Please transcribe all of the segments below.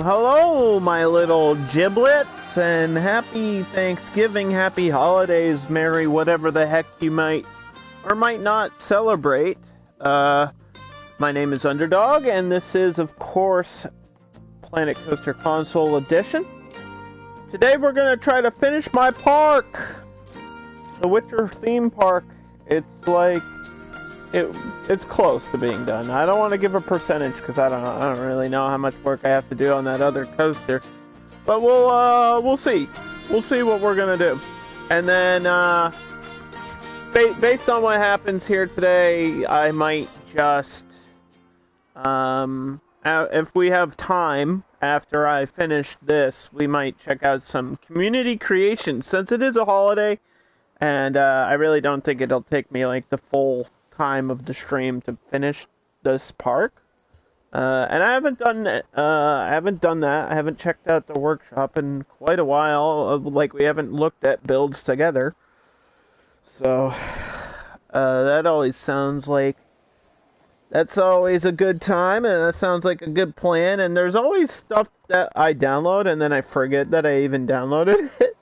Hello, my little giblets, and happy Thanksgiving, happy holidays, Merry whatever the heck you might or might not celebrate. My name is Underdog, and this is, of course, Planet Coaster Console Edition. Today we're going to try to finish my park, the Witcher theme park. It's like... It's close to being done. I don't want to give a percentage because I don't really know how much work I have to do on that other coaster. But we'll see. We'll see what we're gonna do. And then based on what happens here today, I might just if we have time after I finish this, we might check out some community creations since it is a holiday, and I really don't think it'll take me like the full time of the stream to finish this park, and I haven't done that. I haven't checked out the workshop in quite a while. Like, we haven't looked at builds together. So that always sounds like that's always a good time, and that sounds like a good plan. And there's always stuff that I download and then I forget that I even downloaded it.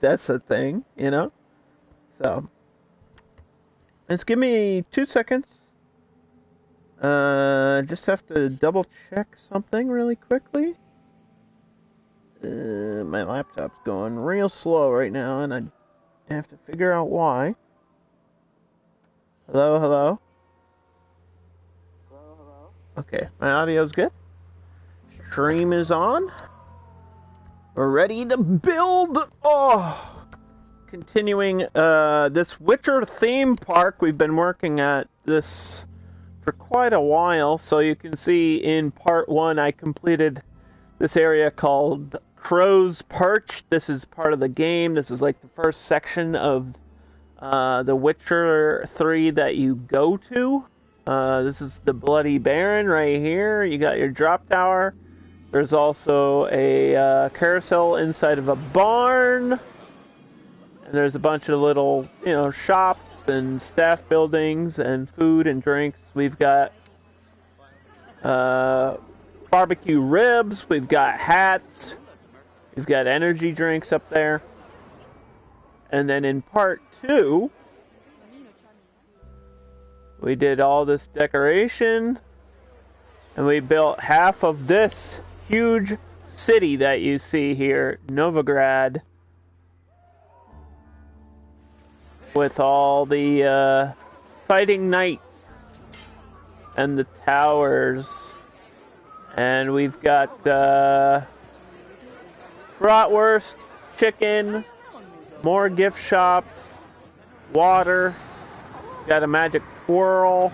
That's a thing, you know. So. Just give me 2 seconds. Just have to double check something really quickly. My laptop's going real slow right now, and I have to figure out why. Hello, hello? Hello, hello? Okay, my audio's good. Stream is on. We're ready to build. Oh! Continuing this Witcher theme park, we've been working at this for quite a while. So you can see in part 1 I completed this area called Crow's Perch. This is part of the game. This is like the first section of the Witcher 3 that you go to. This is the Bloody Baron right here. You got your drop tower. There's also a carousel inside of a barn. And there's a bunch of little, shops and staff buildings and food and drinks. We've got barbecue ribs. We've got hats. We've got energy drinks up there. And then in part 2, we did all this decoration. And we built half of this huge city that you see here, Novigrad. With all the fighting knights and the towers. And we've got bratwurst, chicken, more gift shop, water. Got a magic twirl.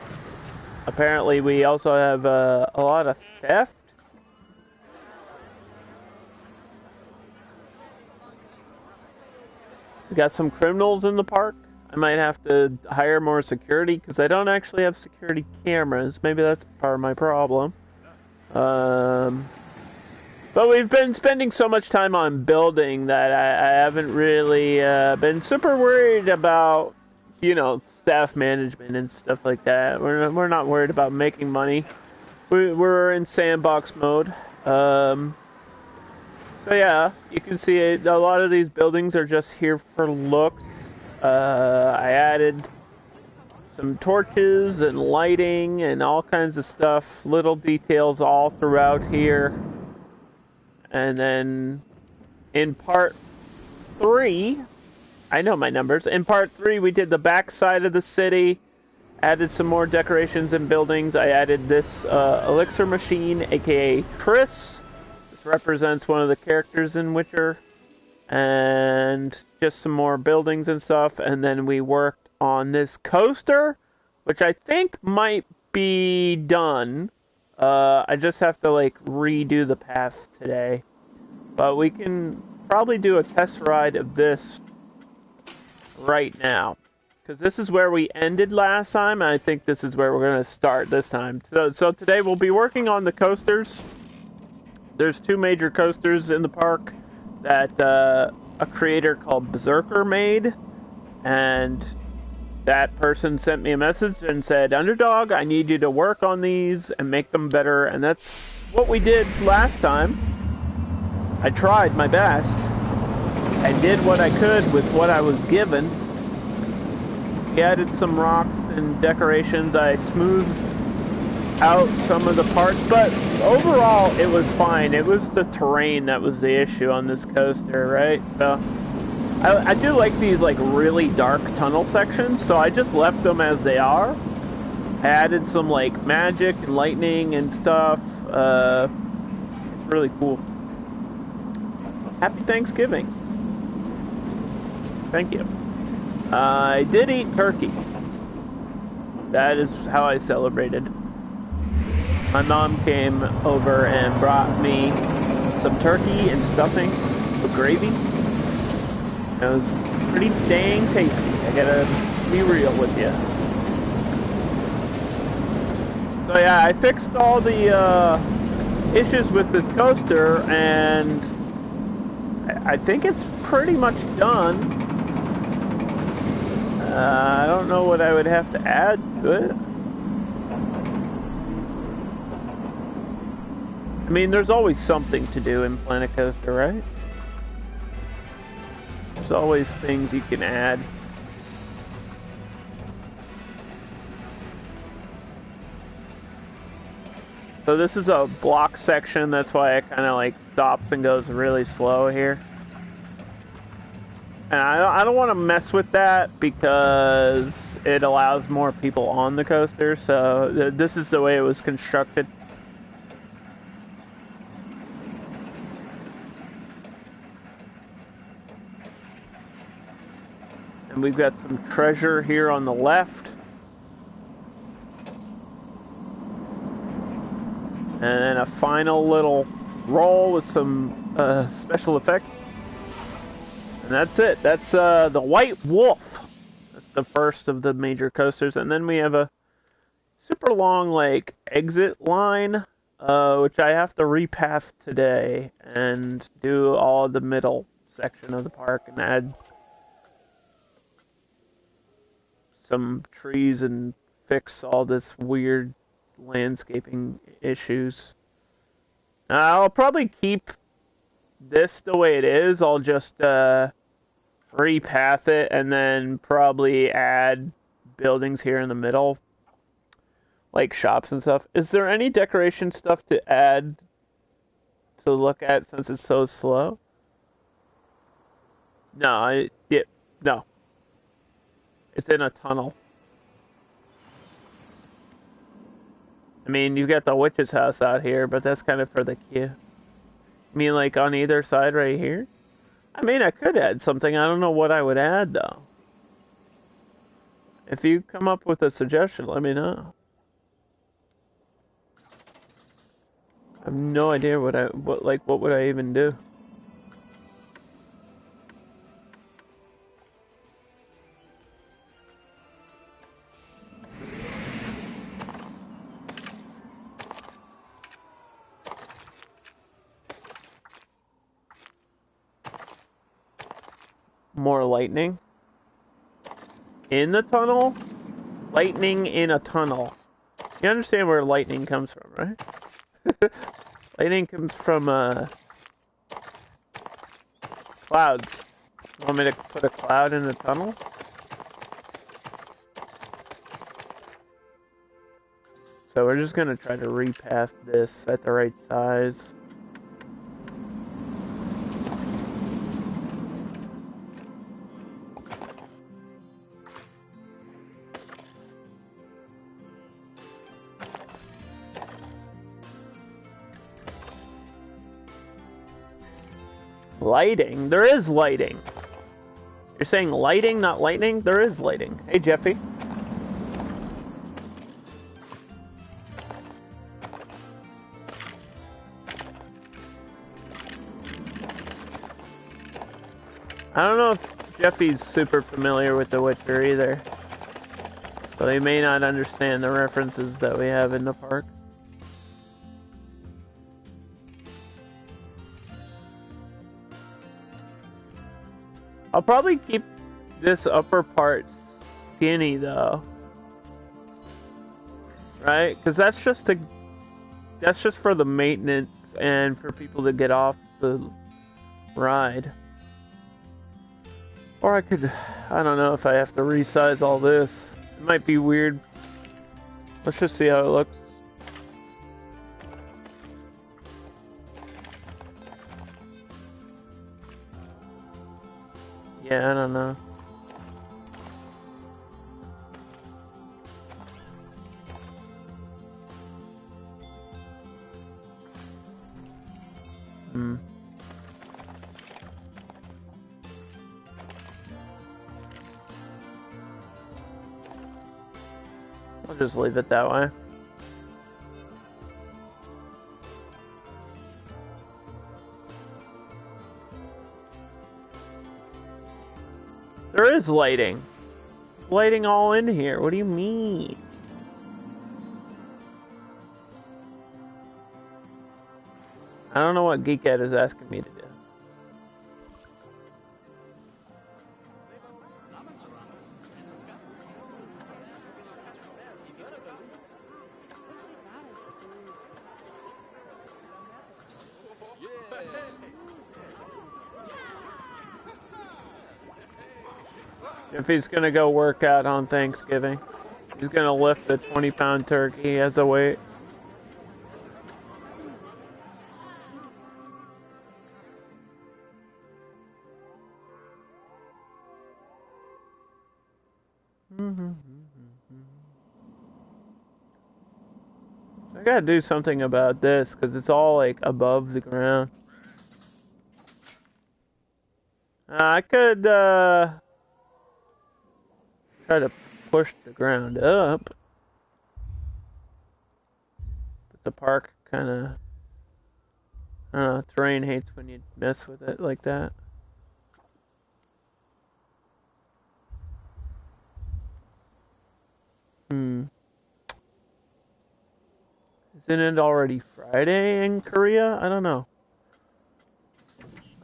Apparently we also have a lot of theft. We got some criminals in the park. I might have to hire more security because I don't actually have security cameras. Maybe that's part of my problem. But we've been spending so much time on building that I haven't really been super worried about, staff management and stuff like that. We're not worried about making money. We're in sandbox mode. So yeah, you can see a lot of these buildings are just here for looks. I added some torches and lighting and all kinds of stuff, little details all throughout here. And then in part 3, I know my numbers. In part 3, we did the back side of the city, added some more decorations and buildings. I added this elixir machine, aka Triss. This represents one of the characters in Witcher. And just some more buildings and stuff. And then we worked on this coaster, which I think might be done. I just have to redo the path today. But we can probably do a test ride of this right now. Because this is where we ended last time. And I think this is where we're going to start this time. So today we'll be working on the coasters. There's 2 major coasters in the park that a creator called Berserker made, and that person sent me a message and said, Underdog, I need you to work on these and make them better. And that's what we did last time. I tried my best. I did what I could with what I was given. We added some rocks and decorations. I smoothed out some of the parts, but overall it was fine. It was the terrain that was the issue on this coaster, right? So I do like these like really dark tunnel sections, so I just left them as they are. I added some like magic and lightning and stuff. It's really cool. Happy Thanksgiving. Thank you. I did eat turkey. That is how I celebrated. My mom came over and brought me some turkey and stuffing with gravy. It was pretty dang tasty. I gotta be real with you. So yeah, I fixed all the issues with this coaster, and I think it's pretty much done. I don't know what I would have to add to it. I mean, there's always something to do in Planet Coaster, right? There's always things you can add. So this is a block section, that's why it kind of like stops and goes really slow here. And I don't want to mess with that because it allows more people on the coaster, so this is the way it was constructed. And we've got some treasure here on the left. And then a final little roll with some special effects. And that's it. That's the White Wolf. That's the first of the major coasters. And then we have a super long like exit line, which I have to repath today and do all the middle section of the park and add some trees and fix all this weird landscaping issues. I'll probably keep this the way it is. I'll just repath it and then probably add buildings here in the middle, like shops and stuff. Is there any decoration stuff to add to look at since it's so slow? No, no. It's in a tunnel. I mean, you got the witch's house out here, but that's kind of for the queue. I mean, like on either side right here? I mean, I could add something. I don't know what I would add, though. If you come up with a suggestion, let me know. I have no idea what would I even do? More lightning in the tunnel. Lightning in a tunnel. You understand where lightning comes from, right? Lightning comes from clouds. You want me to put a cloud in the tunnel? So we're just gonna try to repath this at the right size. Lighting? There is lighting. You're saying lighting, not lightning? There is lighting. Hey, Jeffy. I don't know if Jeffy's super familiar with The Witcher either. So he may not understand the references that we have in the park. I'll probably keep this upper part skinny though, right? Because that's just for the maintenance and for people to get off the ride. Or I don't know if I have to resize all this. It might be weird. Let's just see how it looks. Yeah, I don't know. I'll just leave it that way. There is lighting. Lighting all in here. What do you mean? I don't know what Geekette is asking me to do. If he's gonna go work out on Thanksgiving, he's gonna lift a 20-pound turkey as a weight. I gotta do something about this because it's all like above the ground. I could try to push the ground up, but the park kind of, I don't know, terrain hates when you mess with it like that. Isn't it already Friday in Korea? I don't know.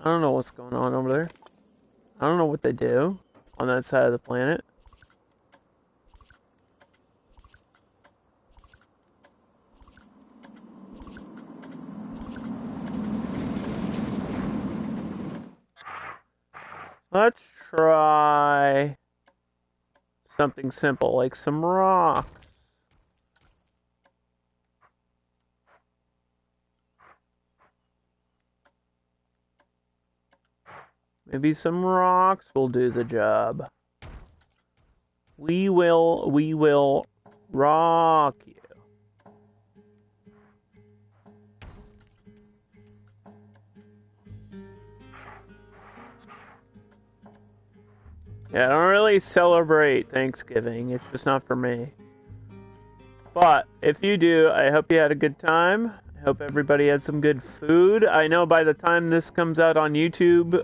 I don't know what's going on over there. I don't know what they do on that side of the planet. Let's try something simple, like some rocks. Maybe some rocks will do the job. We will rock you. Yeah, I don't really celebrate Thanksgiving. It's just not for me. But if you do, I hope you had a good time. I hope everybody had some good food. I know by the time this comes out on YouTube,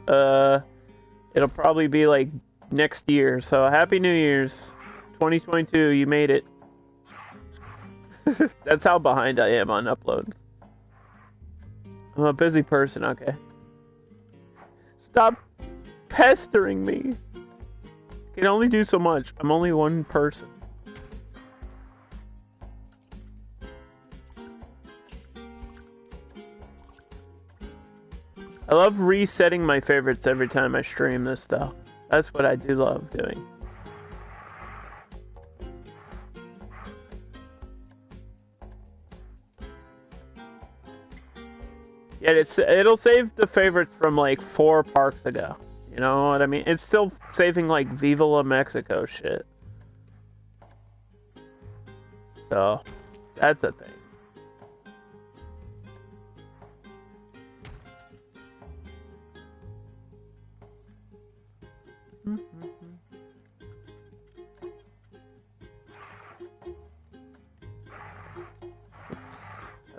it'll probably be like next year. So Happy New Year's 2022. You made it. That's how behind I am on uploads. I'm a busy person, okay. Stop pestering me. I can only do so much. I'm only one person. I love resetting my favorites every time I stream this stuff. That's what I do love doing. Yeah, it'll save the favorites from like 4 parks ago. You know what I mean? It's still saving like Viva La Mexico shit. So, that's a thing.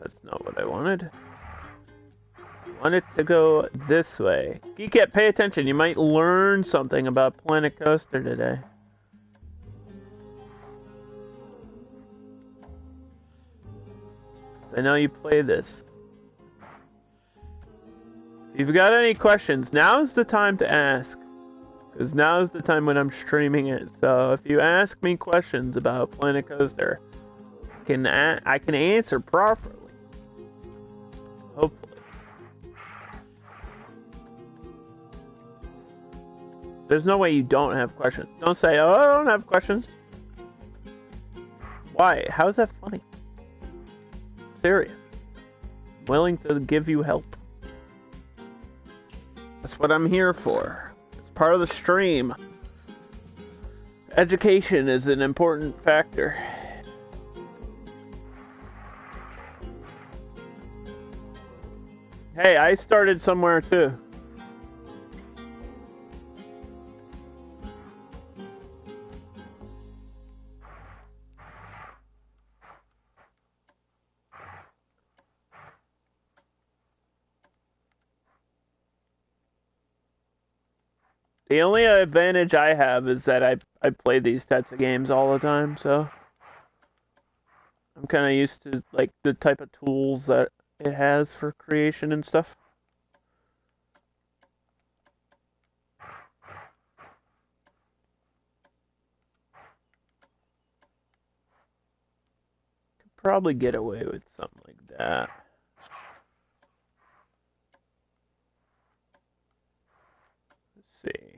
That's not what I wanted. I want it to go this way. Geekette, pay attention. You might learn something about Planet Coaster today. I know you play this. If you've got any questions, now's the time to ask. Because now's the time when I'm streaming it. So if you ask me questions about Planet Coaster, I can answer properly. Hopefully. There's no way you don't have questions. Don't say, oh, I don't have questions. Why? How is that funny? Serious. I'm willing to give you help. That's what I'm here for. It's part of the stream. Education is an important factor. Hey, I started somewhere too. The only advantage I have is that I play these types of games all the time, so I'm kind of used to like the type of tools that it has for creation and stuff. Could probably get away with something like that. Let's see.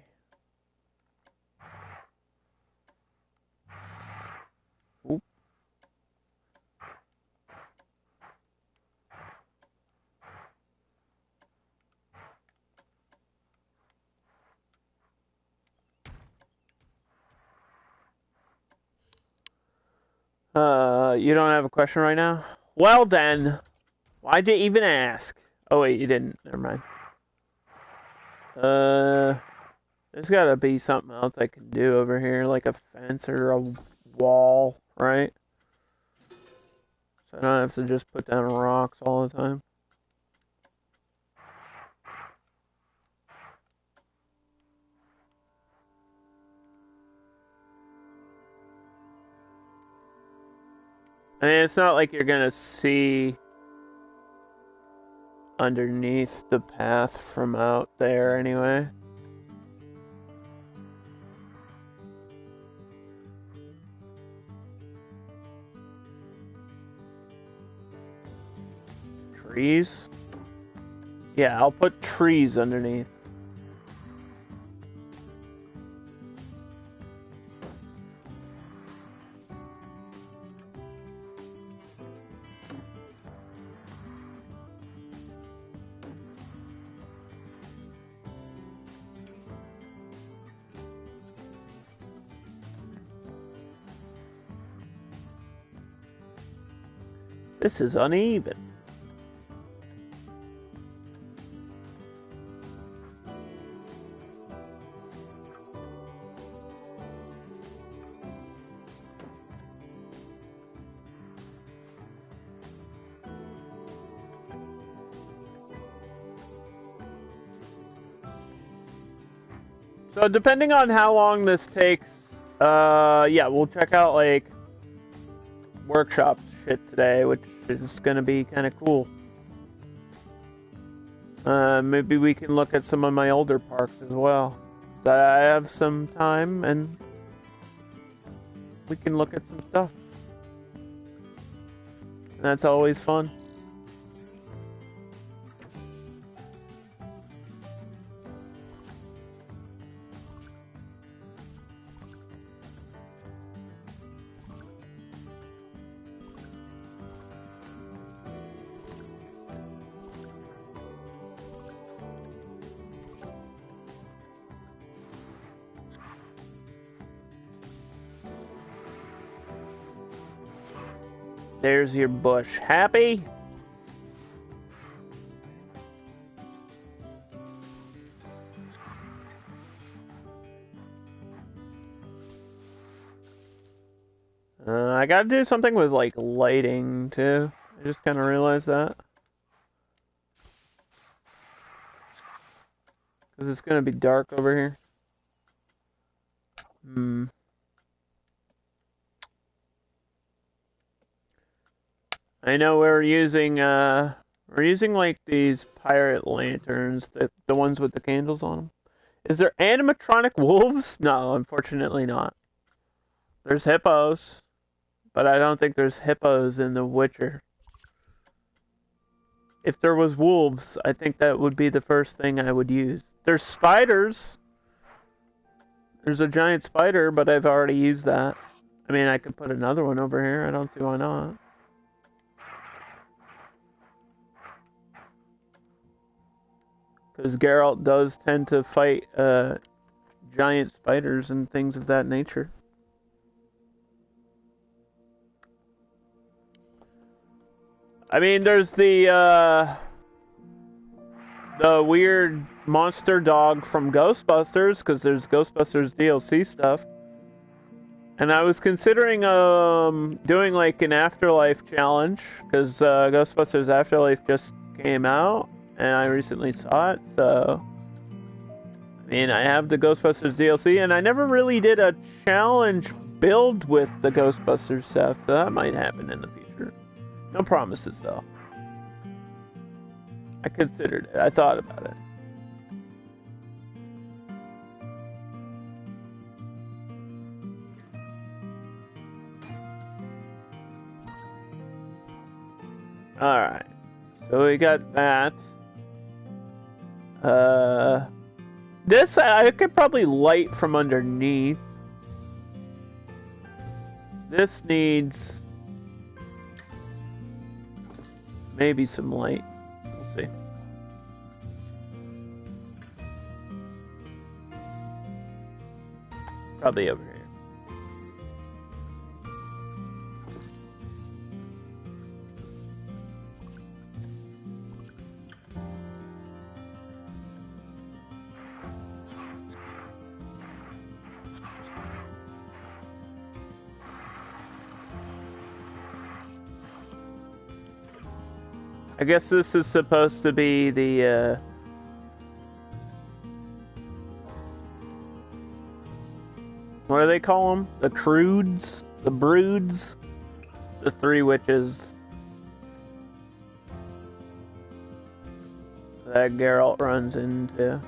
Oop. You don't have a question right now? Well then, why'd you even ask? Oh wait, you didn't. Never mind. There's gotta be something else I can do over here, like a fence or a wall, right? So I don't have to just put down rocks all the time. I mean, it's not like you're gonna see underneath the path from out there anyway. Trees? Yeah, I'll put trees underneath. This is uneven. So depending on how long this takes, yeah, we'll check out like workshop shit today, which is gonna be kind of cool. Maybe we can look at some of my older parks as well. So I have some time and we can look at some stuff. And that's always fun. There's your bush. Happy? I gotta do something with like lighting too. I just kind of realized that. Because it's gonna be dark over here. I know we're using like these pirate lanterns, the ones with the candles on them. Is there animatronic wolves? No, unfortunately not. There's hippos, but I don't think there's hippos in The Witcher. If there was wolves, I think that would be the first thing I would use. There's spiders. There's a giant spider, but I've already used that. I mean, I could put another one over here. I don't see why not. Because Geralt does tend to fight giant spiders and things of that nature. I mean, there's the weird monster dog from Ghostbusters, because there's Ghostbusters DLC stuff. And I was considering doing like an Afterlife challenge, because Ghostbusters Afterlife just came out, and I recently saw it, so... I mean, I have the Ghostbusters DLC, and I never really did a challenge build with the Ghostbusters stuff, so that might happen in the future. No promises, though. I considered it. I thought about it. Alright. So we got that. This I could probably light from underneath. This needs maybe some light. We'll see. Probably over here. I guess this is supposed to be the, what do they call them? The Crudes? The Broods? The three witches that Geralt runs into.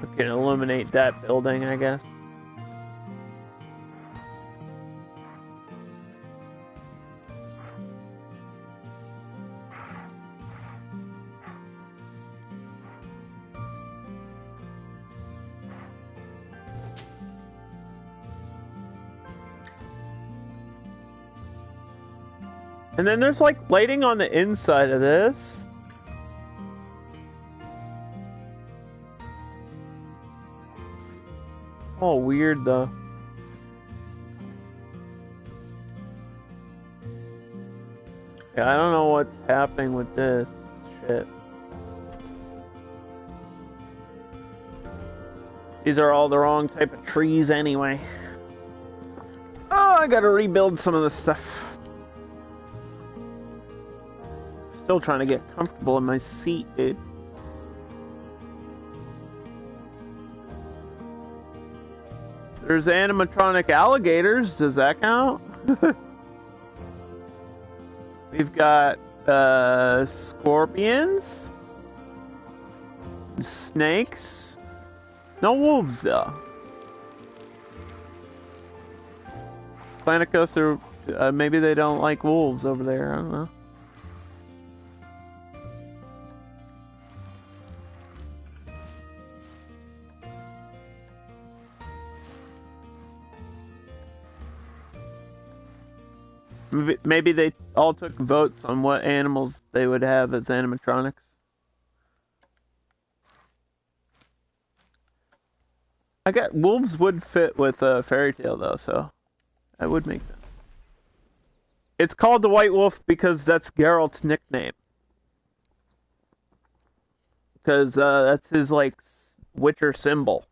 We can illuminate that building, I guess. And then there's like lighting on the inside of this. Oh, weird though. Yeah, I don't know what's happening with this shit. These are all the wrong type of trees anyway. Oh, I gotta rebuild some of this stuff. Still trying to get comfortable in my seat, dude. There's animatronic alligators. Does that count? We've got scorpions, snakes. No wolves though. Planet Coaster. Maybe they don't like wolves over there. I don't know. Maybe they all took votes on what animals they would have as animatronics. I got wolves would fit with a fairy tale though, so that would make sense. It's called the White Wolf because that's Geralt's nickname. Because that's his like Witcher symbol.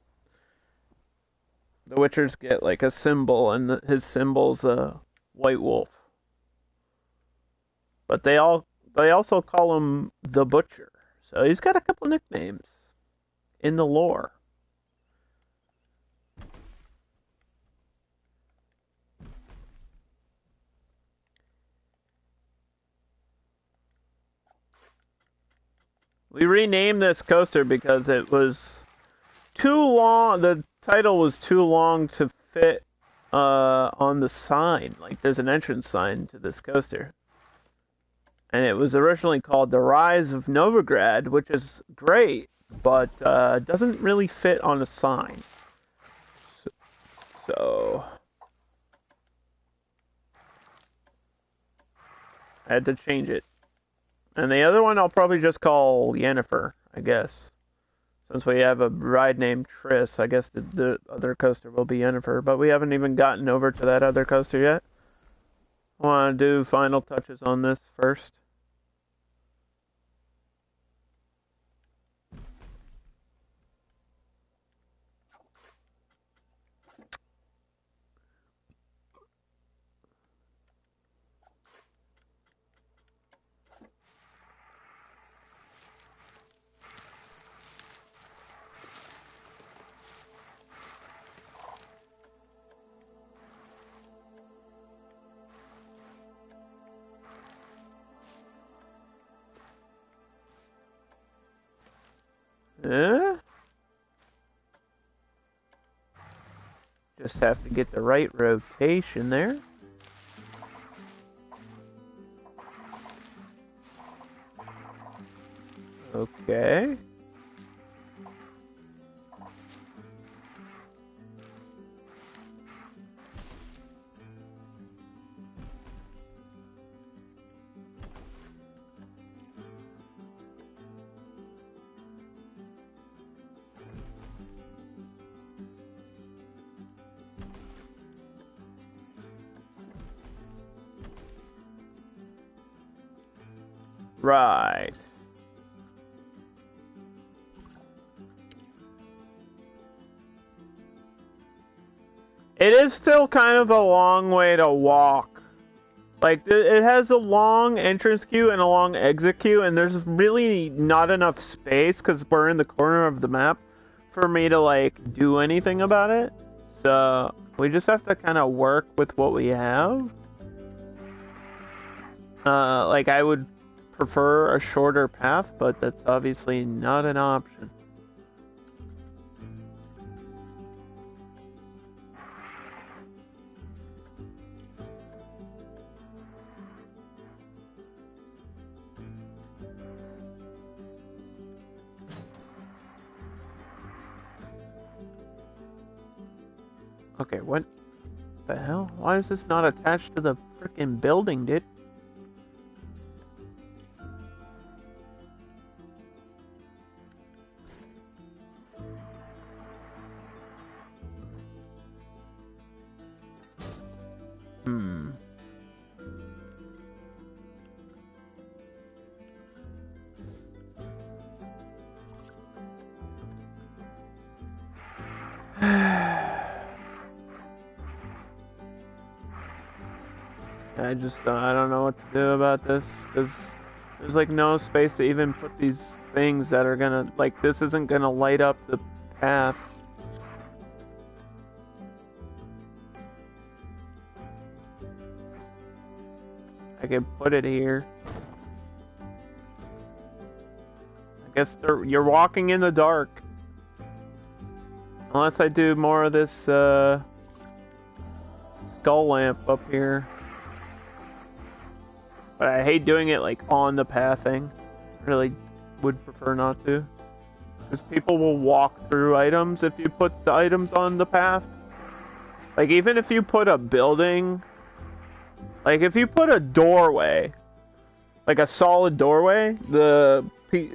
The Witchers get like a symbol, and his symbol's a white wolf. But they also call him the Butcher. So he's got a couple nicknames in the lore. We renamed this coaster because it was too long. The title was too long to fit on the sign. Like, there's an entrance sign to this coaster. And it was originally called The Rise of Novigrad, which is great, but doesn't really fit on a sign. So I had to change it. And the other one I'll probably just call Yennefer, I guess. Since we have a ride named Triss, I guess the other coaster will be Yennefer, but we haven't even gotten over to that other coaster yet. I want to do final touches on this first. Just have to get the right rotation there. Okay. Right. It is still kind of a long way to walk. Like, it has a long entrance queue and a long exit queue, and there's really not enough space, because we're in the corner of the map, for me to, like, do anything about it. So, we just have to kind of work with what we have. Like, I would prefer a shorter path, but that's obviously not an option. Okay, what the hell? Why is this not attached to the freaking building, dude? I don't know what to do about this, because there's like no space to even put these things that are gonna, like, this isn't gonna light up the path. I can put it here. I guess you're walking in the dark. Unless I do more of this skull lamp up here. But I hate doing it, like, on the pathing. Really would prefer not to. Because people will walk through items if you put the items on the path. Like, even if you put a building... Like, if you put a doorway, like a solid doorway, the,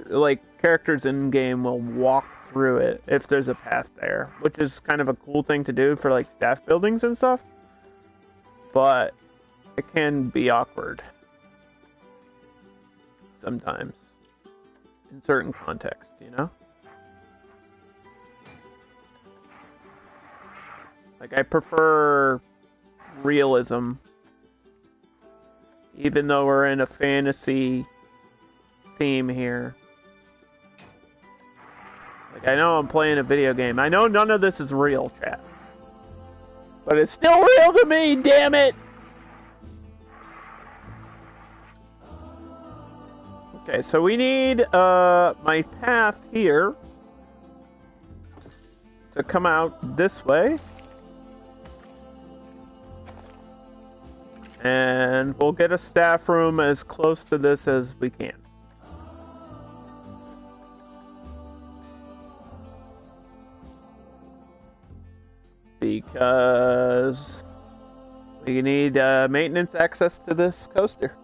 like, characters in-game will walk through it if there's a path there. Which is kind of a cool thing to do for, like, staff buildings and stuff. But it can be awkward. Sometimes. In certain contexts, you know? Like, I prefer realism. Even though we're in a fantasy theme here. Like, I know I'm playing a video game. I know none of this is real, chat. But it's still real to me, damn it! Okay, so we need my path here to come out this way. And we'll get a staff room as close to this as we can. Because we need maintenance access to this coaster.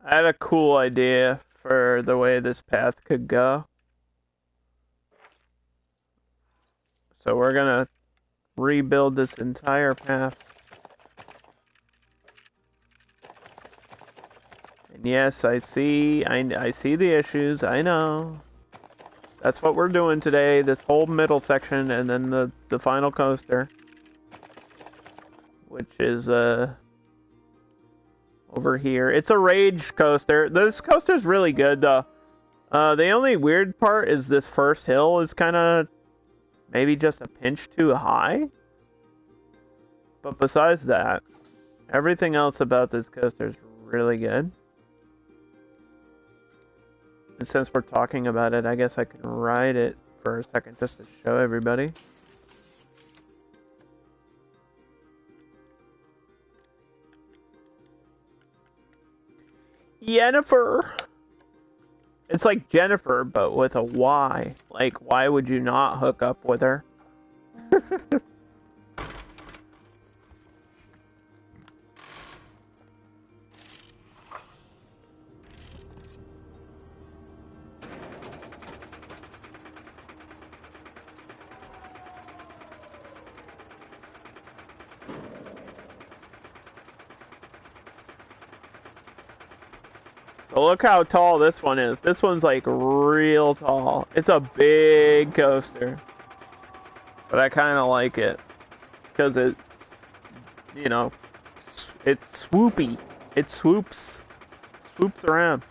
I had a cool idea for the way this path could go. So we're gonna rebuild this entire path. And yes, I see the issues, I know. That's what we're doing today, this whole middle section and then the final coaster. Which is over here. It's a rage coaster. This coaster's really good though. The only weird part is this first hill is kind of maybe just a pinch too high. But besides that, everything else about this coaster is really good. And since we're talking about it, I guess I can ride it for a second just to show everybody. Jennifer! It's like Jennifer, but with a Y. Like, why would you not hook up with her? So look how tall this one is. This one's like real tall. It's a big coaster. But I kind of like it. Because it's, you know, it's swoopy. It swoops around.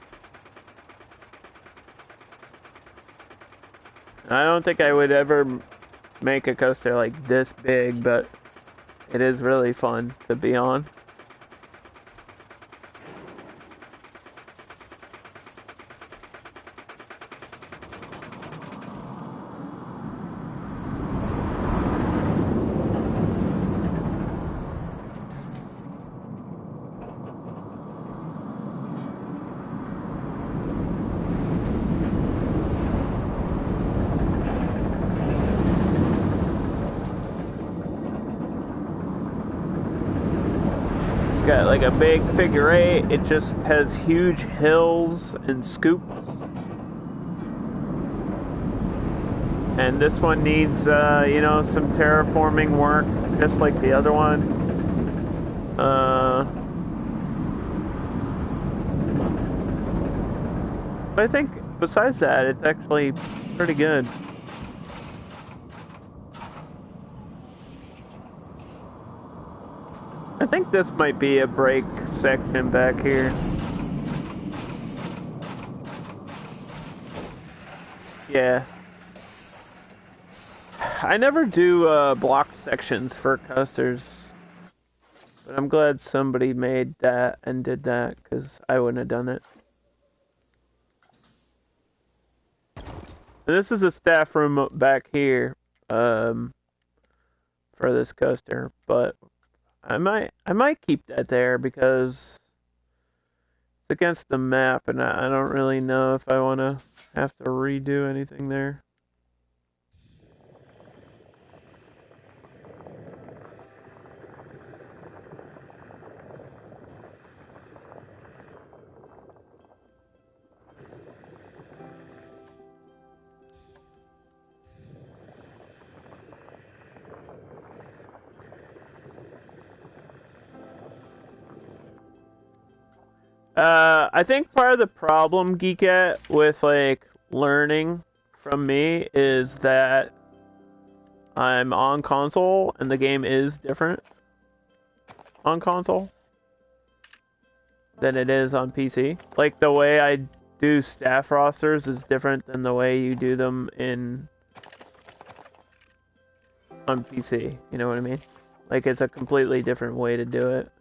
I don't think I would ever make a coaster like this big, but it is really fun to be on. Got like a big figure eight. It just has huge hills and scoops. And this one needs, you know, some terraforming work, just like the other one. But I think besides that, it's actually pretty good. I think this might be a brake section back here. Yeah. I never do block sections for coasters. But I'm glad somebody made that and did that, because I wouldn't have done it. And this is a staff room back here for this coaster, but I might keep that there because it's against the map, and I don't really know if I want to have to redo anything there. I think part of the problem, Geekette, with like learning from me is that I'm on console and the game is different on console than it is on PC. Like the way I do staff rosters is different than the way you do them on PC. You know what I mean? Like it's a completely different way to do it.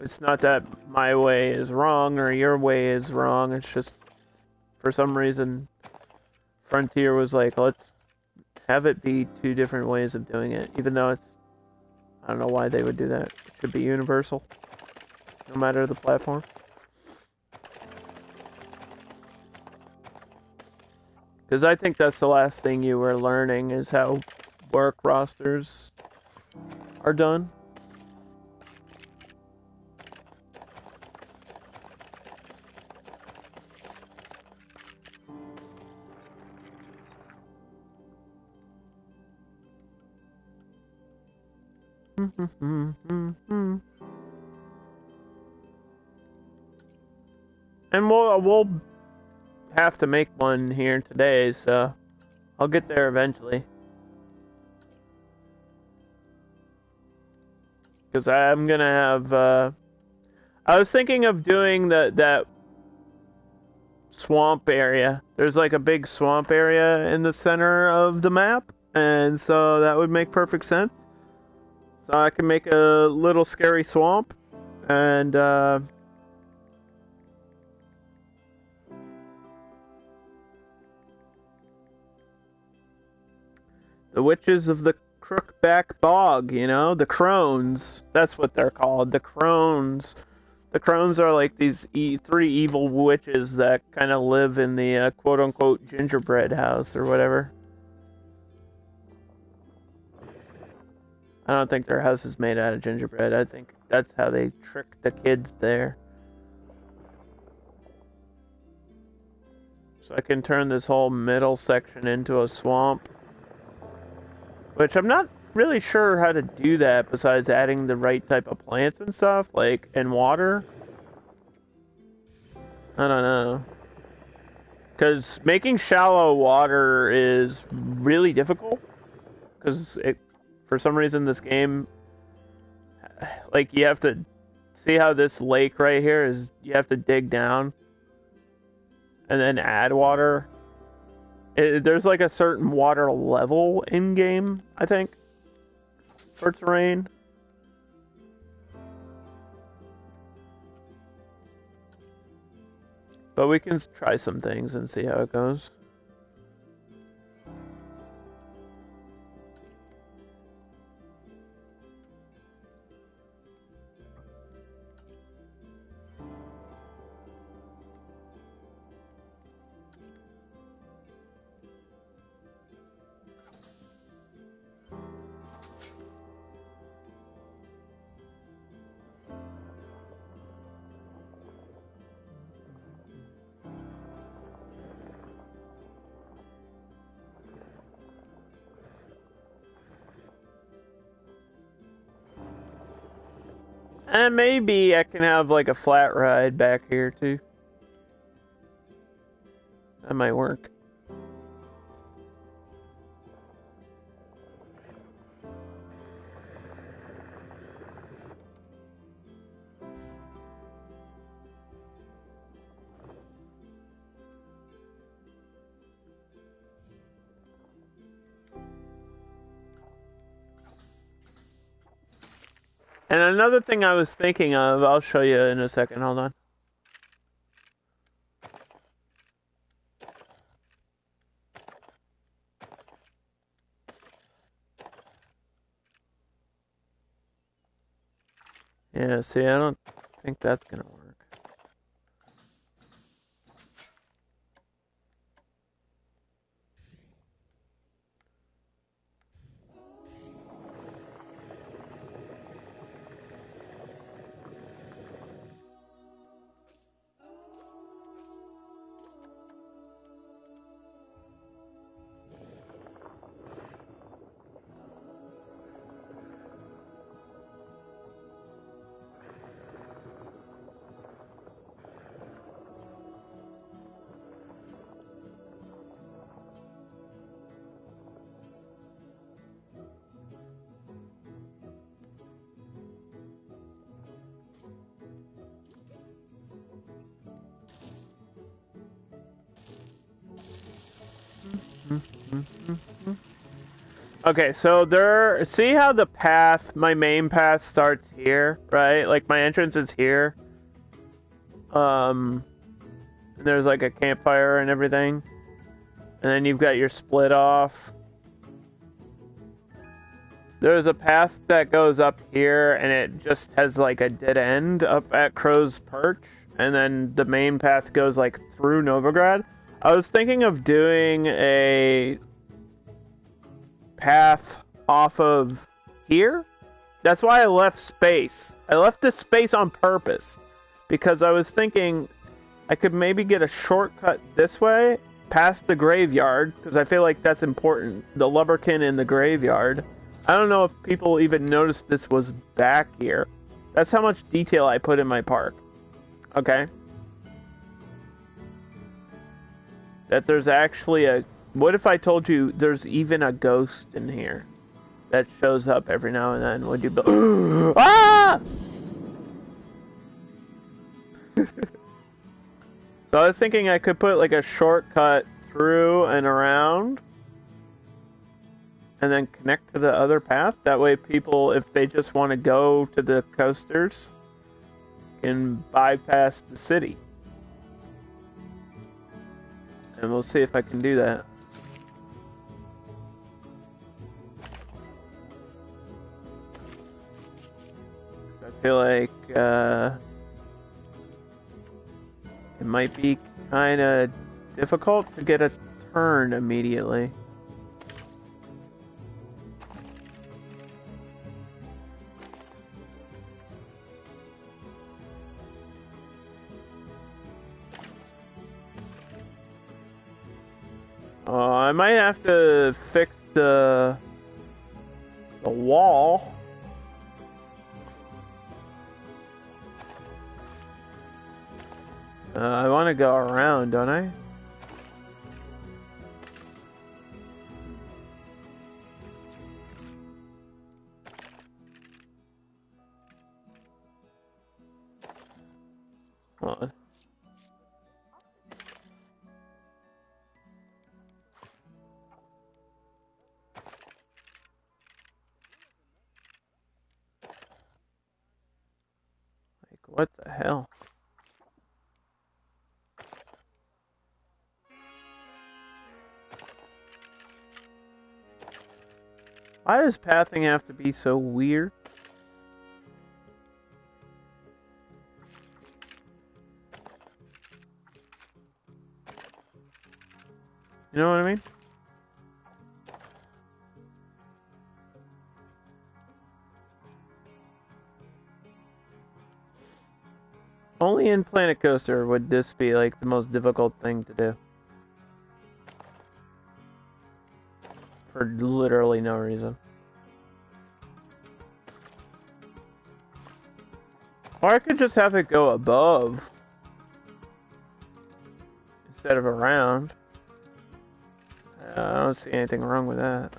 It's not that my way is wrong or your way is wrong. It's just for some reason Frontier was like, let's have it be two different ways of doing it, even though it's, I don't know why they would do that. It should be universal, no matter the platform. Because I think that's the last thing you were learning is how work rosters are done. And we'll have to make one here today, so I'll get there eventually. Because I'm gonna have. I was thinking of doing that swamp area. There's like a big swamp area in the center of the map, and so that would make perfect sense. So I can make a little scary swamp, and the witches of the Crookback Bog, you know, the crones. That's what they're called, the crones. The crones are like these three evil witches that kind of live in the quote-unquote gingerbread house or whatever. I don't think their house is made out of gingerbread. I think that's how they trick the kids there. So I can turn this whole middle section into a swamp. Which I'm not really sure how to do that besides adding the right type of plants and stuff, like, and water. I don't know. Because making shallow water is really difficult. Because for some reason, this game, like, you have to see how this lake right here is, you have to dig down and then add water. There's like a certain water level in game, I think, for terrain. But we can try some things and see how it goes. And maybe I can have like a flat ride back here too. That might work. And another thing I was thinking of, I'll show you in a second, hold on. Yeah, see, I don't think that's gonna work. Okay, so there. See how the path, my main path, starts here, right? Like my entrance is here. And there's like a campfire and everything, and then you've got your split off. There's a path that goes up here, and it just has like a dead end up at Crow's Perch, and then the main path goes like through Novigrad. I was thinking of doing a path off of here. That's why I left space. I left the space on purpose, because I was thinking I could maybe get a shortcut this way, past the graveyard, because I feel like that's important. The Lubberkin in the graveyard. I don't know if people even noticed this was back here. That's how much detail I put in my park. Okay? That there's actually a... What if I told you there's even a ghost in here that shows up every now and then? Would you be... Ah! So I was thinking I could put like a shortcut through and around, and then connect to the other path. That way people, if they just want to go to the coasters, can bypass the city. And we'll see if I can do that. I feel like it might be kind of difficult to get a turn immediately. I might have to fix the wall. I want to go around, don't I? Hold on. Like, what the hell? Why does pathing have to be so weird? You know what I mean? Only in Planet Coaster would this be like the most difficult thing to do. For literally no reason. Or I could just have it go above instead of around. I don't see anything wrong with that.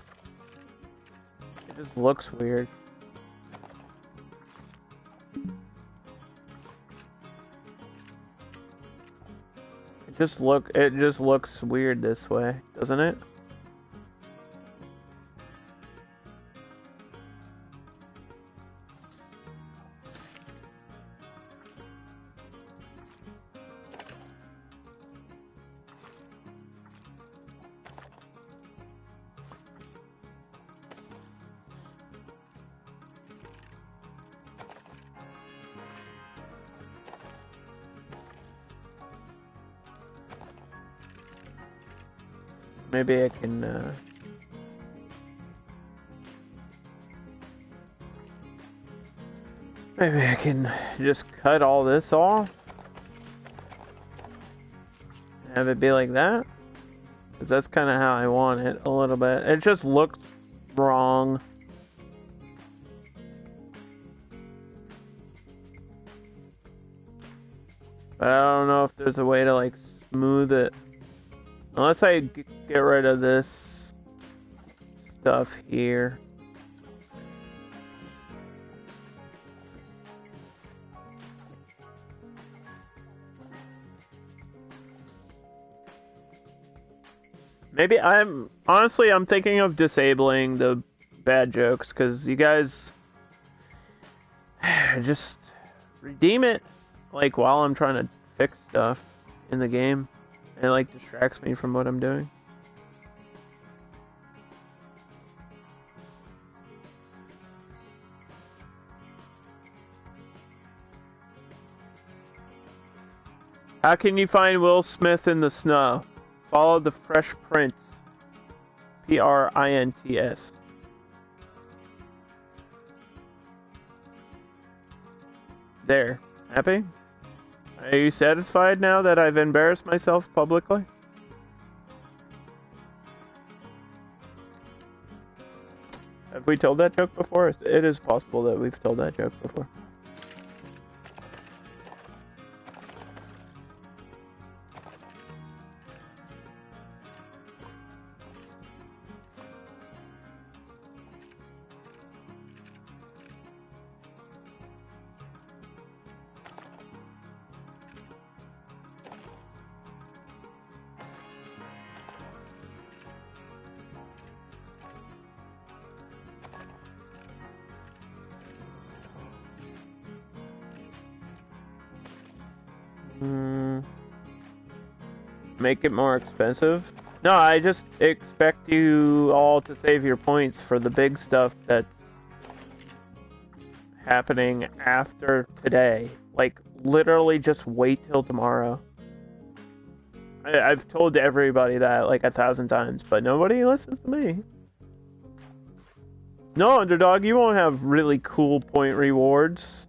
It just looks weird. It just looks weird this way, doesn't it? Maybe I can, maybe I can just cut all this off. Have it be like that. Because that's kind of how I want it, a little bit. It just looks wrong. But I don't know if there's a way to, like, smooth it. Unless I get rid of this stuff here. Maybe I'm thinking of disabling the bad jokes because you guys just redeem it like while I'm trying to fix stuff in the game. And it like distracts me from what I'm doing. How can you find Will Smith in the snow? Follow the Fresh Prince. Prints. There. Happy? Are you satisfied now that I've embarrassed myself publicly? Have we told that joke before? It is possible that we've told that joke before. Make it more expensive? No, I just expect you all to save your points for the big stuff that's happening after today. Like, literally just wait till tomorrow. I've told everybody that like 1,000 times, but nobody listens to me. No, Underdog, you won't have really cool point rewards.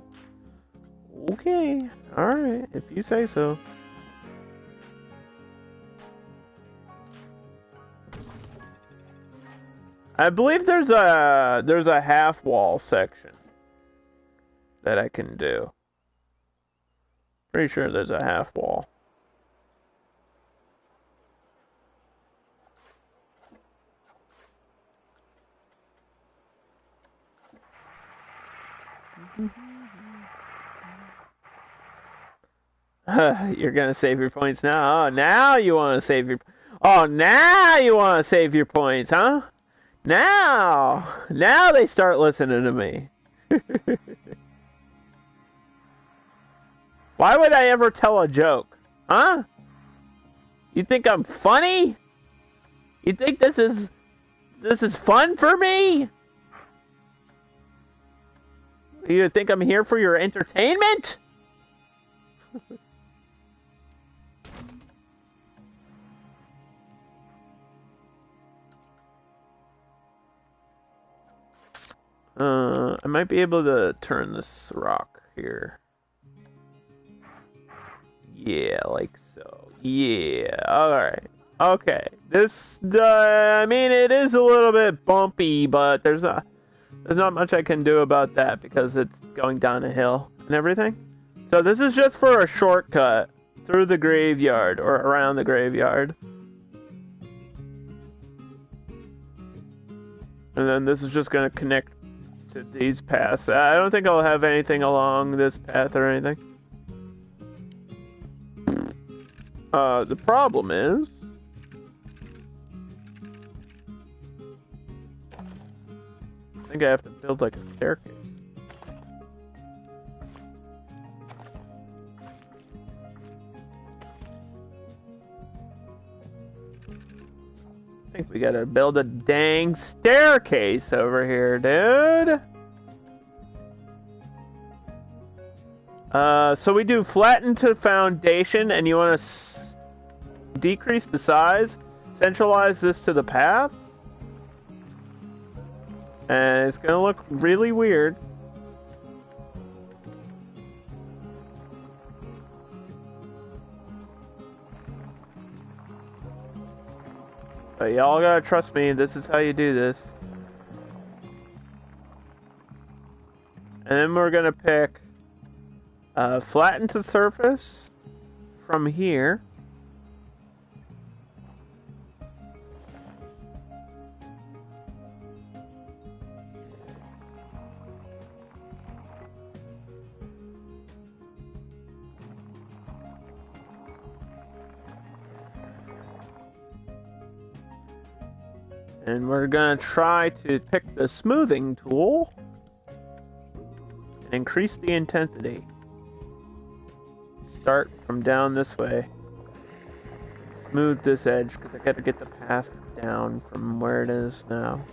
Okay, alright, if you say so. I believe there's a half wall section that I can do. Pretty sure there's a half wall. You're gonna save your points now. Oh, now you want to save your. Oh, now you want to save your points, huh? Now they start listening to me. Why would I ever tell a joke? Huh? You think I'm funny? You think this is fun for me? You think I'm here for your entertainment? I might be able to turn this rock here. Yeah, like so. Yeah, alright. Okay. This, I mean, it is a little bit bumpy, but there's not much I can do about that because it's going down a hill and everything. So this is just for a shortcut through the graveyard or around the graveyard. And then this is just going to connect to these paths. I don't think I'll have anything along this path or anything. The problem is... I think I have to build like a staircase. I think we gotta build a dang staircase over here, dude. So we do flatten to foundation, and you want to decrease the size, centralize this to the path, and it's gonna look really weird. But y'all gotta trust me, this is how you do this. And then we're gonna pick flatten to surface from here. And we're gonna try to pick the smoothing tool and increase the intensity. Start from down this way. Smooth this edge because I gotta get the path down from where it is now.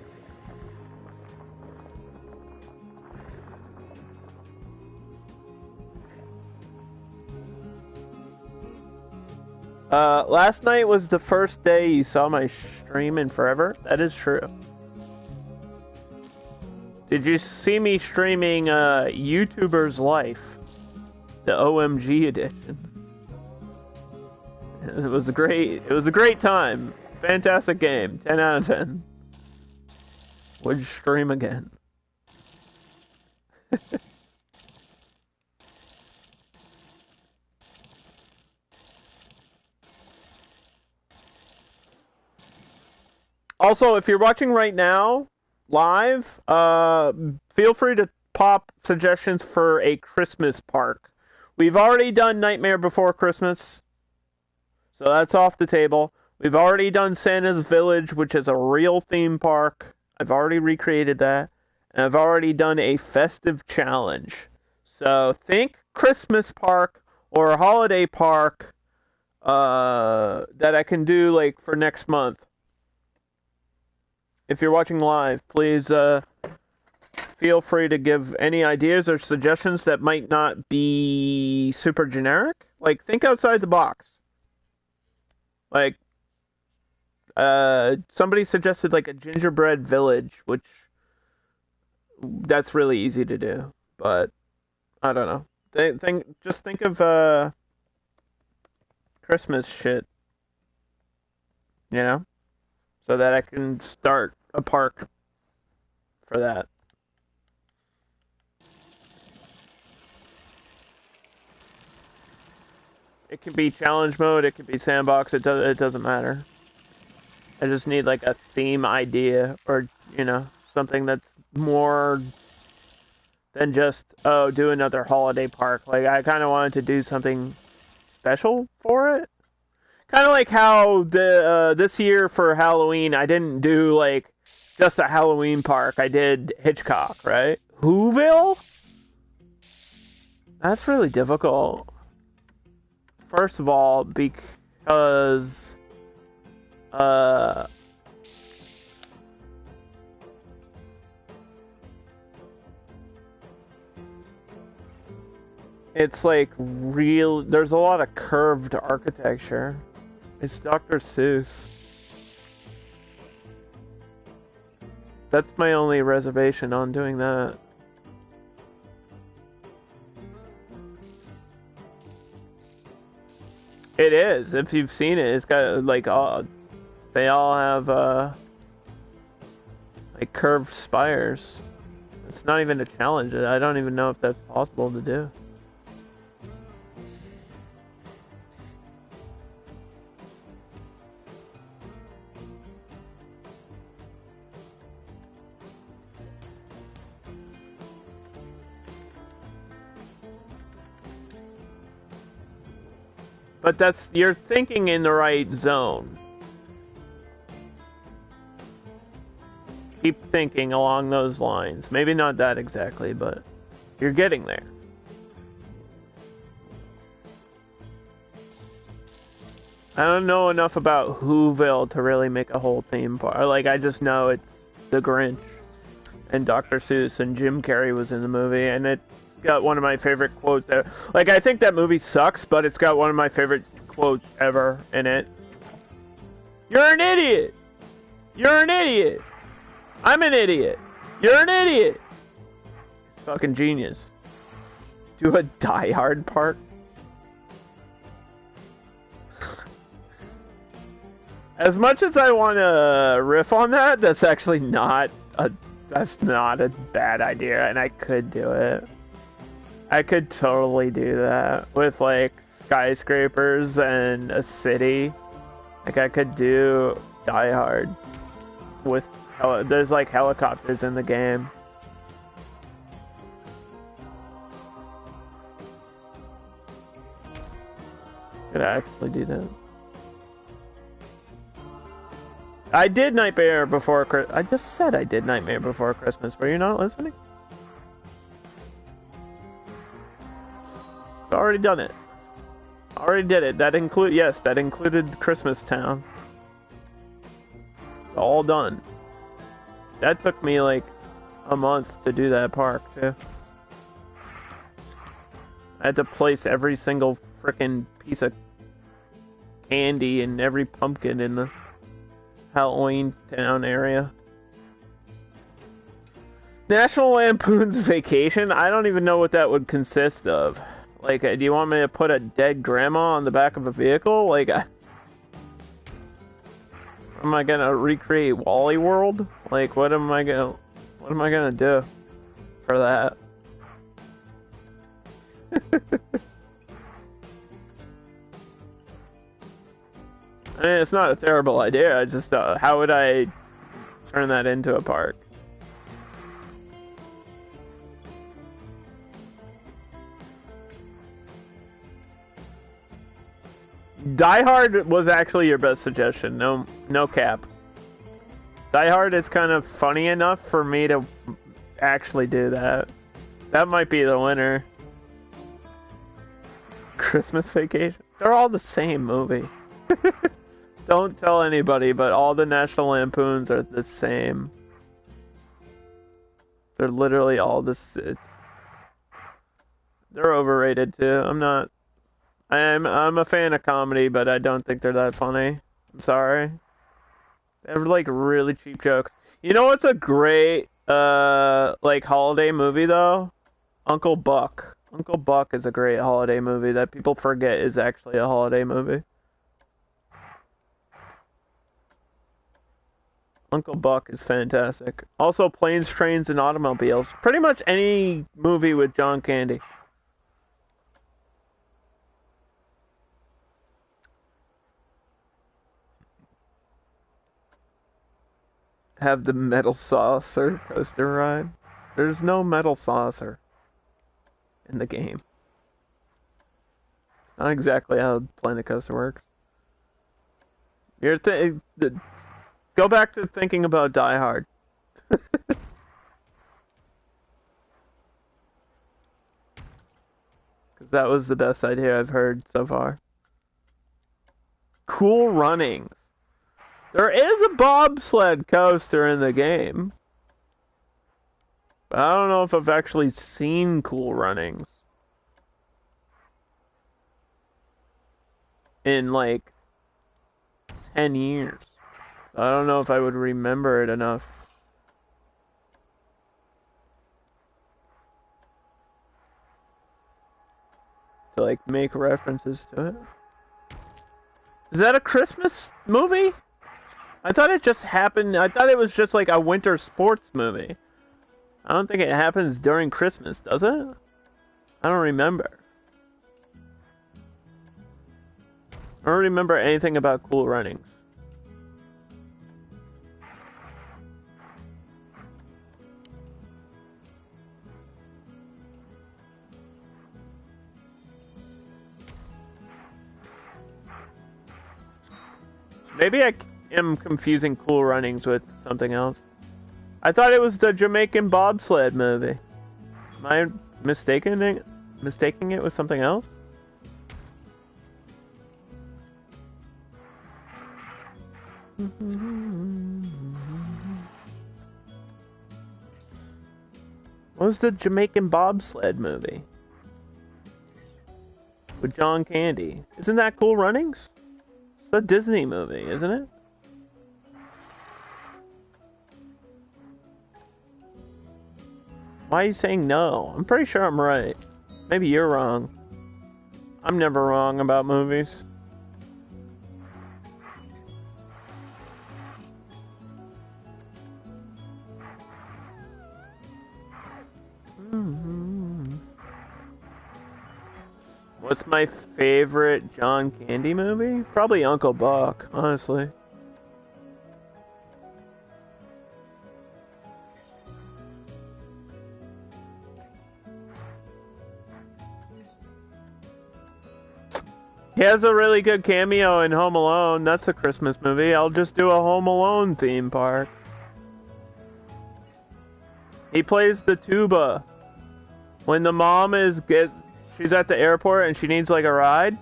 Last night was the first day you saw my stream in forever. That is true. Did you see me streaming YouTuber's Life? The OMG edition. It was a great time. Fantastic game. 10 out of 10. Would stream again. Also, if you're watching right now, live, feel free to pop suggestions for a Christmas park. We've already done Nightmare Before Christmas, so that's off the table. We've already done Santa's Village, which is a real theme park. I've already recreated that. And I've already done a festive challenge. So think Christmas park or a holiday park that I can do like for next month. If you're watching live, please feel free to give any ideas or suggestions that might not be super generic. Like, think outside the box. Like, somebody suggested like a gingerbread village, which that's really easy to do. But I don't know. Just think of Christmas shit, you know, so that I can start a park for that. It can be challenge mode, it can be sandbox, it doesn't matter. I just need like a theme idea, or, you know, something that's more than just, oh, do another holiday park. Like, I kind of wanted to do something special for it. Kind of like how this year for Halloween, I didn't do like just a Halloween park. I did Hitchcock, right? Whoville? That's really difficult. First of all, because it's like real. There's a lot of curved architecture. It's Dr. Seuss. That's my only reservation on doing that. It is. If you've seen it, it's got like they all have like curved spires. It's not even a challenge. I don't even know if that's possible to do. But you're thinking in the right zone. Keep thinking along those lines. Maybe not that exactly, but you're getting there. I don't know enough about Whoville to really make a whole theme park. Like, I just know it's the Grinch and Dr. Seuss and Jim Carrey was in the movie, and it's got one of my favorite quotes there. Like, I think that movie sucks, but it's got one of my favorite quotes ever in it. You're an idiot! You're an idiot! I'm an idiot! You're an idiot! It's fucking genius. Do a Die Hard park? As much as I want to riff on that, that's actually not a bad idea, and I could do it. I could totally do that with like skyscrapers and a city. Like, I could do Die Hard with there's like helicopters in the game. Could I actually do that? I did Nightmare Before Christmas. I just said I did Nightmare Before Christmas. Were you not listening? I've already done it. Already did it. That included Christmas Town. All done. That took me like a month to do that park too. I had to place every single frickin' piece of candy and every pumpkin in the Halloween Town area. National Lampoon's Vacation? I don't even know what that would consist of. Like, do you want me to put a dead grandma on the back of a vehicle? Like, am I gonna recreate Wally World? Like, what am I gonna do for that? I mean, it's not a terrible idea. I just, how would I turn that into a park? Die Hard was actually your best suggestion. No cap. Die Hard is kind of funny enough for me to actually do that. That might be the winner. Christmas Vacation? They're all the same movie. Don't tell anybody, but all the National Lampoons are the same. They're literally all they're overrated too. I'm a fan of comedy, but I don't think they're that funny. I'm sorry. They're like really cheap jokes. You know what's a great like holiday movie though? Uncle Buck. Uncle Buck is a great holiday movie that people forget is actually a holiday movie. Uncle Buck is fantastic. Also, Planes, Trains, and Automobiles. Pretty much any movie with John Candy. Have the metal saucer coaster ride. There's no metal saucer in the game. It's not exactly how Planet Coaster works. Go back to thinking about Die Hard. Because that was the best idea I've heard so far. Cool Runnings. There is a bobsled coaster in the game. But I don't know if I've actually seen Cool Runnings in like 10 years. I don't know if I would remember it enough. To like make references to it. Is that a Christmas movie? I thought it just happened. I thought it was just like a winter sports movie. I don't think it happens during Christmas, does it? I don't remember. I don't remember anything about Cool Runnings. Maybe I am confusing Cool Runnings with something else. I thought it was the Jamaican bobsled movie. Am I mistaking it with something else? What was the Jamaican bobsled movie? With John Candy. Isn't that Cool Runnings? It's a Disney movie, isn't it? Why are you saying no? I'm pretty sure I'm right. Maybe you're wrong. I'm never wrong about movies. What's my favorite John Candy movie? Probably Uncle Buck, honestly. He has a really good cameo in Home Alone. That's a Christmas movie. I'll just do a Home Alone theme park. He plays the tuba. When the mom she's at the airport and she needs like a ride,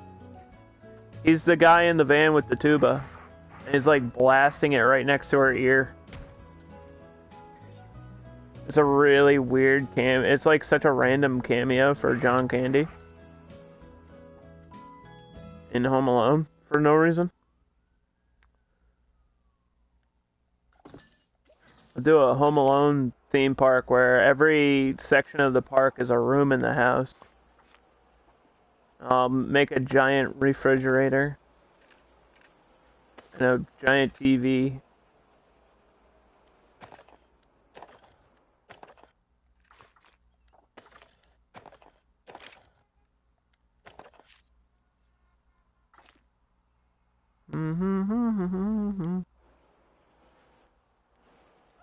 he's the guy in the van with the tuba. And he's like blasting it right next to her ear. It's a really weird It's like such a random cameo for John Candy in Home Alone for no reason. I'll do a Home Alone theme park where every section of the park is a room in the house. I'll make a giant refrigerator and a giant TV.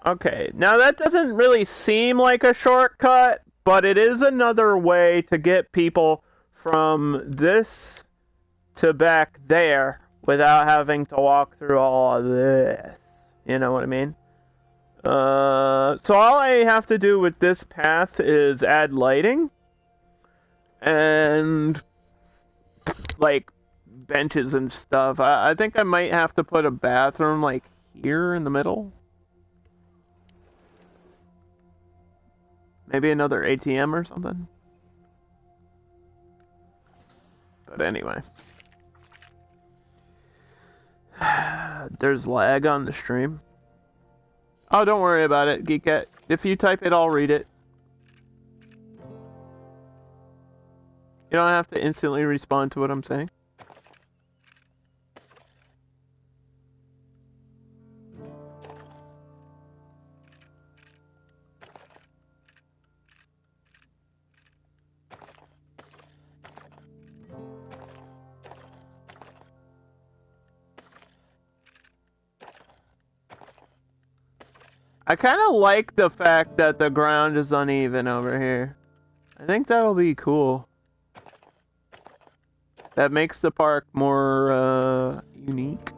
Okay, now that doesn't really seem like a shortcut, but it is another way to get people from this to back there without having to walk through all of this. You know what I mean? So all I have to do with this path is add lighting and like benches and stuff. I think I might have to put a bathroom like here in the middle. Maybe another ATM or something. But anyway. There's lag on the stream. Oh, don't worry about it, Geekette. If you type it, I'll read it. You don't have to instantly respond to what I'm saying. I kind of like the fact that the ground is uneven over here. I think that'll be cool. That makes the park more unique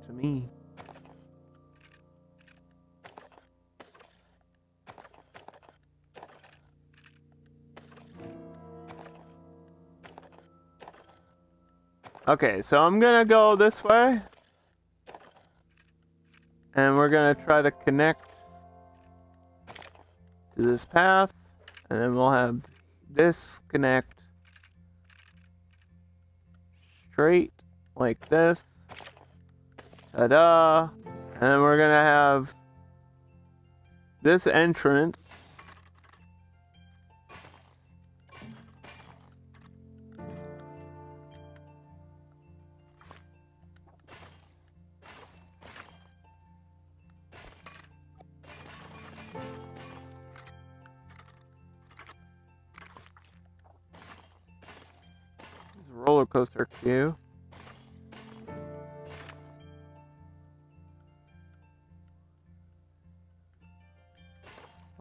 to me. Okay, so I'm gonna go this way. And we're gonna try to connect to this path. And then we'll have this connect straight like this. Ta-da! And then we're gonna have this entrance roller coaster queue.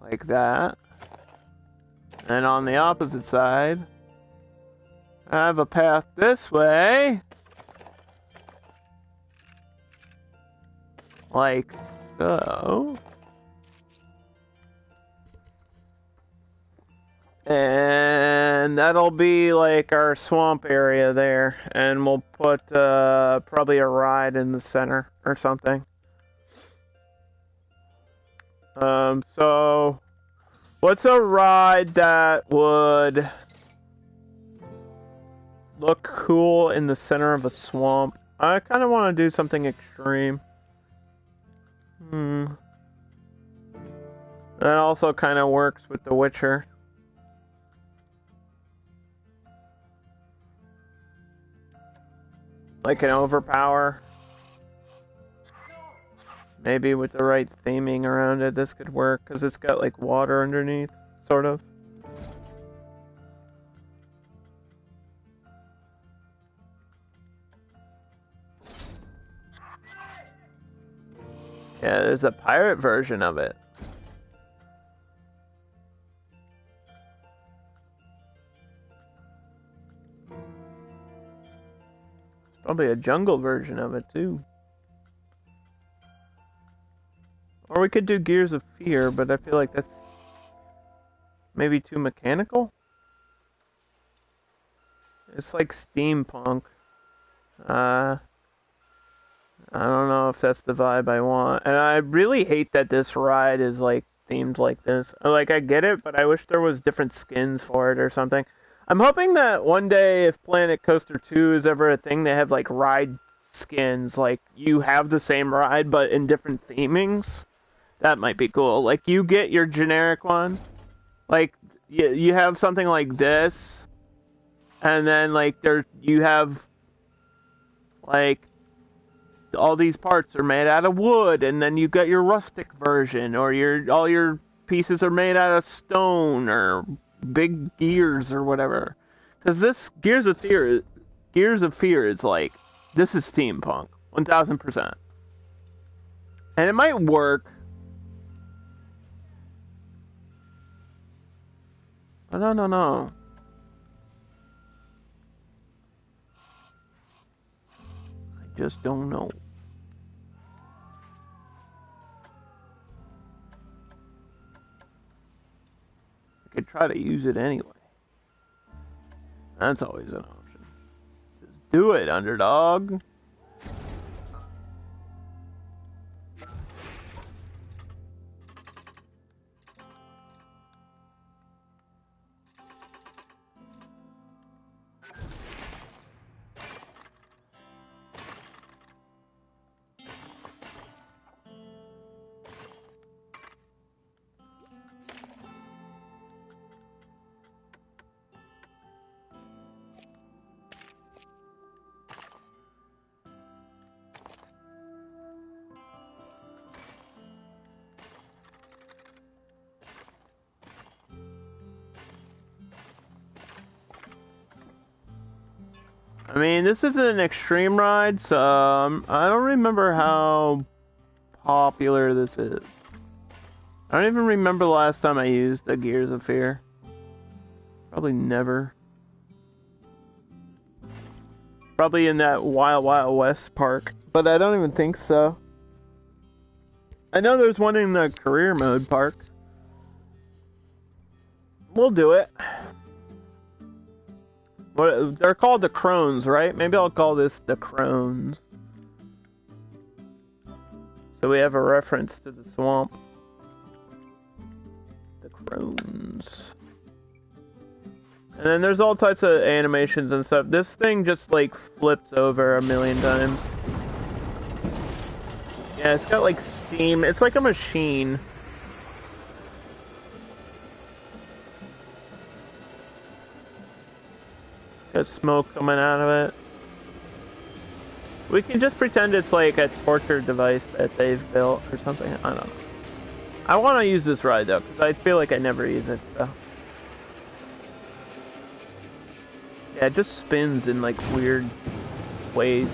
Like that. And on the opposite side, I have a path this way. Like so. And that'll be like our swamp area there. And we'll put probably a ride in the center or something. So what's a ride that would look cool in the center of a swamp? I kind of want to do something extreme. That also kind of works with The Witcher. Like an overpower. Maybe with the right theming around it, this could work, because it's got like water underneath, sort of. Yeah, there's a pirate version of it. Probably a jungle version of it, too. Or we could do Gears of Fear, but I feel like that's maybe too mechanical. It's like steampunk. I don't know if that's the vibe I want. And I really hate that this ride is like themed like this. Like, I get it, but I wish there was different skins for it or something. I'm hoping that one day, if Planet Coaster 2 is ever a thing, they have like ride skins. Like, you have the same ride, but in different themings. That might be cool. Like, you get your generic one. Like, you have something like this. And then, like, you have, like, all these parts are made out of wood, and then you got your rustic version, or all your pieces are made out of stone, or big gears, or whatever. Because this Gears of Fear is like, this is steampunk, 1000%. And it might work. But no. Just don't know. I could try to use it anyway. That's always an option. Just do it, underdog. I mean, this isn't an extreme ride, so I don't remember how popular this is. I don't even remember the last time I used the Gears of Fear. Probably never. Probably in that Wild Wild West park, but I don't even think so. I know there's one in the career mode park. We'll do it. They're called the Crones, right? Maybe I'll call this the Crones. So we have a reference to the swamp. The Crones. And then there's all types of animations and stuff. This thing just like flips over a million times. Yeah, it's got like steam. It's like a machine. Got smoke coming out of it. We can just pretend it's like a torture device that they've built or something. I don't know. I want to use this ride though, because I feel like I never use it, so. Yeah, it just spins in like weird ways.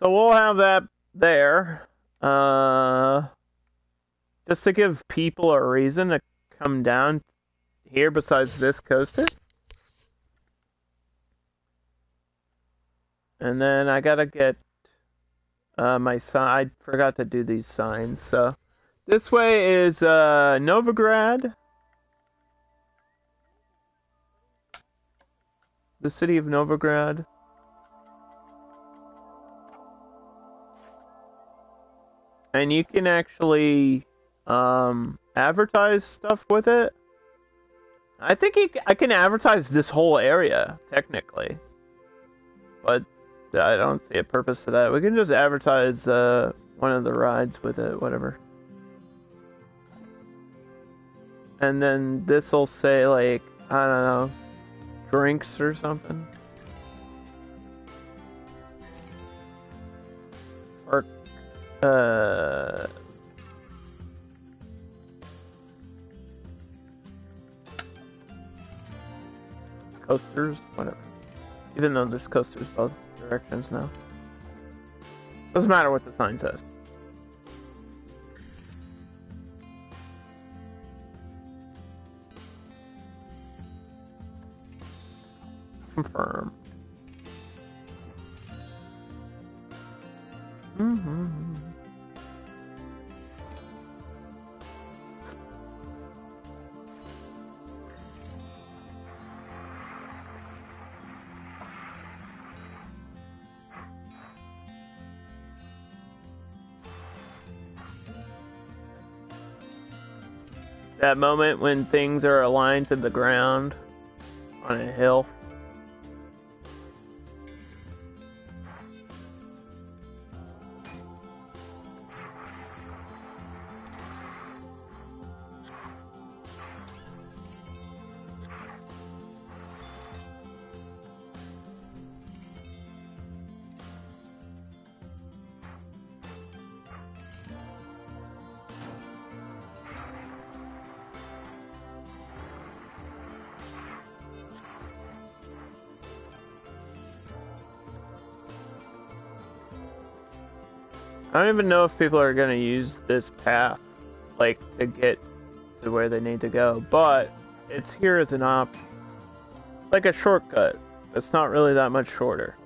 So we'll have that there. Just to give people a reason to come down here besides this coaster. And then I gotta get my sign. I forgot to do these signs. So this way is Novigrad. The city of Novigrad. And you can actually advertise stuff with it. I think I can advertise this whole area, technically. But I don't see a purpose to that. We can just advertise one of the rides with it, whatever. And then this will say, like, I don't know, drinks or something. Or coasters, whatever. Even though there's coasters both directions now. Doesn't matter what the sign says. Confirm. That moment when things are aligned to the ground on a hill. I don't even know if people are going to use this path, like, to get to where they need to go, but it's here as an option. Like a shortcut. It's not really that much shorter.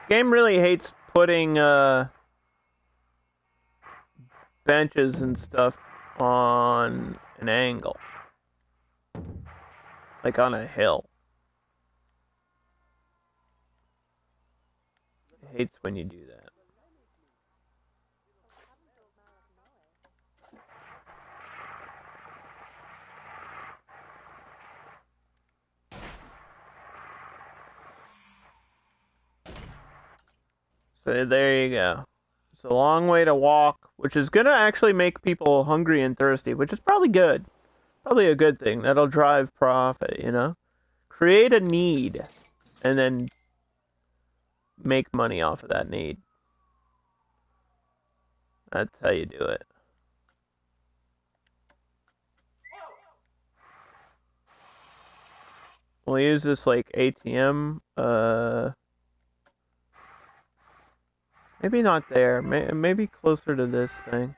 Game really hates putting benches and stuff on an angle, like on a hill. It hates when you do that. So there you go. It's a long way to walk, which is going to actually make people hungry and thirsty, which is probably good. Probably a good thing. That'll drive profit, you know? Create a need, and then make money off of that need. That's how you do it. We'll use this, like, ATM, maybe not there. Maybe closer to this thing.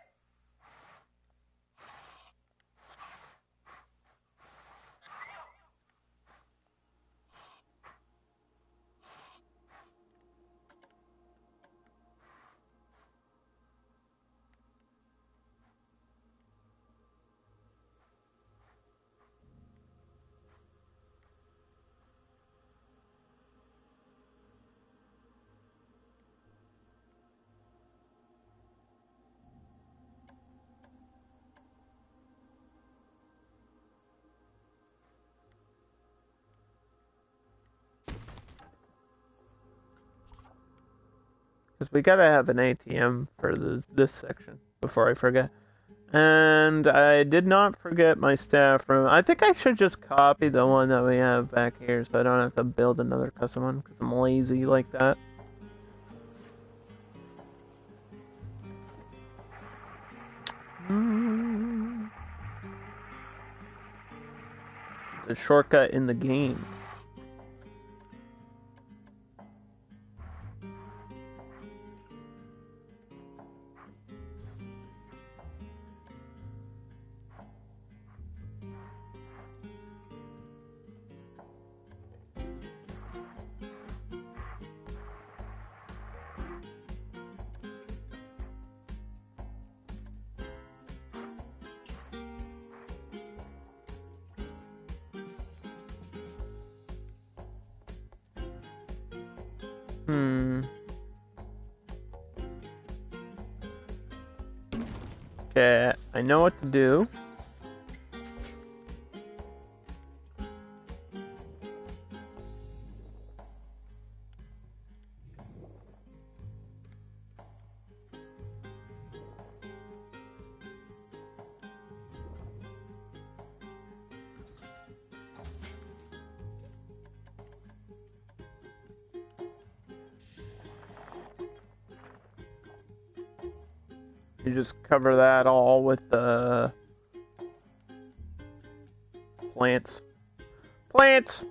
Because we gotta have an ATM for this section before I forget. And I did not forget my staff room. I think I should just copy the one that we have back here so I don't have to build another custom one because I'm lazy like that. It's a shortcut in the game. Okay, I know what to do. You just cover that all with plants. Plants!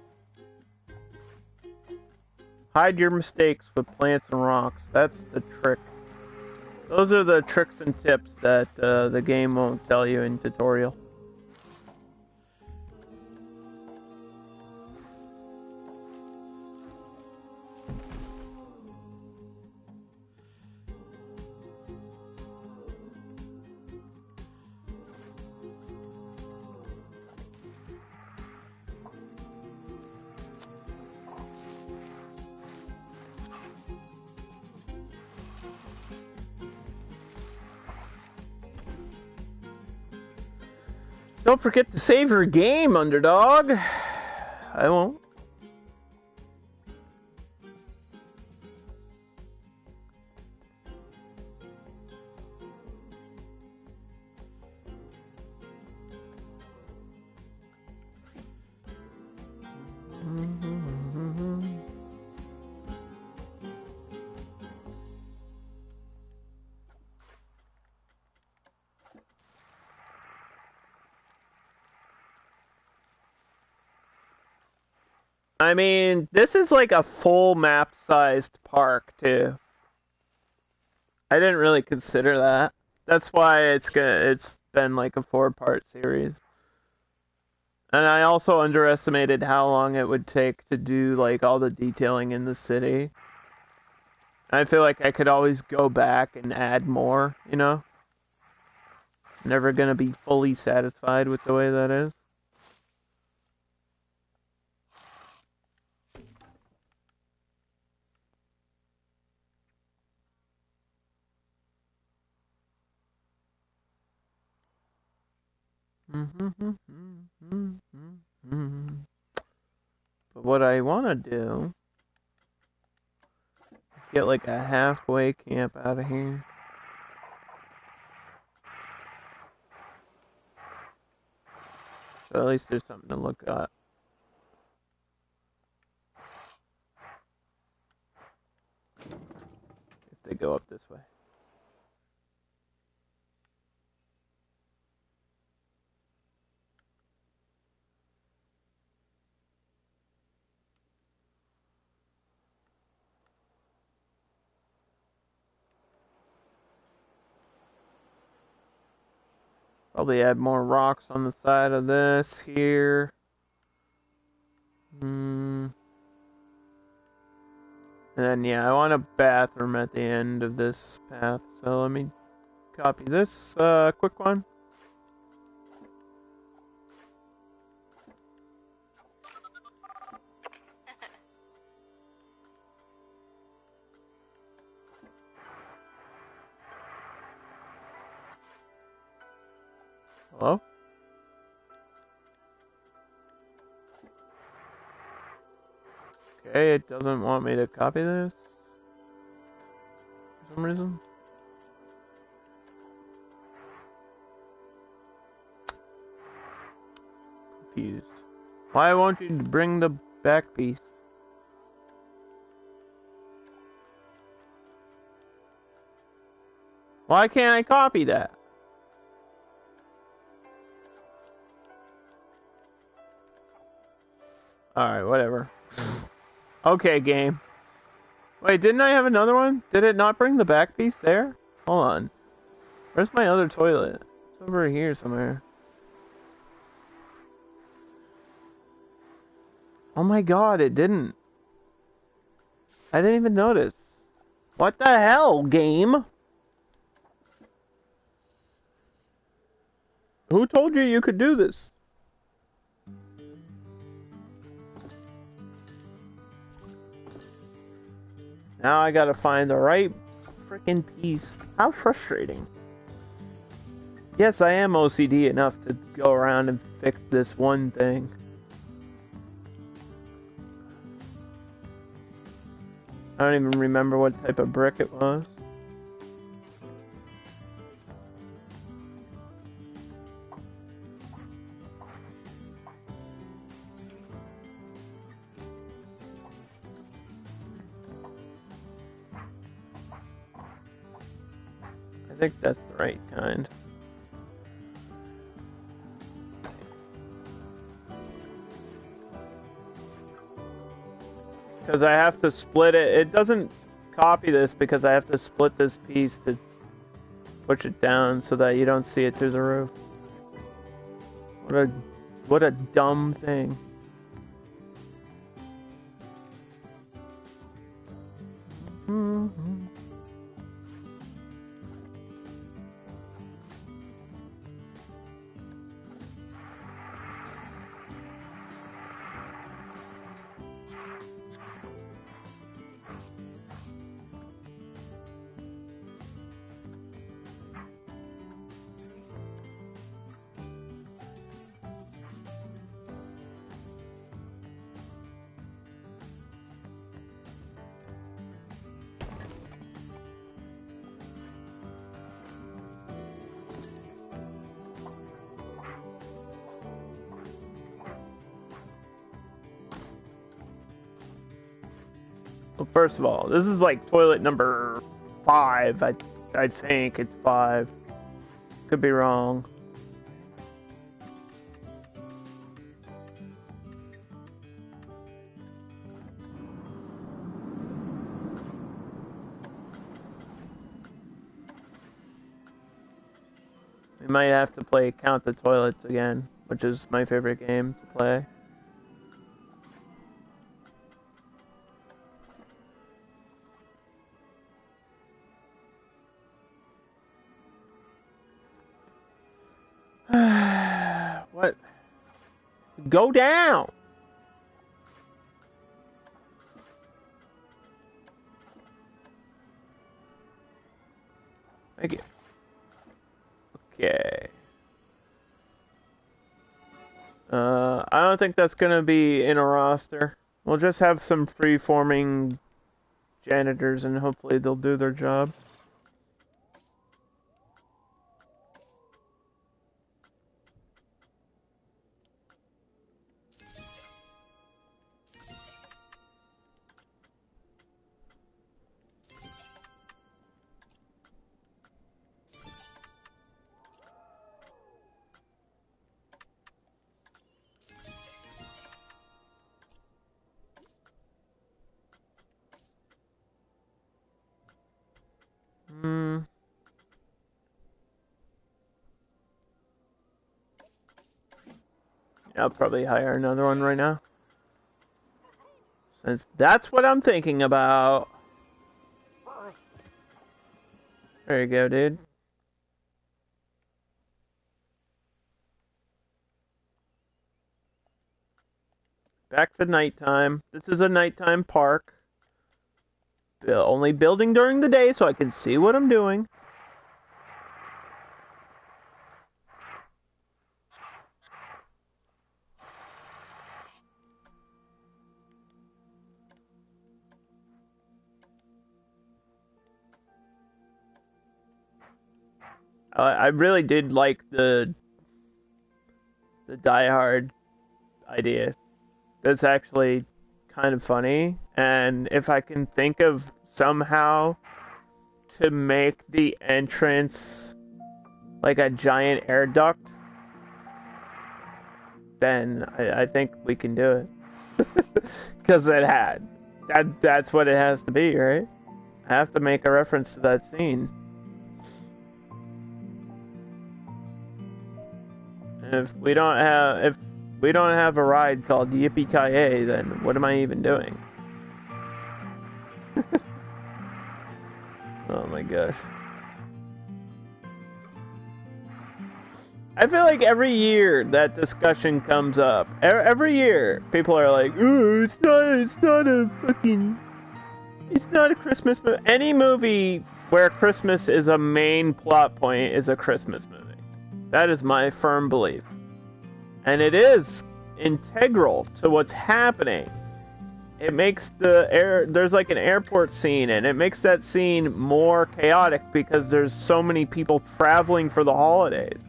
Hide your mistakes with plants and rocks. That's the trick. Those are the tricks and tips that the game won't tell you in tutorial. Don't forget to save your game, underdog. I won't. I mean, this is like a full map-sized park, too. I didn't really consider that. That's why it's been like a 4-part series. And I also underestimated how long it would take to do like all the detailing in the city. I feel like I could always go back and add more, you know? Never gonna be fully satisfied with the way that is. But what I want to do is get like a halfway camp out of here. So at least there's something to look at. If they go up this way. Probably add more rocks on the side of this here. And then, yeah, I want a bathroom at the end of this path. So let me copy this quick one. Hello? Okay, it doesn't want me to copy this for some reason. Confused. Why won't you bring the back piece? Why can't I copy that? Alright, whatever. Okay, game. Wait, didn't I have another one? Did it not bring the back piece there? Hold on. Where's my other toilet? It's over here somewhere. Oh my god, it didn't. I didn't even notice. What the hell, game? Who told you could do this? Now I gotta find the right freaking piece. How frustrating. Yes, I am OCD enough to go around and fix this one thing. I don't even remember what type of brick it was. I think that's the right kind. Because I have to split it. It doesn't copy this because I have to split this piece to push it down so that you don't see it through the roof. What a dumb thing. Mm-hmm. Well, first of all, this is like toilet number 5. I think it's 5. Could be wrong. We might have to play Count the Toilets again, which is my favorite game to play. What? Go down! Thank you. Okay. I don't think that's gonna be in a roster. We'll just have some free-forming janitors and hopefully they'll do their job. I'll probably hire another one right now. Since that's what I'm thinking about. There you go, dude. Back to nighttime. This is a nighttime park. Only building during the day so I can see what I'm doing. I really did like the Die Hard idea. That's actually kind of funny, and if I can think of somehow to make the entrance like a giant air duct, then I think we can do it. Because that's what it has to be, right? I have to make a reference to that scene. If we don't have a ride called Yippee-Ki-Yay, then what am I even doing? Oh my gosh. I feel like every year that discussion comes up. Every year, people are like, "Ooh, it's not a Christmas movie." Any movie where Christmas is a main plot point is a Christmas movie. That is my firm belief. And it is integral to what's happening. It makes there's like an airport scene, and it makes that scene more chaotic because there's so many people traveling for the holidays.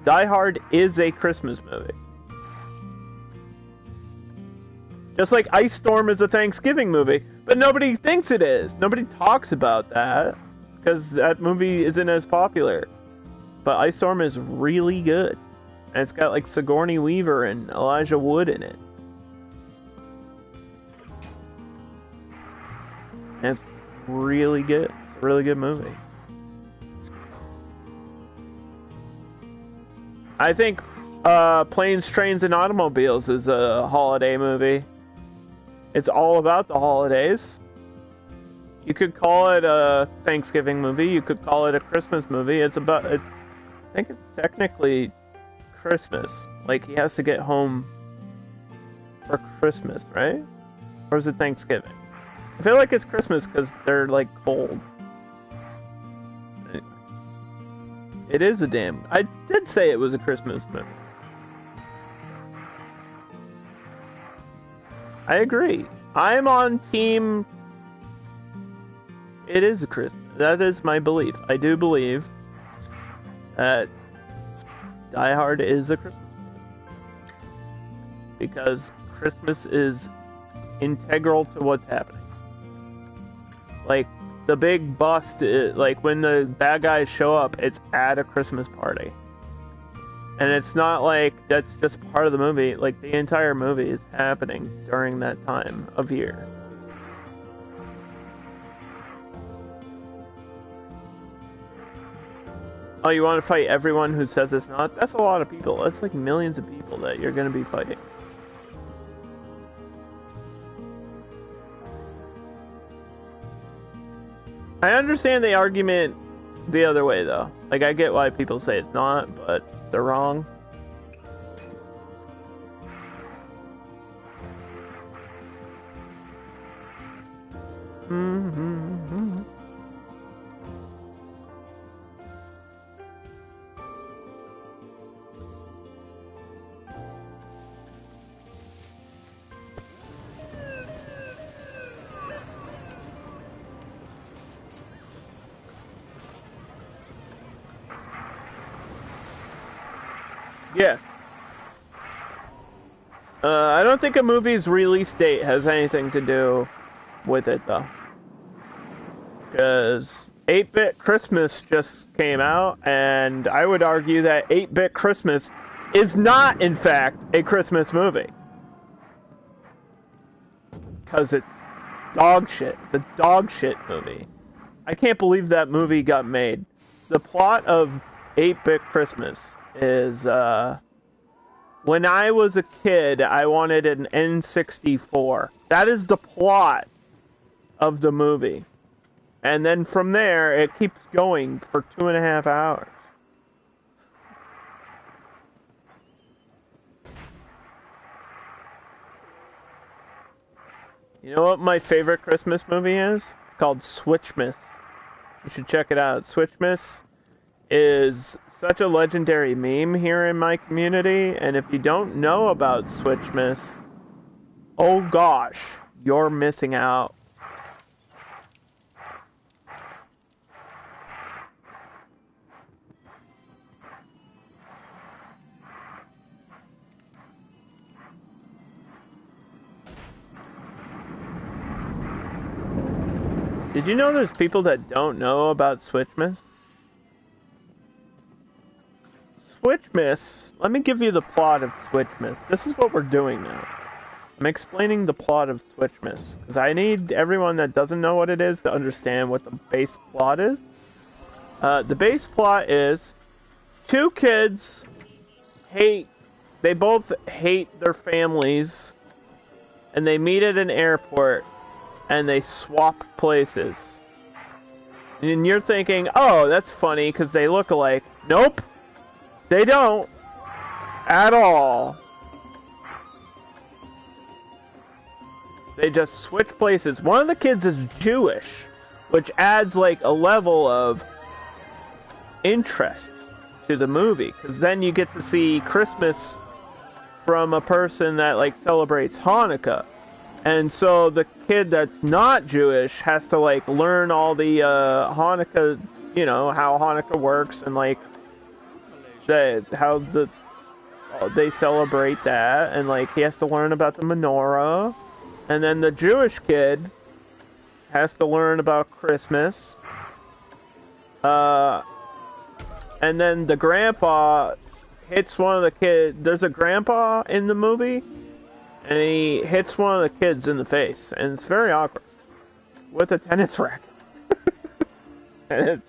Die Hard is a Christmas movie. Just like Ice Storm is a Thanksgiving movie, But nobody thinks it is. Nobody talks about that because that movie isn't as popular. But Ice Storm is really good. And it's got like Sigourney Weaver and Elijah Wood in it. And it's really good. It's a really good movie. I think Planes, Trains, and Automobiles is a holiday movie. It's all about the holidays. You could call it a Thanksgiving movie. You could call it a Christmas movie. I think it's technically Christmas. Like, he has to get home for Christmas, right? Or is it Thanksgiving? I feel like it's Christmas because they're, like, cold. Anyway. It is I did say it was a Christmas movie. I agree. I'm on team... It is a Christmas. That is my belief. I do believe that Die Hard is a Christmas movie. Because Christmas is integral to what's happening. Like, the big bust, like, when the bad guys show up, it's at a Christmas party. And it's not like that's just part of the movie. Like, the entire movie is happening during that time of year. Oh, you want to fight everyone who says it's not? That's a lot of people. That's like millions of people that you're going to be fighting. I understand the argument the other way, though. Like, I get why people say it's not, but they're wrong. Mm-hmm. Yeah. I don't think a movie's release date has anything to do with it, though. Because 8-Bit Christmas just came out, and I would argue that 8-Bit Christmas is not, in fact, a Christmas movie. Because it's dog shit. It's a dog shit movie. I can't believe that movie got made. The plot of 8-Bit Christmas is, when I was a kid, I wanted an N64. That is the plot of the movie. And then from there, it keeps going for 2.5 hours. You know what my favorite Christmas movie is? It's called Switchmas. You should check it out. Switchmas is such a legendary meme here in my community, and if you don't know about Switchmas, oh gosh, you're missing out. Did you know there's people that don't know about Switchmas? Switchmas, let me give you the plot of Switchmas. This is what we're doing now. I'm explaining the plot of Switchmas, because I need everyone that doesn't know what it is to understand what the base plot is. The base plot is two kids they both hate their families, and they meet at an airport, and they swap places. And you're thinking, oh, that's funny because they look alike. Nope, they don't at all. They just switch places. One of the kids is Jewish, which adds like a level of interest to the movie, because then you get to see Christmas from a person that like celebrates Hanukkah. And so the kid that's not Jewish has to like learn all the Hanukkah, you know, how Hanukkah works, and like how they celebrate that, and like he has to learn about the menorah. And then the Jewish kid has to learn about Christmas. And then the grandpa hits one of the kids. There's a grandpa in the movie, and he hits one of the kids in the face, and it's very awkward with a tennis racket. And it's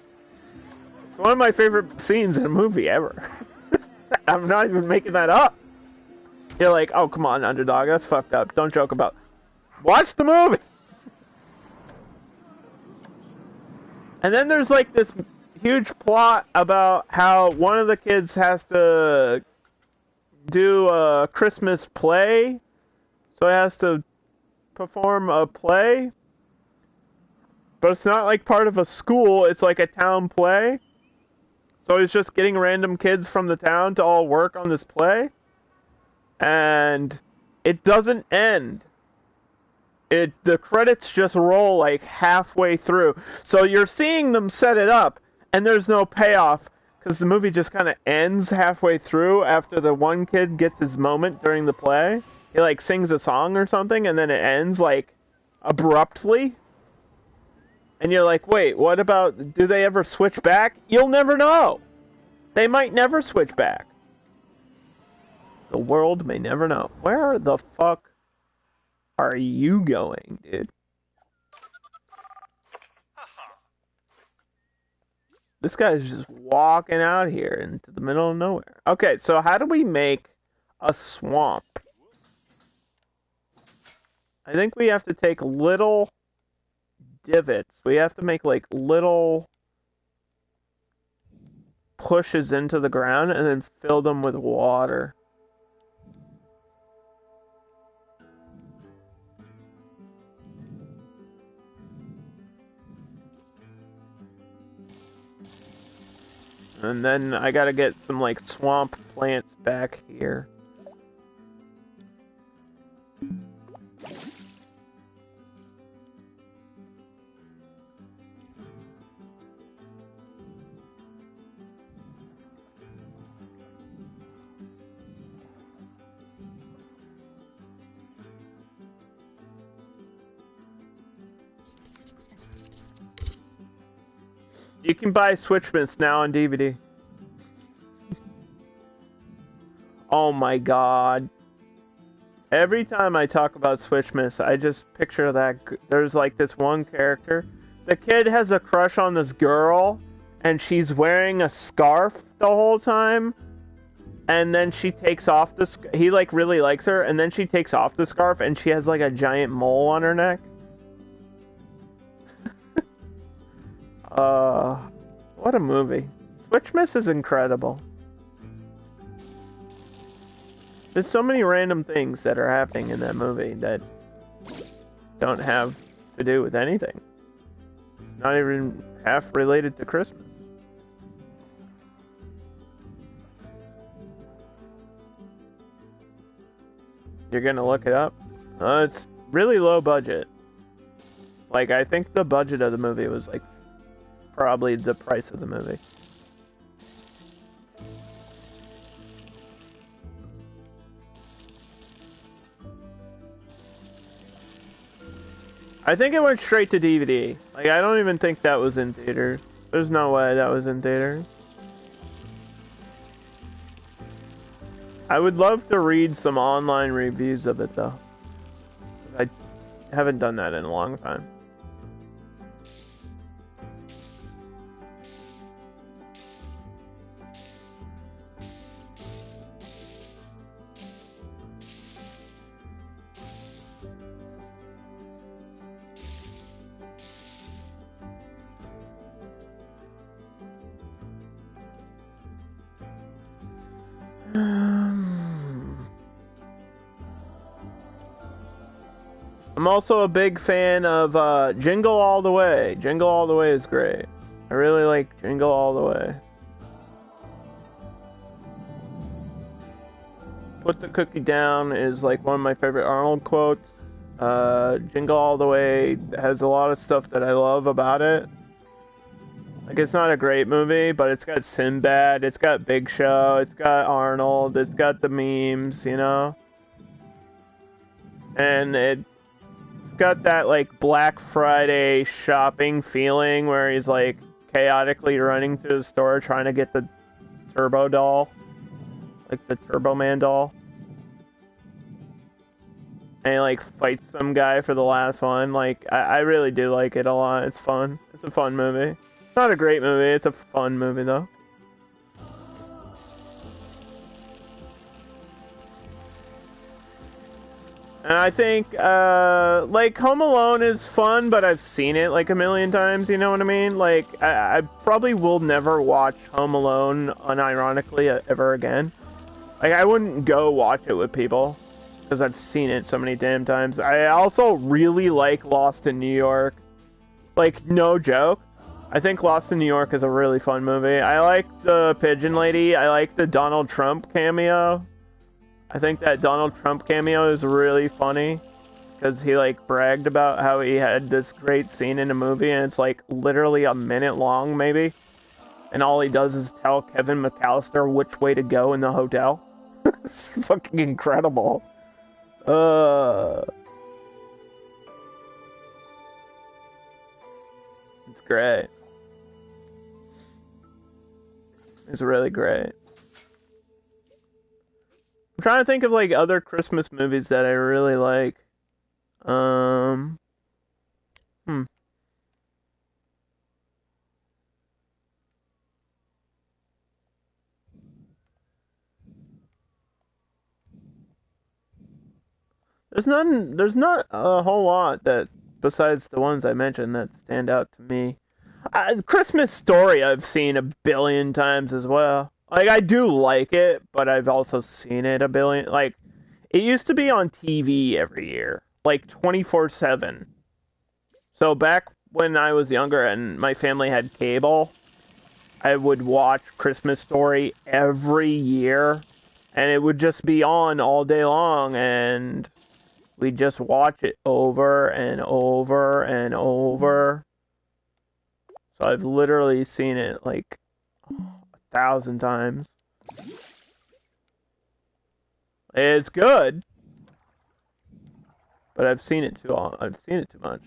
one of my favorite scenes in a movie ever. I'm not even making that up. You're like, oh, come on, underdog, that's fucked up. Don't joke about it. Watch the movie! And then there's like this huge plot about how one of the kids has to do a Christmas play. So he has to perform a play. But it's not like part of a school, it's like a town play. So he's just getting random kids from the town to all work on this play. And it doesn't end. The credits just roll like halfway through. So you're seeing them set it up, and there's no payoff, because the movie just kind of ends halfway through after the one kid gets his moment during the play. He like sings a song or something, and then it ends like abruptly. And you're like, wait, what about, do they ever switch back? You'll never know. They might never switch back. The world may never know. Where the fuck are you going, dude? This guy's just walking out here into the middle of nowhere. Okay, so how do we make a swamp? I think we have to take little divots. We have to make like little pushes into the ground and then fill them with water. And then I gotta get some like swamp plants back here. You can buy Switchmas now on DVD. Oh my god. Every time I talk about Switchmas, I just picture that there's like this one character. The kid has a crush on this girl, and she's wearing a scarf the whole time. And then she takes off the he like really likes her, and then she takes off the scarf, and she has like a giant mole on her neck. What a movie. Switchmas is incredible. There's so many random things that are happening in that movie that don't have to do with anything. Not even half related to Christmas. You're gonna look it up? It's really low budget. Like, I think the budget of the movie was like probably the price of the movie. I think it went straight to DVD. Like, I don't even think that was in theaters. There's no way that was in theaters. I would love to read some online reviews of it, though. I haven't done that in a long time. I'm also a big fan of Jingle All the Way. Jingle All the Way is great. I really like Jingle All the Way. Put the Cookie Down is like one of my favorite Arnold quotes. Jingle All the Way has a lot of stuff that I love about it. Like, it's not a great movie, but it's got Sinbad, it's got Big Show, it's got Arnold, it's got the memes, you know? And it's got that like Black Friday shopping feeling where he's like chaotically running through the store trying to get the Turbo doll, like the Turbo Man doll, and he like fights some guy for the last one. Like I really do like it a lot. It's fun. It's a fun movie. It's not a great movie. It's a fun movie though. And I think, like, Home Alone is fun, but I've seen it, like, a million times, you know what I mean? Like, I probably will never watch Home Alone unironically ever again. Like, I wouldn't go watch it with people, because I've seen it so many damn times. I also really like Lost in New York. Like, no joke. I think Lost in New York is a really fun movie. I like the Pigeon Lady. I like the Donald Trump cameo. I think that Donald Trump cameo is really funny because he like bragged about how he had this great scene in a movie and it's like literally a minute long maybe, and all he does is tell Kevin McAllister which way to go in the hotel. It's fucking incredible. It's great. It's really great. I'm trying to think of like other Christmas movies that I really like. There's not a whole lot that besides the ones I mentioned that stand out to me. Christmas Story I've seen a billion times as well. Like, I do like it, but I've also seen it a billion... Like, it used to be on TV every year. Like, 24/7. So back when I was younger and my family had cable, I would watch Christmas Story every year. And it would just be on all day long, and we'd just watch it over and over and over. So I've literally seen it, like... 1,000 times. It's good, but I've seen it too long. I've seen it too much.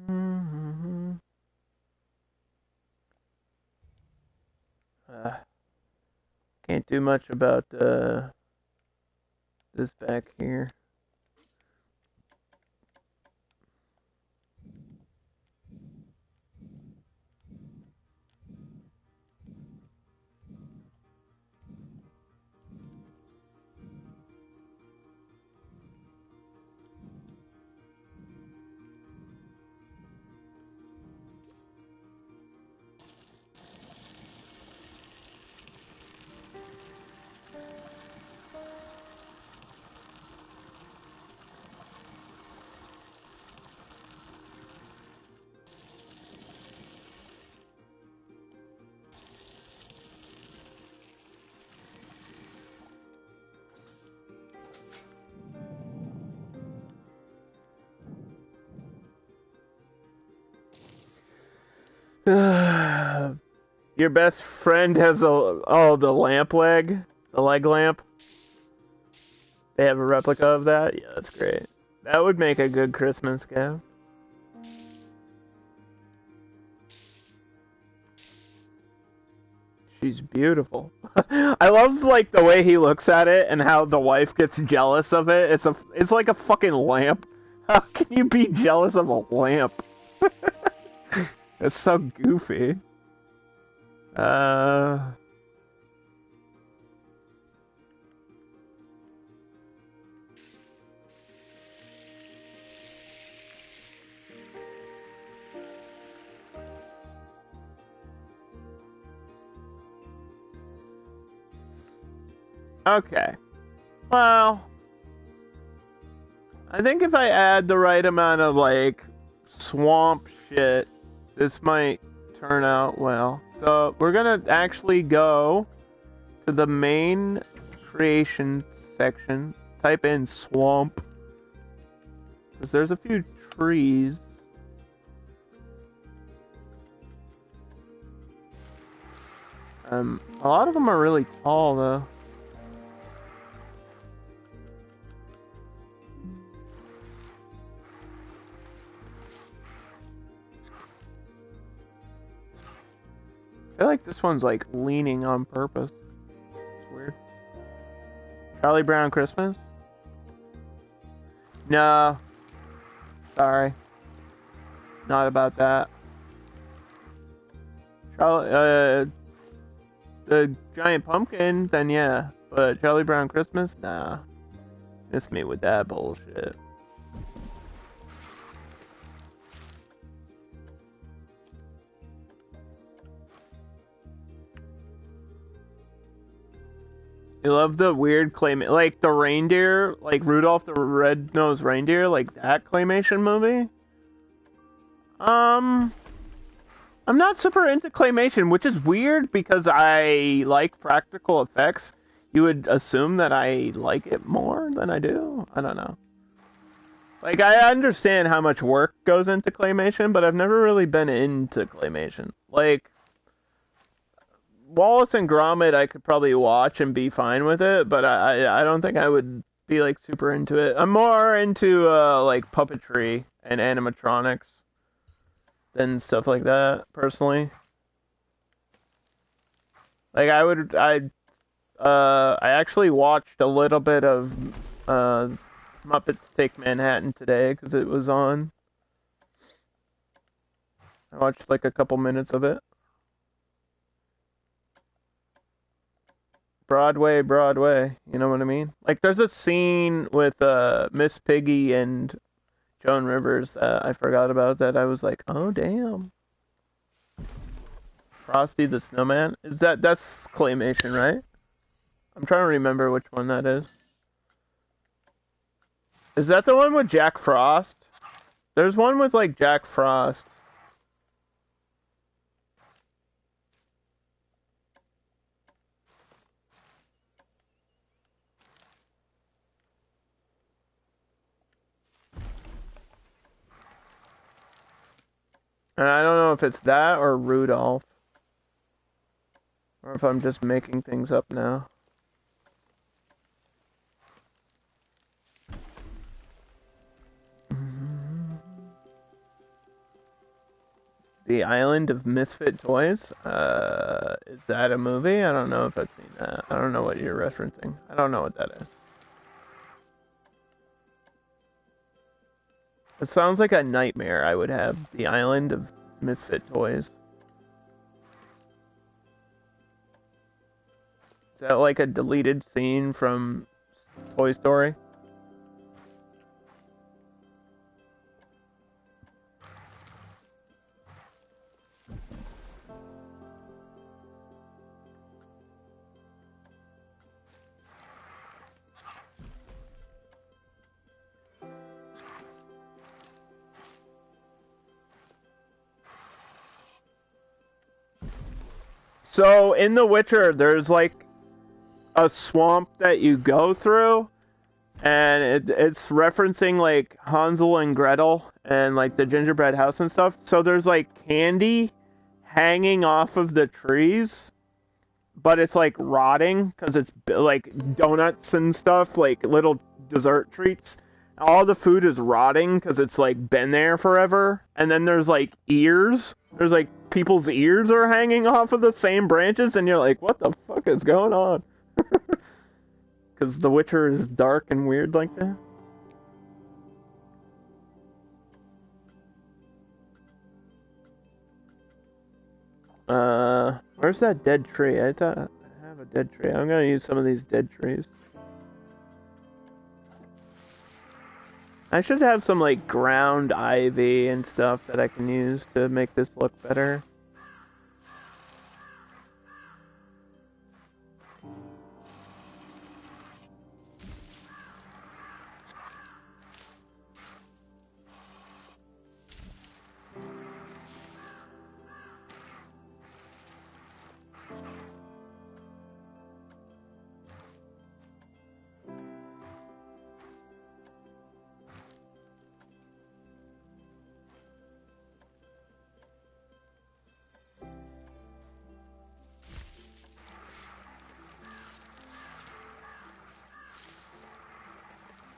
Mm-hmm. Can't do much about this back here. Your best friend has the lamp leg, the leg lamp. They have a replica of that. Yeah, that's great. That would make a good Christmas gift. She's beautiful. I love like the way he looks at it and how the wife gets jealous of it. It's like a fucking lamp. How can you be jealous of a lamp? It's so goofy. Okay. Well, I think if I add the right amount of, like, swamp shit, this might turn out well. So, we're gonna actually go to the main creation section. Type in swamp. Because there's a few trees. A lot of them are really tall, though. I feel like this one's like leaning on purpose. It's weird. Charlie Brown Christmas? No. Sorry. Not about that. Charlie, the giant pumpkin, then yeah. But Charlie Brown Christmas? Nah. Miss me with that bullshit. You love the weird like the reindeer, like Rudolph the Red-Nosed Reindeer, like that claymation movie? I'm not super into claymation, which is weird because I like practical effects. You would assume that I like it more than I do. I don't know. Like, I understand how much work goes into claymation, but I've never really been into claymation. Like, Wallace and Gromit I could probably watch and be fine with it, but I don't think I would be, like, super into it. I'm more into, like, puppetry and animatronics than stuff like that, personally. Like, I actually watched a little bit of, Muppets Take Manhattan today, because it was on. I watched, like, a couple minutes of it. Broadway, you know what I mean? Like, there's a scene with, Miss Piggy and Joan Rivers that I forgot about that I was like, oh, damn. Frosty the Snowman? That's claymation, right? I'm trying to remember which one that is. Is that the one with Jack Frost? There's one with, like, Jack Frost. And I don't know if it's that or Rudolph. Or if I'm just making things up now. The Island of Misfit Toys? Is that a movie? I don't know if I've seen that. I don't know what you're referencing. I don't know what that is. It sounds like a nightmare I would have. The Island of Misfit Toys. Is that like a deleted scene from Toy Story? So in The Witcher, there's like a swamp that you go through, and it's referencing like Hansel and Gretel and like the gingerbread house and stuff. So there's like candy hanging off of the trees, but it's like rotting because it's like donuts and stuff, like little dessert treats. All the food is rotting because it's like been there forever. And then there's like ears. There's like people's ears are hanging off of the same branches, and you're like, what the fuck is going on? Because The Witcher is dark and weird like that. Where's that dead tree? I thought I have a dead tree. I'm gonna use some of these dead trees. I should have some like ground ivy and stuff that I can use to make this look better.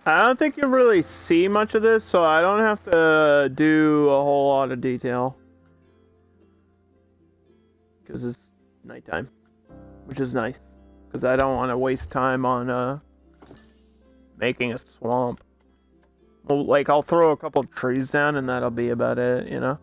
I don't think you really see much of this, so I don't have to do a whole lot of detail. Because it's nighttime. Which is nice. Because I don't want to waste time on making a swamp. Well, like, I'll throw a couple of trees down and that'll be about it, you know?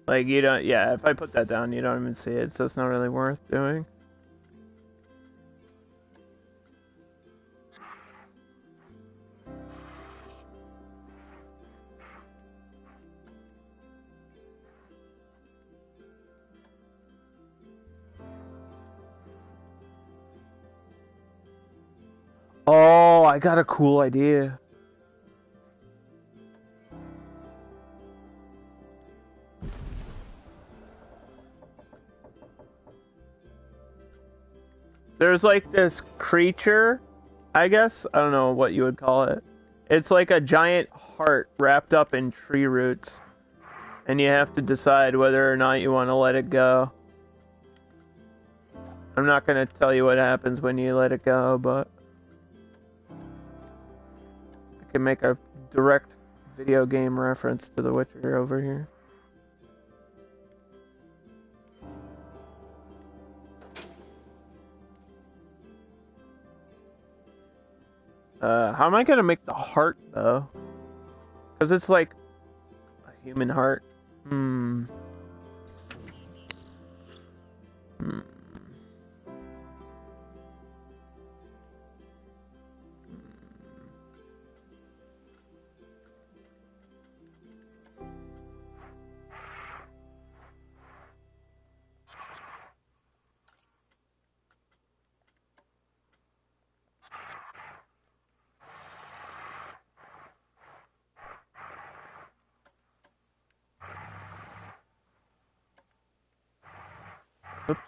Like, you don't, yeah, if I put that down, you don't even see it, so it's not really worth doing. Oh, I got a cool idea. There's like this creature, I guess. I don't know what you would call it. It's like a giant heart wrapped up in tree roots. And you have to decide whether or not you want to let it go. I'm not going to tell you what happens when you let it go, but I can make a direct video game reference to The Witcher over here. How am I going to make the heart, though? Because it's like a human heart. Hmm. Oops.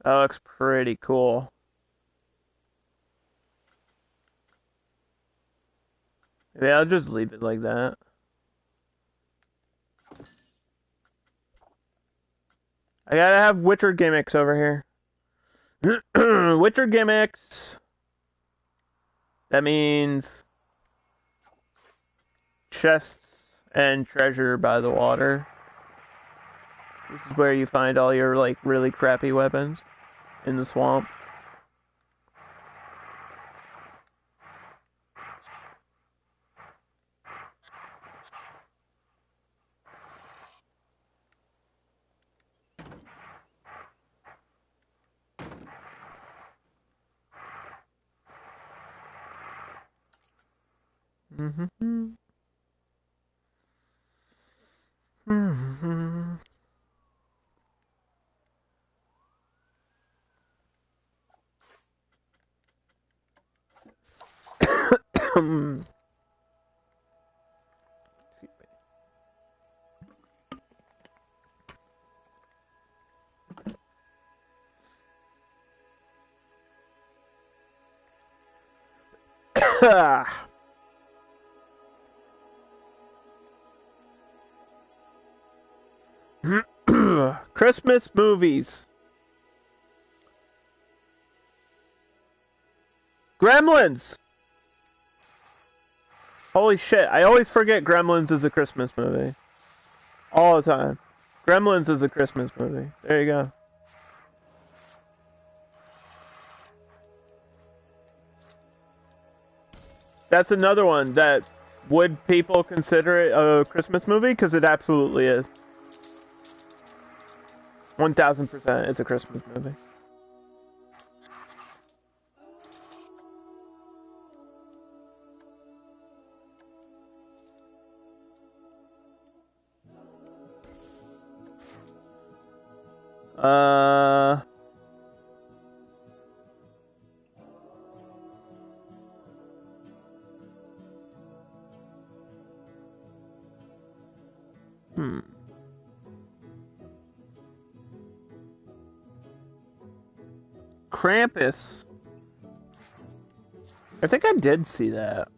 That looks pretty cool. Yeah, I'll just leave it like that. I gotta have Witcher gimmicks over here. Witcher gimmicks. That means chests and treasure by the water. This is where you find all your, like, really crappy weapons in the swamp. Mm-hmm. Mm-hmm. Christmas movies. Gremlins! Holy shit, I always forget Gremlins is a Christmas movie. All the time. Gremlins is a Christmas movie. There you go. That's another one that would people consider it a Christmas movie? Because it absolutely is. 1000% it's a Christmas movie. Krampus. I think I did see that.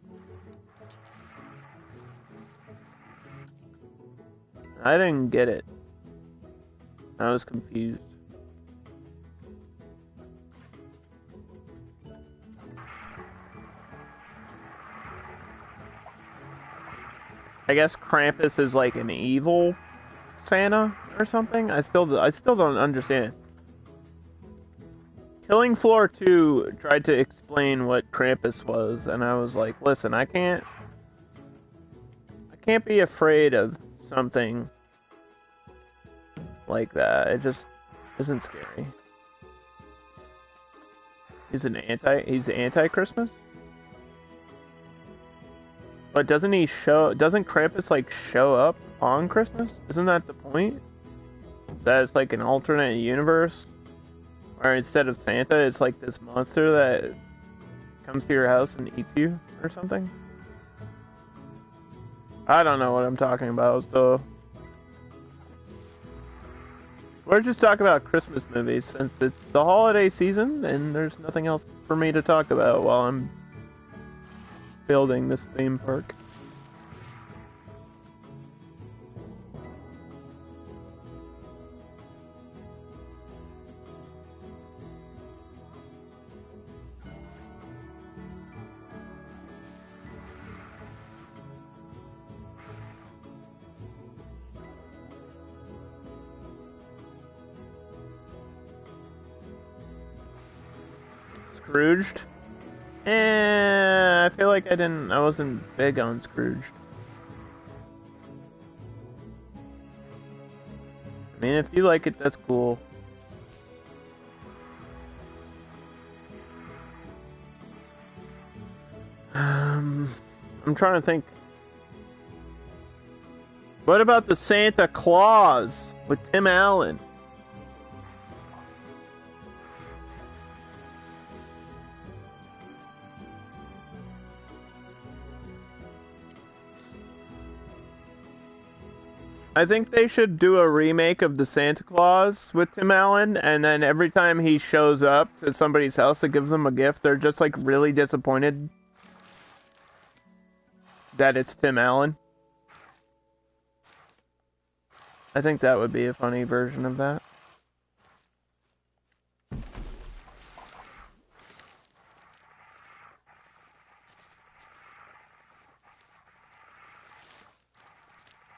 I didn't get it. I was confused. I guess Krampus is like an evil Santa or something? I still don't understand. Killing Floor 2 tried to explain what Krampus was, and I was like, listen, I can't be afraid of something like that. It just isn't scary. He's anti-Christmas? But doesn't Krampus like show up on Christmas? Isn't that the point? That it's like an alternate universe? Or instead of Santa, it's like this monster that comes to your house and eats you or something? I don't know what I'm talking about, so we're just talking about Christmas movies since it's the holiday season and there's nothing else for me to talk about while I'm building this theme park. Scrooged? I feel like I wasn't big on Scrooged. I mean, if you like it, that's cool. I'm trying to think. What about the Santa Claus with Tim Allen? I think they should do a remake of the Santa Claus with Tim Allen, and then every time he shows up to somebody's house to give them a gift, they're just like really disappointed that it's Tim Allen. I think that would be a funny version of that.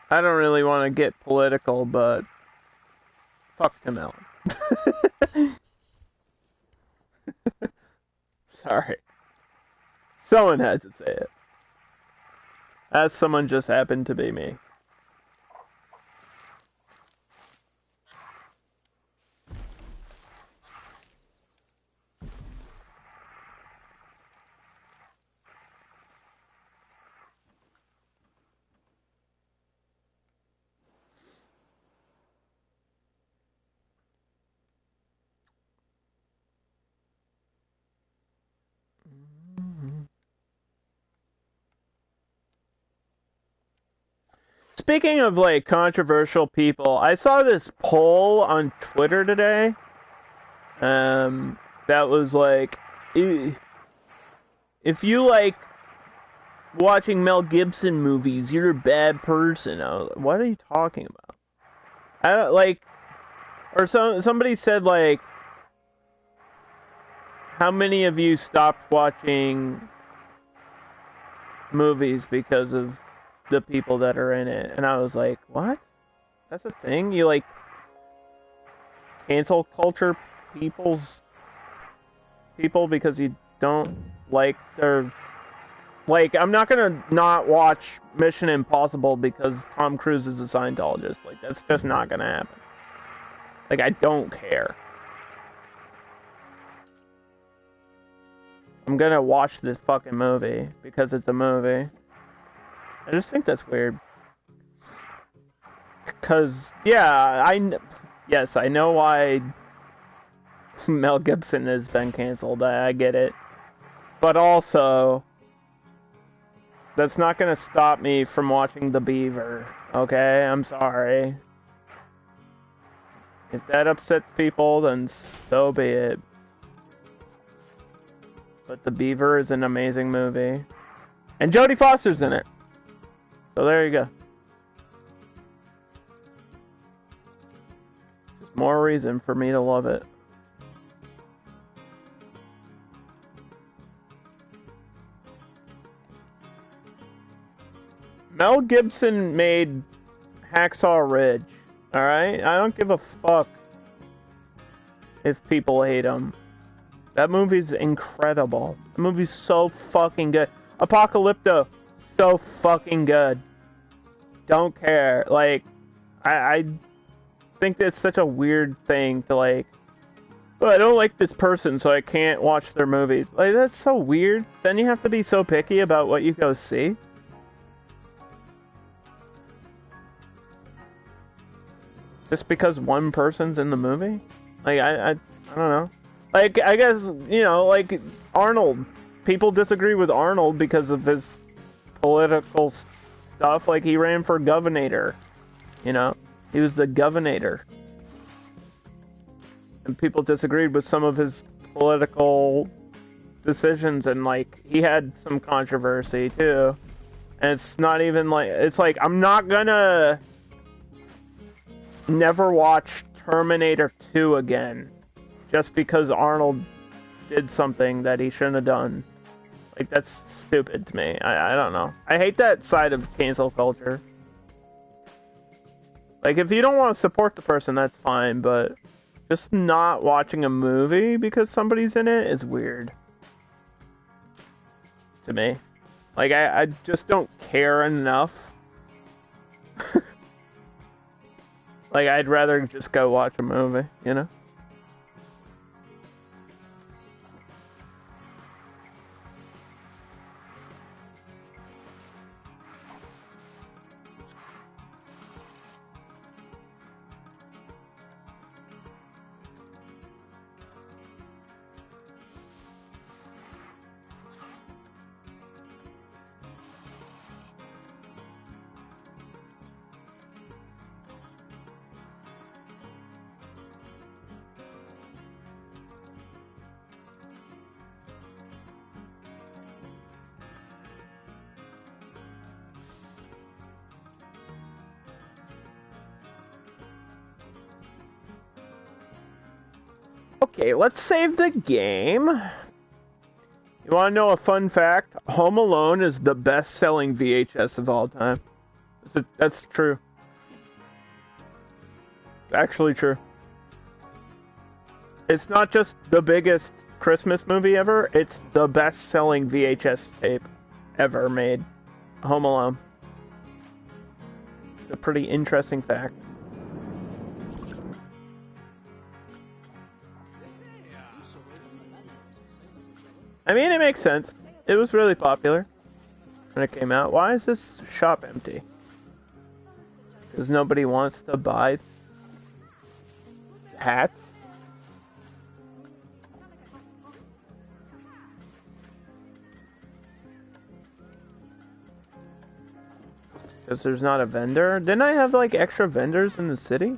I don't really want to get political, but fuck Tim Allen. Sorry. Someone had to say it. That someone just happened to be me. Speaking of like controversial people, I saw this poll on Twitter today. That was like, if you like watching Mel Gibson movies, you're a bad person. What are you talking about? I don't like, or somebody said like, how many of you stopped watching movies because of the people that are in it? And I was like, what? That's a thing? You like cancel culture people because you don't like their, like, I'm not gonna not watch Mission Impossible because Tom Cruise is a Scientologist. Like, that's just not gonna happen. Like, I don't care. I'm gonna watch this fucking movie because it's a movie. I just think that's weird. Because, yeah, I know why Mel Gibson has been canceled. I get it. But also, that's not going to stop me from watching The Beaver Okay, I'm sorry. If that upsets people, then so be it. But The Beaver is an amazing movie. And Jodie Foster's in it. So there you go. Just more reason for me to love it. Mel Gibson made Hacksaw Ridge. Alright? I don't give a fuck if people hate him. That movie's incredible. The movie's so fucking good. Apocalypto, so fucking good. Don't care. Like, I think that's such a weird thing to like, well, I don't like this person, so I can't watch their movies. Like, that's so weird. Then you have to be so picky about what you go see. Just because one person's in the movie? Like, I don't know. Like, I guess, you know, like, Arnold. People disagree with Arnold because of his political stuff. Like, he ran for governor. You know? He was the governor. And people disagreed with some of his political decisions. And, like, he had some controversy, too. And it's not even like... It's like, I'm not gonna... never watch Terminator 2 again just because Arnold did something that he shouldn't have done. Like, that's stupid to me. I don't know. I hate that side of cancel culture. Like, if you don't want to support the person, that's fine, but just not watching a movie because somebody's in it is weird. To me. Like, I just don't care enough. Like, I'd rather just go watch a movie, you know? Okay, let's save the game. You want to know a fun fact? Home Alone is the best-selling VHS of all time. That's true. Actually true. It's not just the biggest Christmas movie ever, it's the best-selling VHS tape ever made. Home Alone. It's a pretty interesting fact. I mean, it makes sense. It was really popular when it came out. Why is this shop empty? Because nobody wants to buy hats? Because there's not a vendor? Didn't I have, like, extra vendors in the city?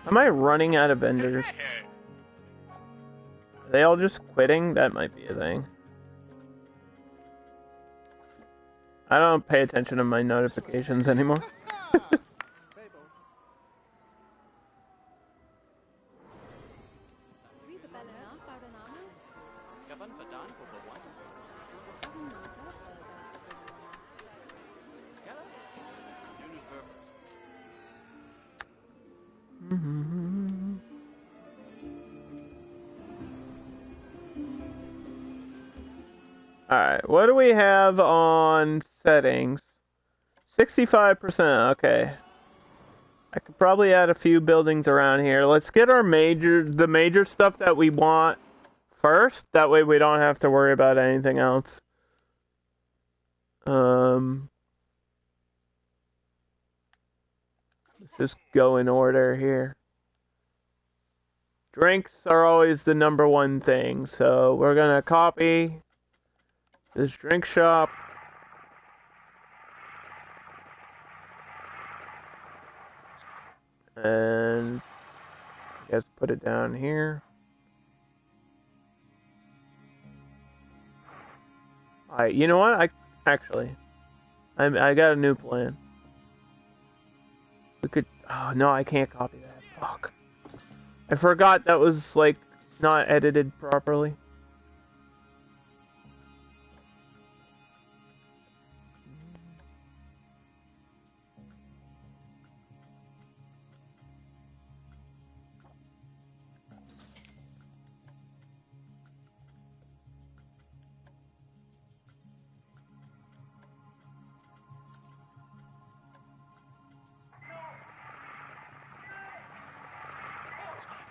Am I running out of vendors? Are they all just quitting? That might be a thing. I don't pay attention to my notifications anymore. Alright, what do we have on settings? 65%, okay. I could probably add a few buildings around here. Let's get our the major stuff that we want first. That way we don't have to worry about anything else. Let's just go in order here. Drinks are always the number one thing, so we're gonna copy this drink shop. And I guess put it down here. Alright, you know what? I got a new plan. We could... Oh, no, I can't copy that. Fuck. I forgot that was, like, not edited properly.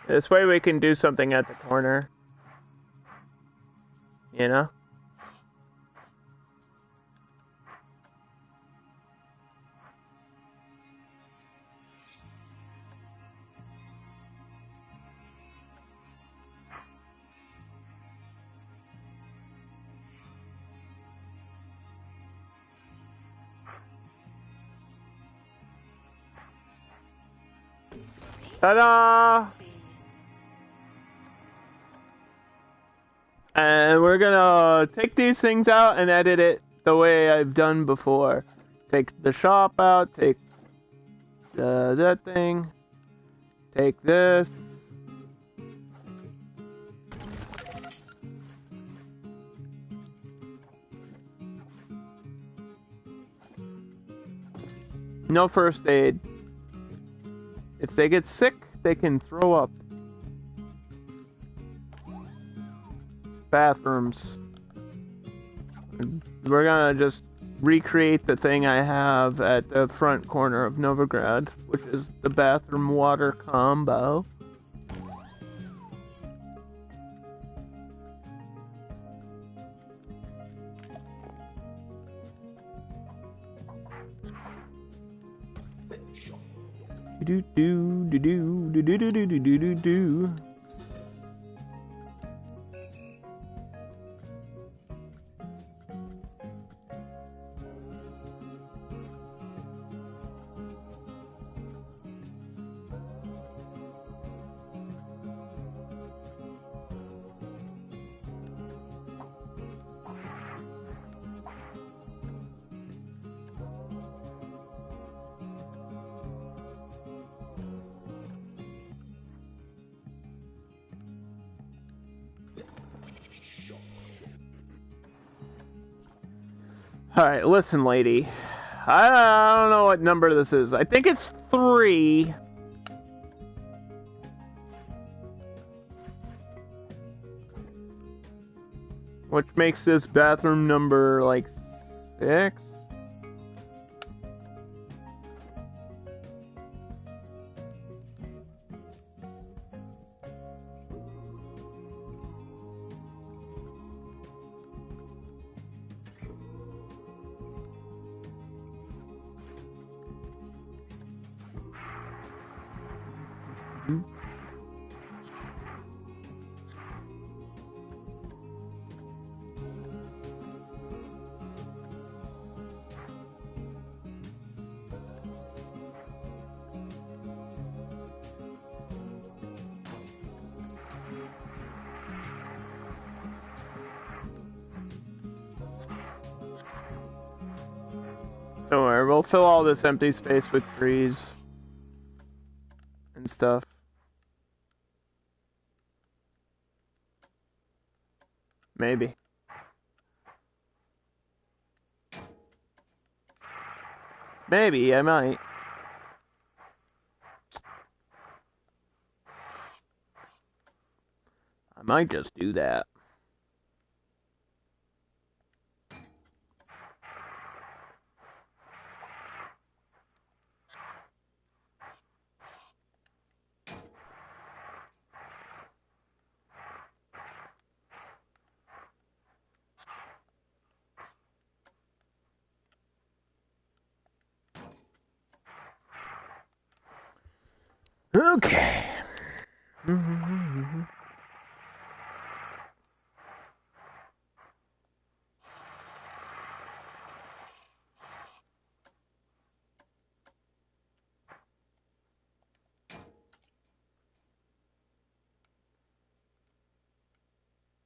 This way we can do something at the corner. You know? Ta-da! And we're gonna take these things out and edit it the way I've done before. Take the shop out, take that thing, take this. No first aid. If they get sick, they can throw up. Bathrooms. We're gonna just recreate the thing I have at the front corner of Novigrad, which is the bathroom water combo. Do do do do do do do do do do do. Alright, listen, lady. I don't know what number this is. I think it's 3. Which makes this bathroom number, like, 6? Don't worry, we'll fill all this empty space with trees and stuff. Maybe. Maybe, I might. I might just do that. Okay.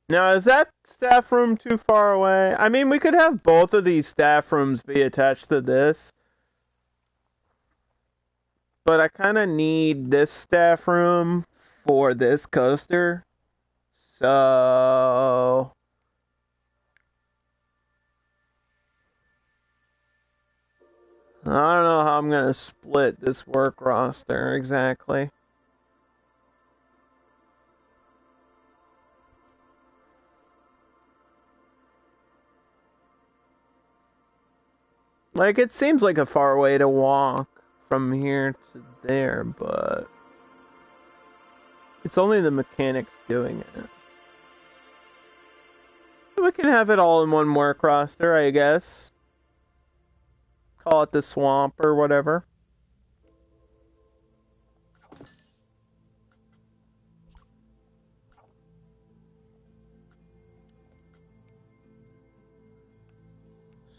Now, is that staff room too far away? I mean, we could have both of these staff rooms be attached to this. But I kind of need this staff room for this coaster. So... I don't know how I'm going to split this work roster exactly. Like, it seems like a far way to walk from here to there, but it's only the mechanics doing it. We can have it all in one work roster, I guess. Call it the swamp or whatever.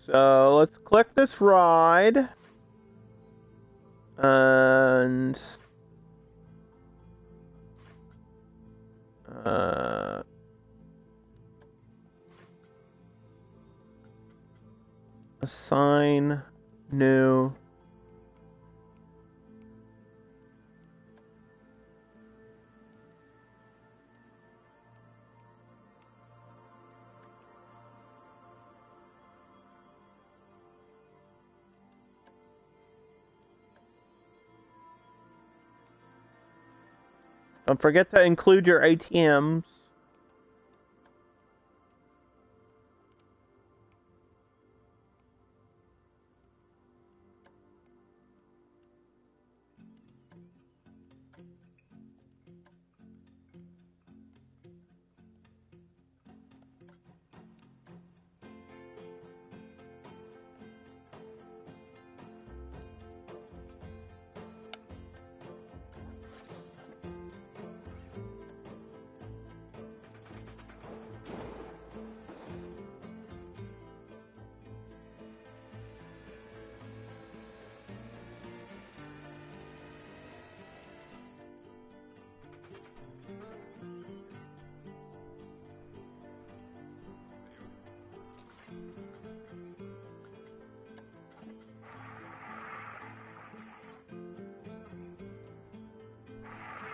So let's click this ride. And assign new. Don't forget to include your ATMs.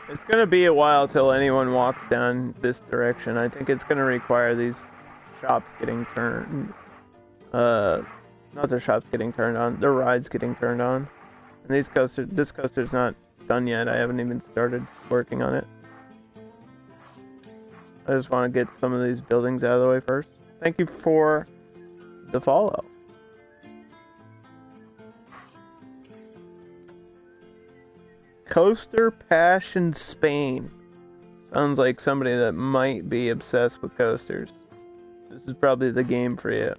It's gonna be a while till anyone walks down this direction. I think it's gonna require these shops getting turned. Not the shops getting turned on, the rides getting turned on. And this coaster's not done yet. I haven't even started working on it. I just want to get some of these buildings out of the way first. Thank you for the follow. Coaster Passion Spain. Sounds like somebody that might be obsessed with coasters. This is probably the game for you.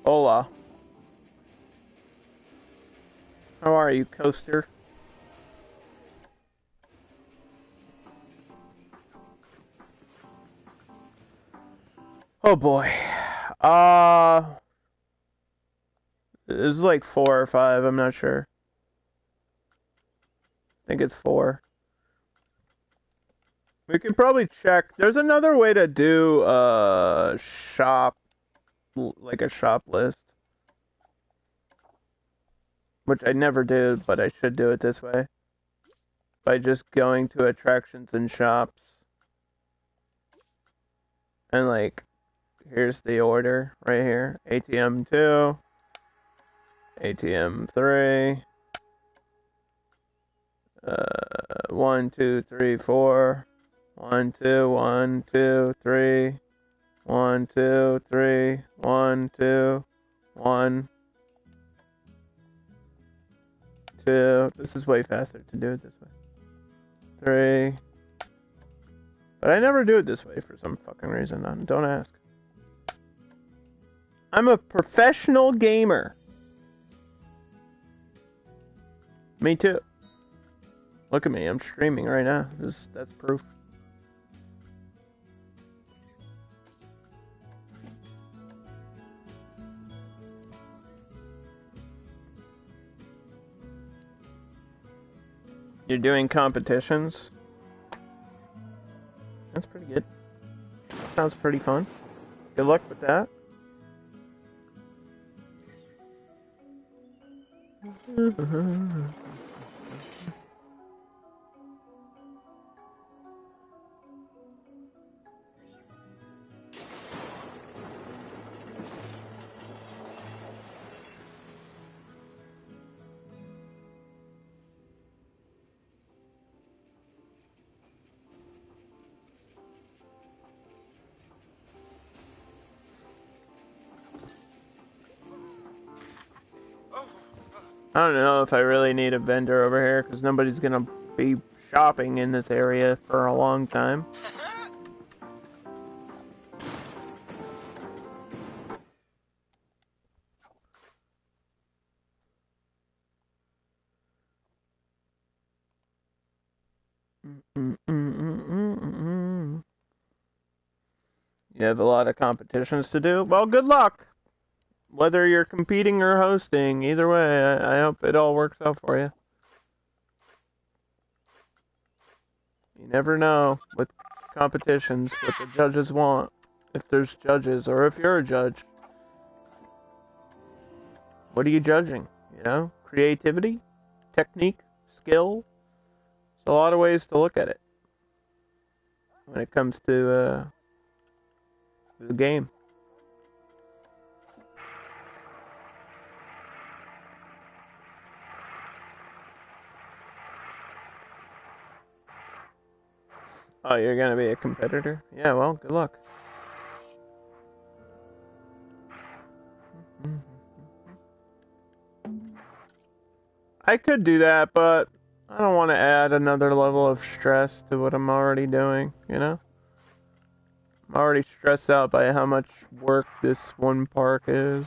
Hola. How are you, coaster? Oh boy. This is like 4 or 5, I'm not sure. I think it's 4. We can probably check. There's another way to do shop, like a shop list. Which I never do, but I should do it this way. By just going to attractions and shops. And like, here's the order right here. ATM 2. ATM 3. 1, 2, 3, 4. 1, 2, 1, 2, 3. 1, 2, 3. 1, 2, 1. 2. This is way faster to do it this way. 3. But I never do it this way for some fucking reason. Don't ask. I'm a professional gamer. Me too. Look at me, I'm streaming right now. That's proof. You're doing competitions? That's pretty good. Sounds pretty fun. Good luck with that. I don't know if I really need a vendor over here, because nobody's gonna be shopping in this area for a long time. You have a lot of competitions to do? Well, good luck! Whether you're competing or hosting, either way, I hope it all works out for you. You never know with competitions what the judges want, if there's judges, or if you're a judge. What are you judging? You know? Creativity? Technique? Skill? There's a lot of ways to look at it when it comes to the game. Oh, you're gonna be a competitor? Yeah, well, good luck. I could do that, but I don't want to add another level of stress to what I'm already doing, you know? I'm already stressed out by how much work this one park is.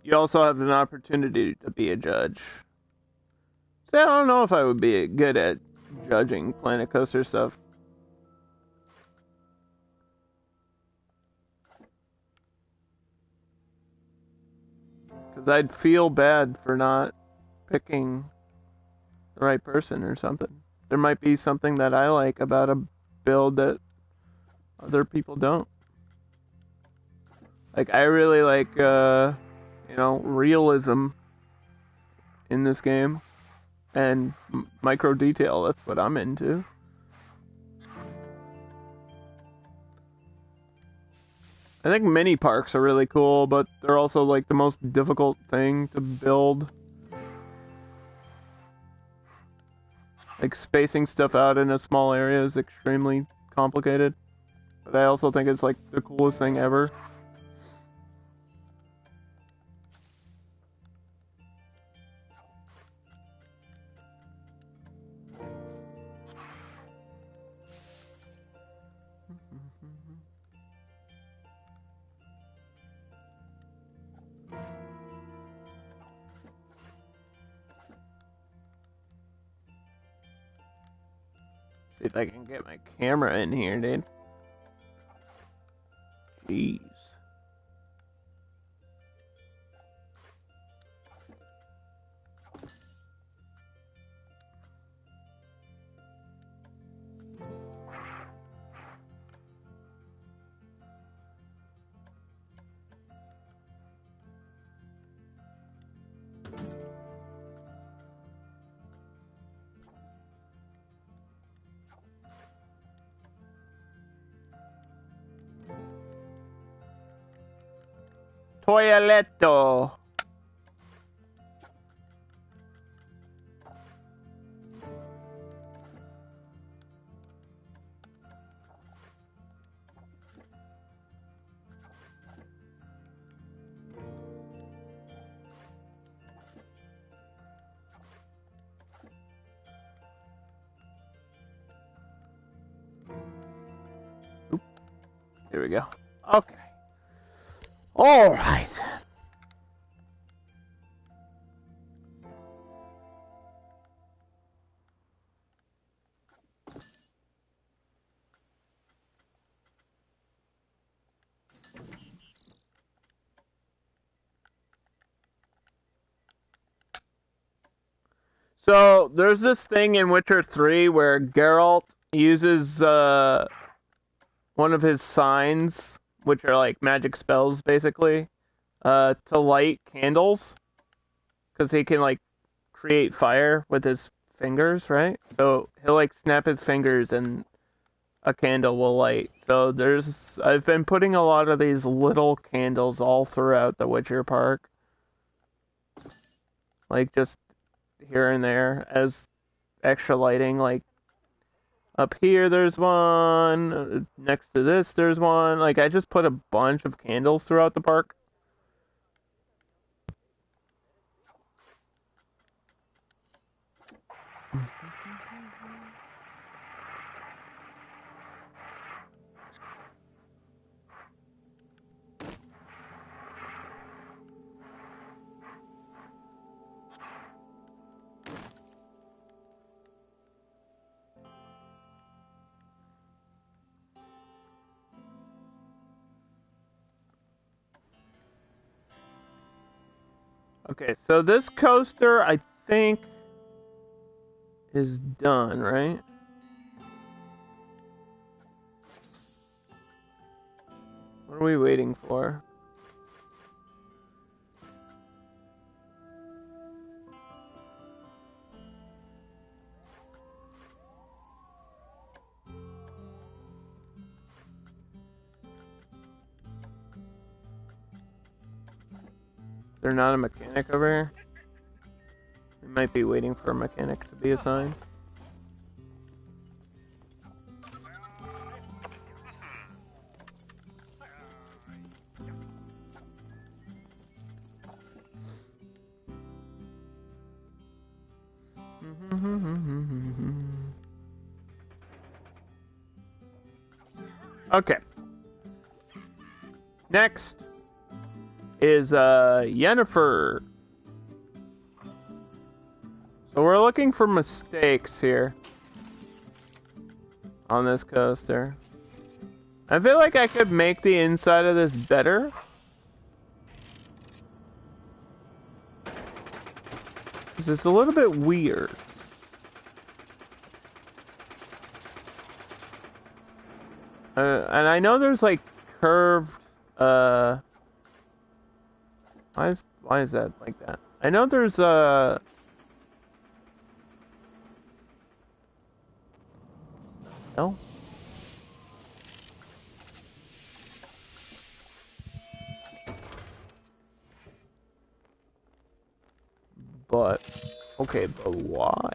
You also have an opportunity to be a judge. See, I don't know if I would be good at judging Planet Coaster stuff. Because I'd feel bad for not picking the right person or something. There might be something that I like about a build that other people don't. Like, I really like, realism in this game. And micro detail, that's what I'm into. I think mini parks are really cool, but they're also like the most difficult thing to build. Like spacing stuff out in a small area is extremely complicated. But I also think it's like the coolest thing ever. See if I can get my camera in here, dude. Jeez. Toiletto. Oop. Here we go. Okay. All right. So there's this thing in Witcher 3 where Geralt uses one of his signs, which are like magic spells basically, to light candles because he can like create fire with his fingers, right? So he'll like snap his fingers and a candle will light. So I've been putting a lot of these little candles all throughout the Witcher Park, like just here and there as extra lighting. Like up here, there's one. Next to this, there's one. Like I just put a bunch of candles throughout the park. Okay, so this coaster, I think, is done, right? What are we waiting for? Is there not a mechanic over here? We might be waiting for a mechanic to be assigned. Okay. Next is Yennefer. So we're looking for mistakes here on this coaster. I feel like I could make the inside of this better. It's a little bit weird. And I know there's like curved. Why is that like that? I know there's no. But okay, but why?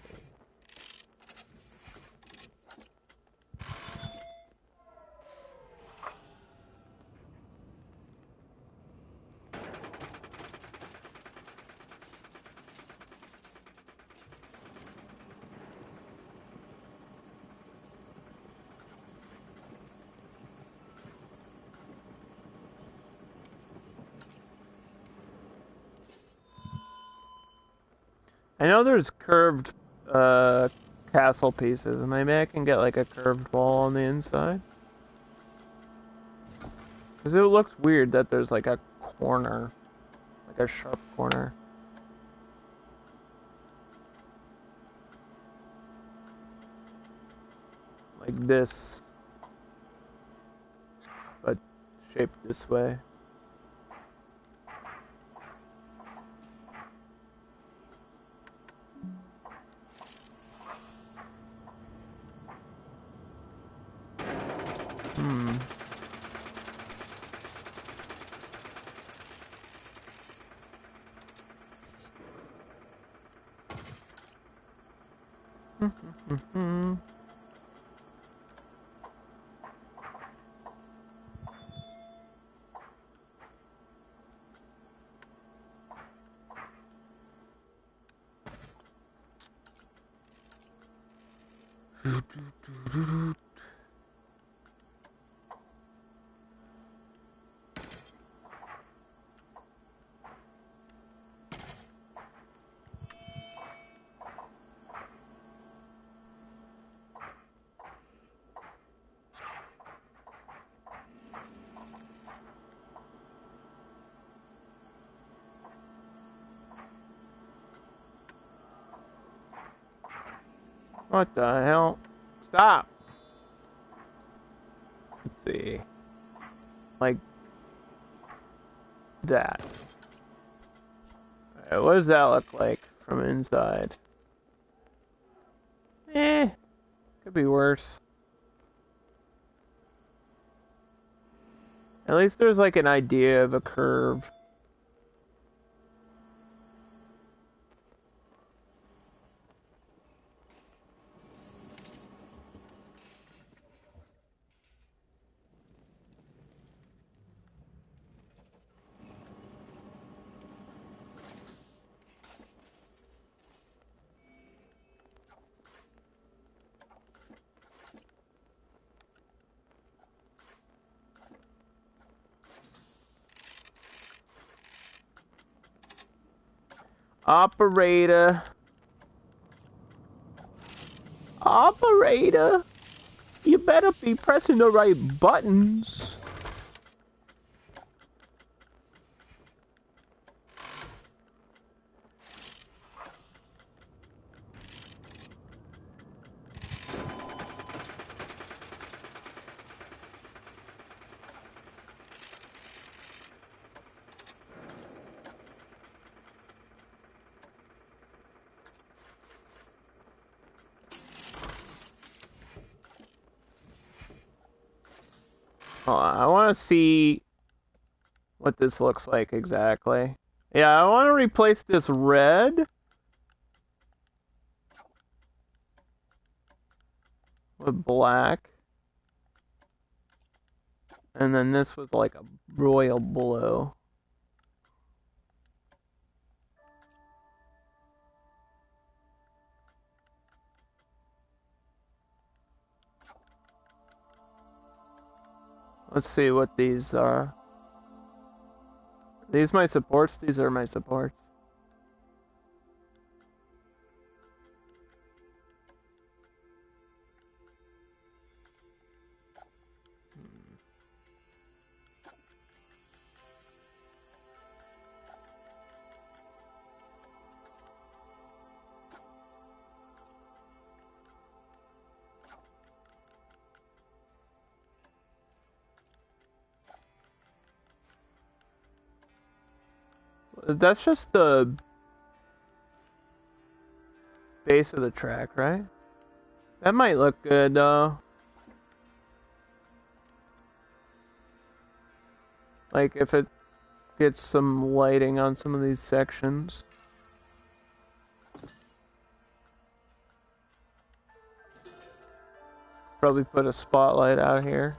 I know there's curved castle pieces. Maybe I can get like a curved wall on the inside. Because it looks weird that there's like a corner, like a sharp corner. Like this, but shaped this way. What the hell? Stop! Let's see. Like that. Alright, what does that look like from inside? Could be worse. At least there's like an idea of a curve. Operator. Operator. You better be pressing the right buttons. I want to see what this looks like exactly. Yeah, I want to replace this red with black. And then this was like a royal blue. Let's see what these are. These my supports? These are my supports. That's just the base of the track, right? That might look good, though. Like, if it gets some lighting on some of these sections. Probably put a spotlight out here.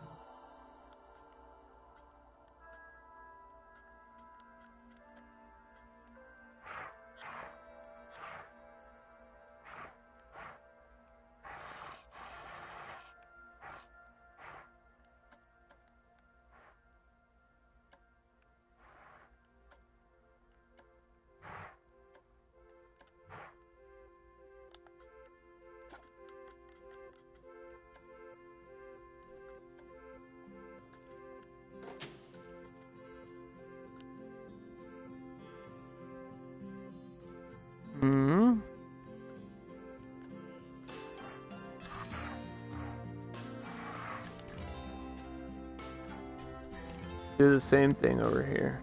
Do the same thing over here.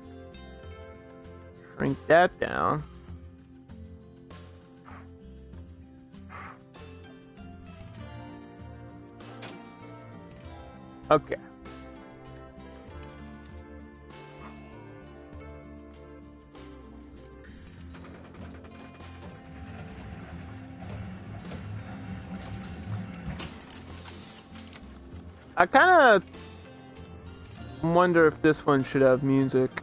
Shrink that down. Okay. I kind of wonder if this one should have music.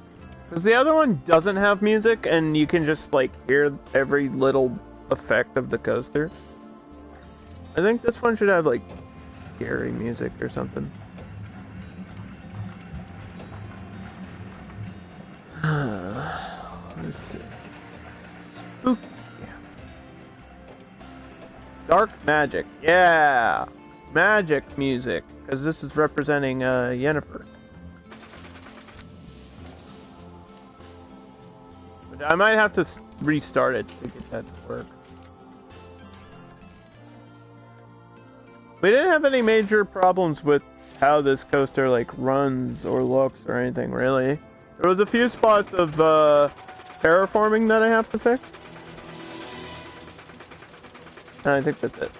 Because the other one doesn't have music, and you can just, like, hear every little effect of the coaster. I think this one should have, like, scary music or something. Let's see. Spook. Yeah. Dark magic. Yeah! Magic music. Because this is representing Yennefer. But I might have to restart it to get that to work. We didn't have any major problems with how this coaster like runs or looks or anything really. There was a few spots of terraforming that I have to fix. And I think that's it.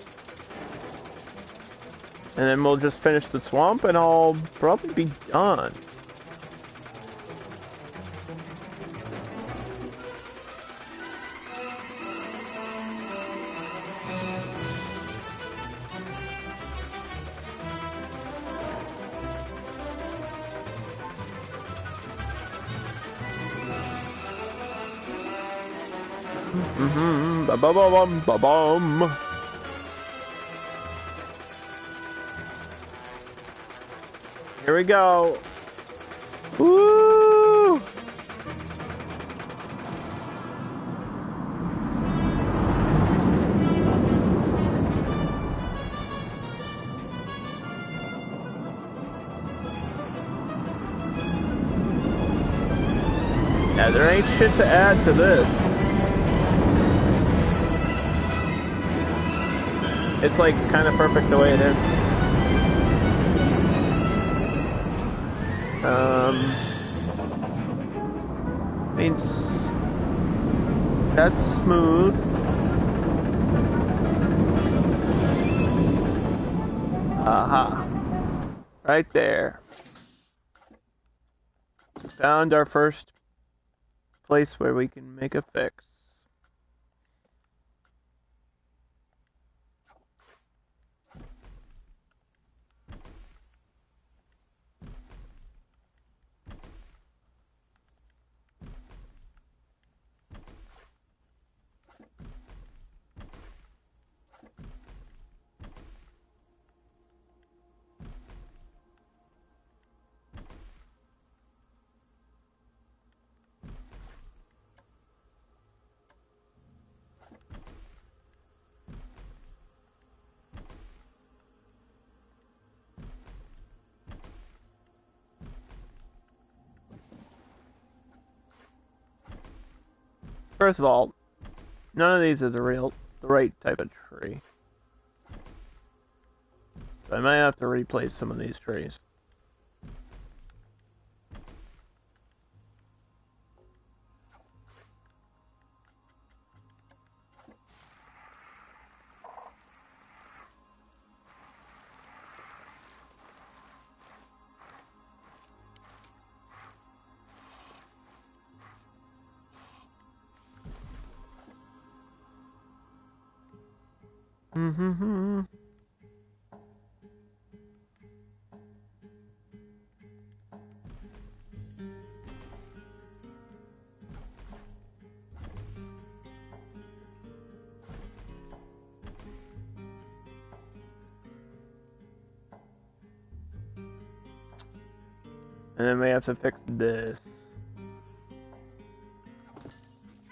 And then we'll just finish the swamp and I'll probably be done. Ba-ba-bum, ba-bum. Here we go. Woo! Yeah, there ain't shit to add to this. It's like kind of perfect the way it is. Means that's smooth. Aha. Right there. Found our first place where we can make a fix. First of all, none of these are the right type of tree. So I might have to replace some of these trees. Mm-hmm. And then we have to fix this.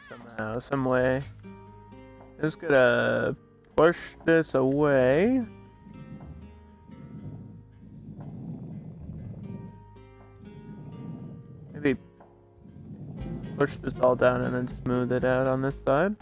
Somehow, some way. Just gonna push this away. Maybe push this all down and then smooth it out on this side.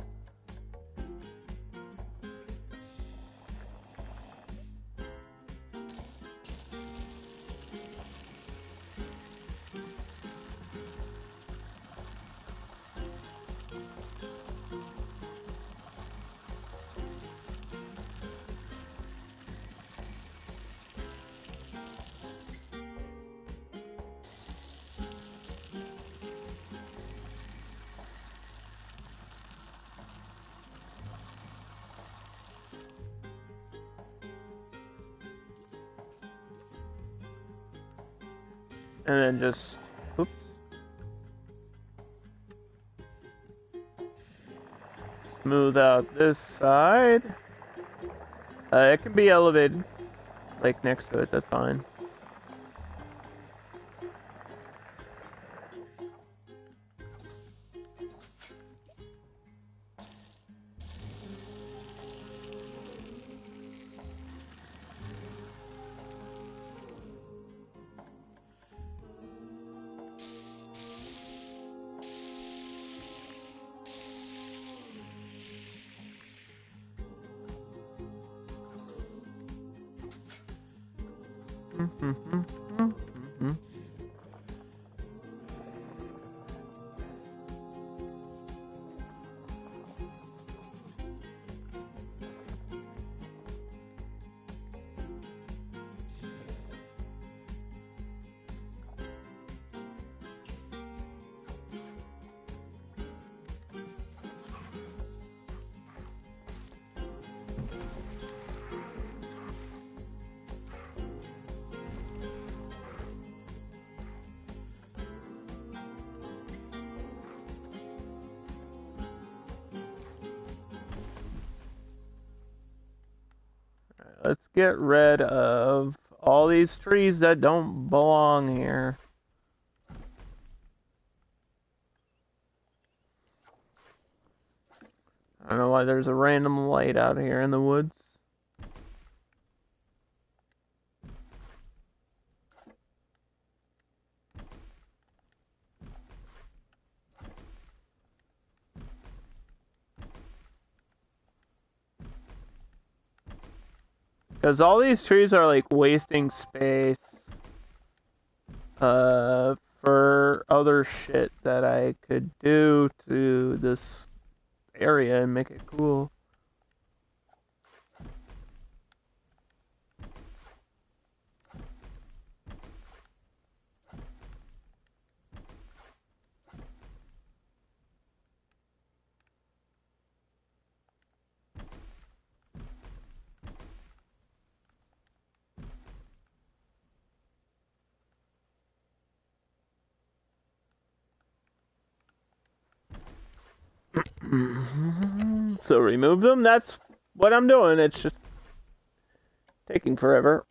And then just, oops. Smooth out this side. It can be elevated, like next to it, that's fine. Let's get rid of all these trees that don't belong here. I don't know why there's a random light out here in the woods. Because all these trees are like wasting space for other shit that I could do to this area and make it cool. So remove them, that's what I'm doing. It's just taking forever.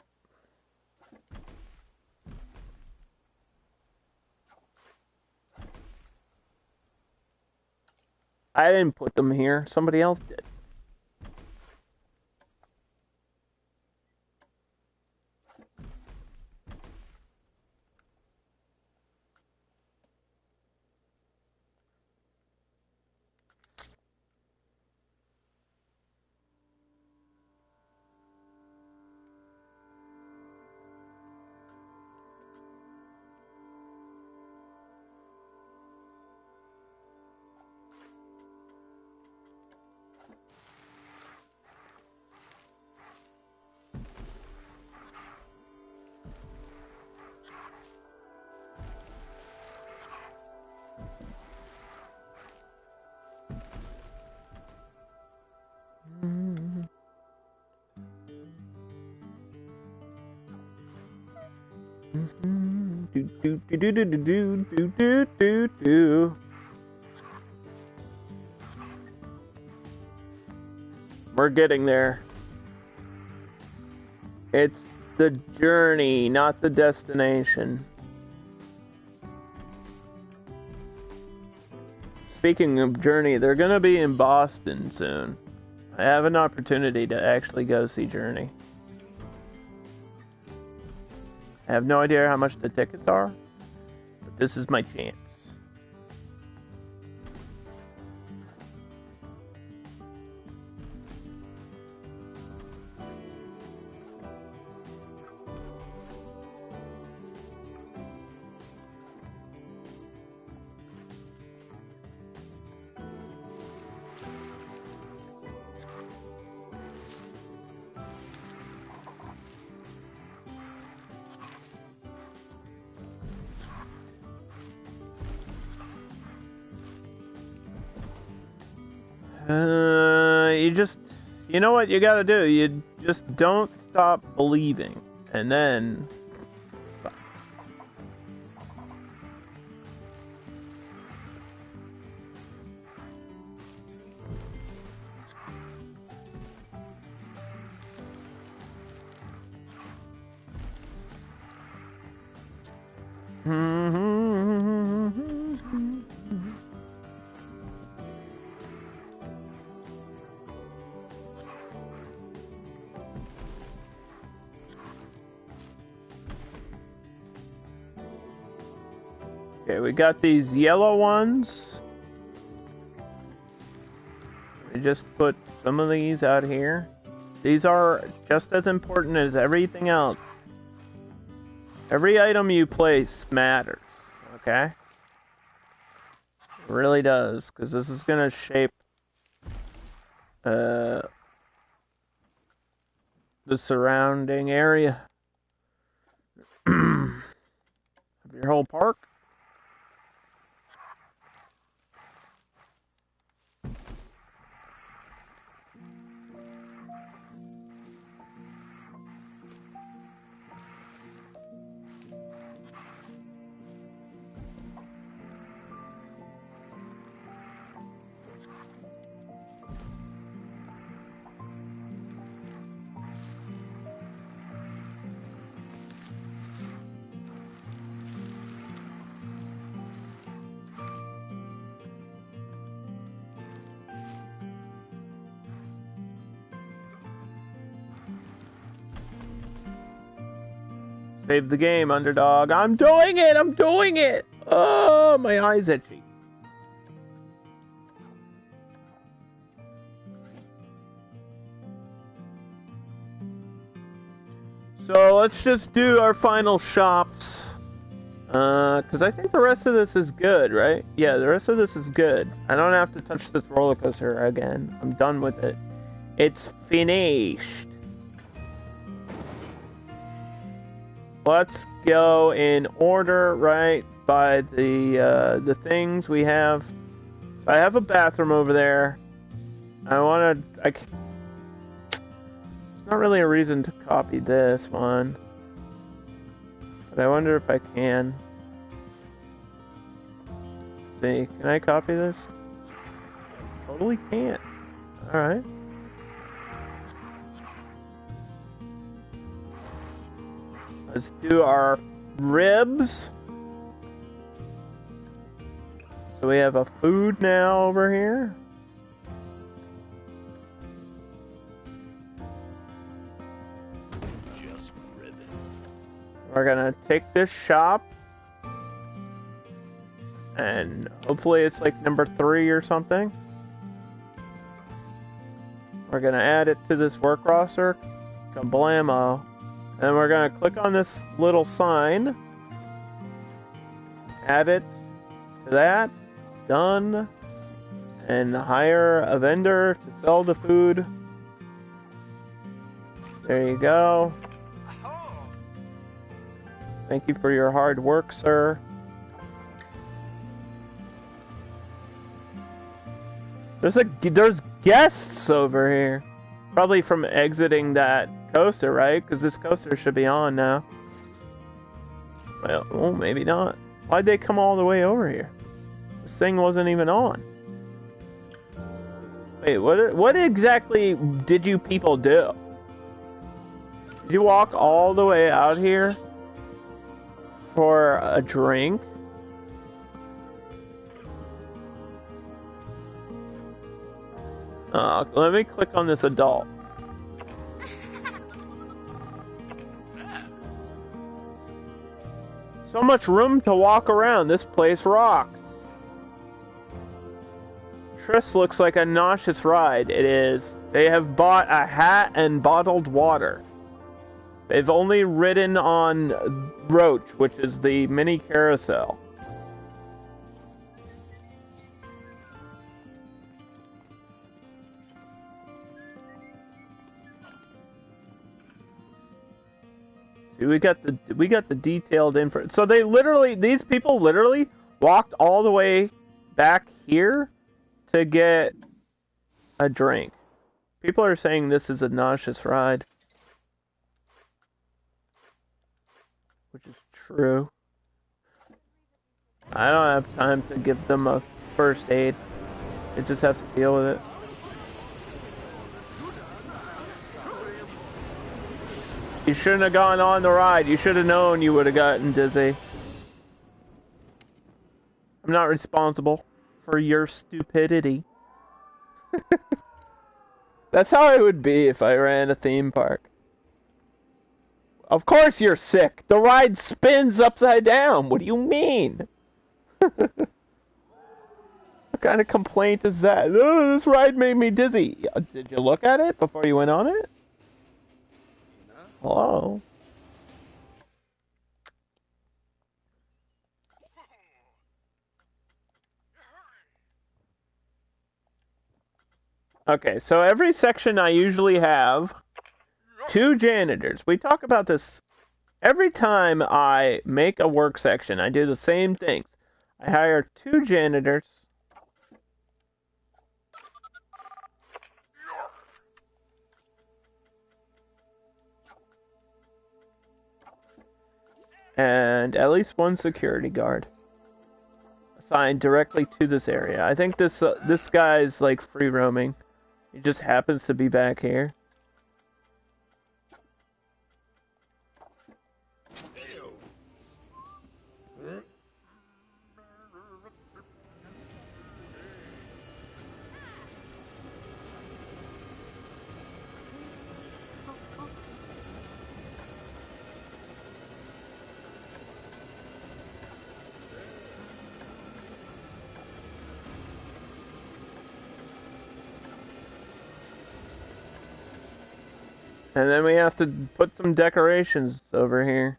I didn't put them here, somebody else did. We're getting there. It's the journey, not the destination. Speaking of Journey, they're gonna be in Boston soon. I have an opportunity to actually go see Journey. I have no idea how much the tickets are, but this is my chance. You know what you gotta do? You just don't stop believing. And then... Okay, we got these yellow ones. We just put some of these out here. These are just as important as everything else. Every item you place matters, okay? It really does, because this is going to shape the surrounding area of your whole park. Save the game, underdog. I'm doing it! I'm doing it! Oh, my eye's itchy. So let's just do our final shops. Because I think the rest of this is good, right? Yeah, the rest of this is good. I don't have to touch this roller coaster again. I'm done with it. It's finished. Let's go in order, right, by the things we have. I have a bathroom over there. It's not really a reason to copy this one. But I wonder if I can. Let's see, can I copy this? Totally can't. Alright. Let's do our ribs. So we have a food now over here. Just ribbon. We're gonna take this shop. And hopefully it's like number 3 or something. We're gonna add it to this work roster. Kablamo. And we're going to click on this little sign. Add it to that. Done. And hire a vendor to sell the food. There you go. Thank you for your hard work, sir. There's guests over here. Probably from exiting that coaster, right? Because this coaster should be on now. Well, oh, maybe not. Why'd they come all the way over here? This thing wasn't even on. Wait, what exactly did you people do? Did you walk all the way out here for a drink? Let me click on this adult. So much room to walk around. This place rocks. Tris looks like a nauseous ride. It is. They have bought a hat and bottled water. They've only ridden on Roach, which is the mini carousel. See, we got the detailed info. So these people literally walked all the way back here to get a drink. People are saying this is a nauseous ride. Which is true. I don't have time to give them a first aid. They just have to deal with it. You shouldn't have gone on the ride. You should have known you would have gotten dizzy. I'm not responsible for your stupidity. That's how it would be if I ran a theme park. Of course you're sick. The ride spins upside down. What do you mean? What kind of complaint is that? Oh, this ride made me dizzy. Did you look at it before you went on it? Hello? Okay, so every section I usually have 2 janitors. We talk about this every time I make a work section. I do the same things. I hire 2 janitors. And at least 1 security guard assigned directly to this area. I think this guy's like free roaming. He just happens to be back here. And then we have to put some decorations over here.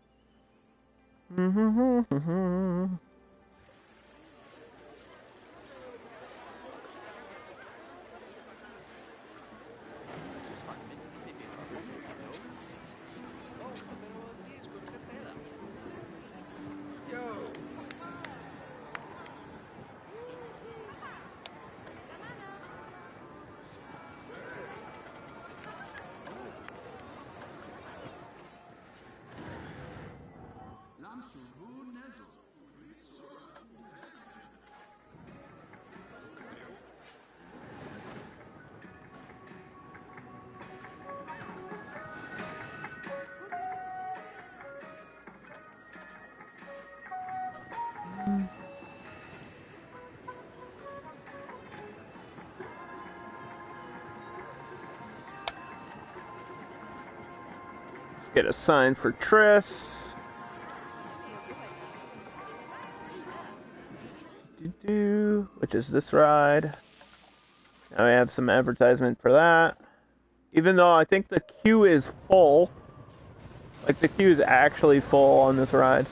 Get a sign for Triss. Which is this ride. Now we have some advertisement for that. Even though I think the queue is full. Like, the queue is actually full on this ride.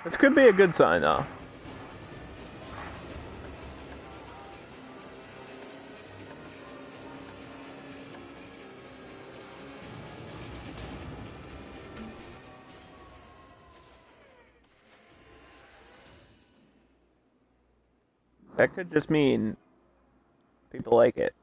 Which could be a good sign, though. That could just mean people like it.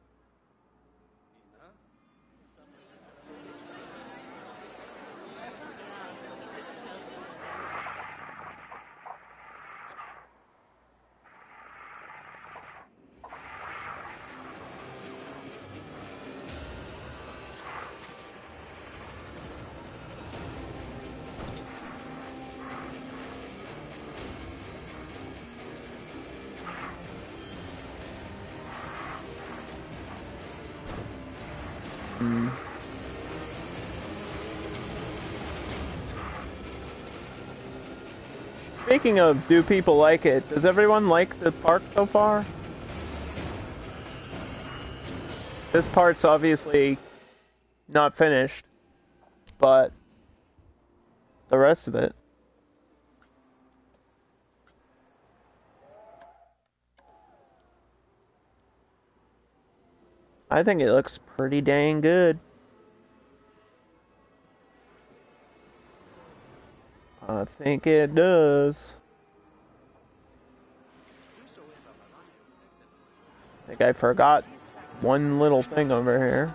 Speaking of, do people like it? Does everyone like the park so far? This part's obviously not finished, but the rest of it. I think it looks pretty dang good. I think it does. I think I forgot one little thing over here.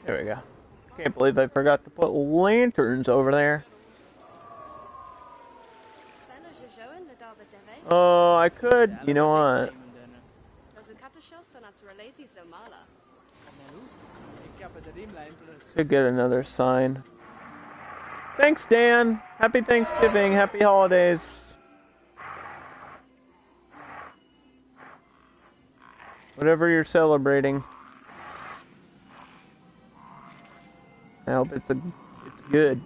There we go. Can't believe I forgot to put lanterns over there. Oh, I could. You know what? Should get another sign. Thanks, Dan. Happy Thanksgiving. Happy holidays. Whatever you're celebrating. I hope it's good.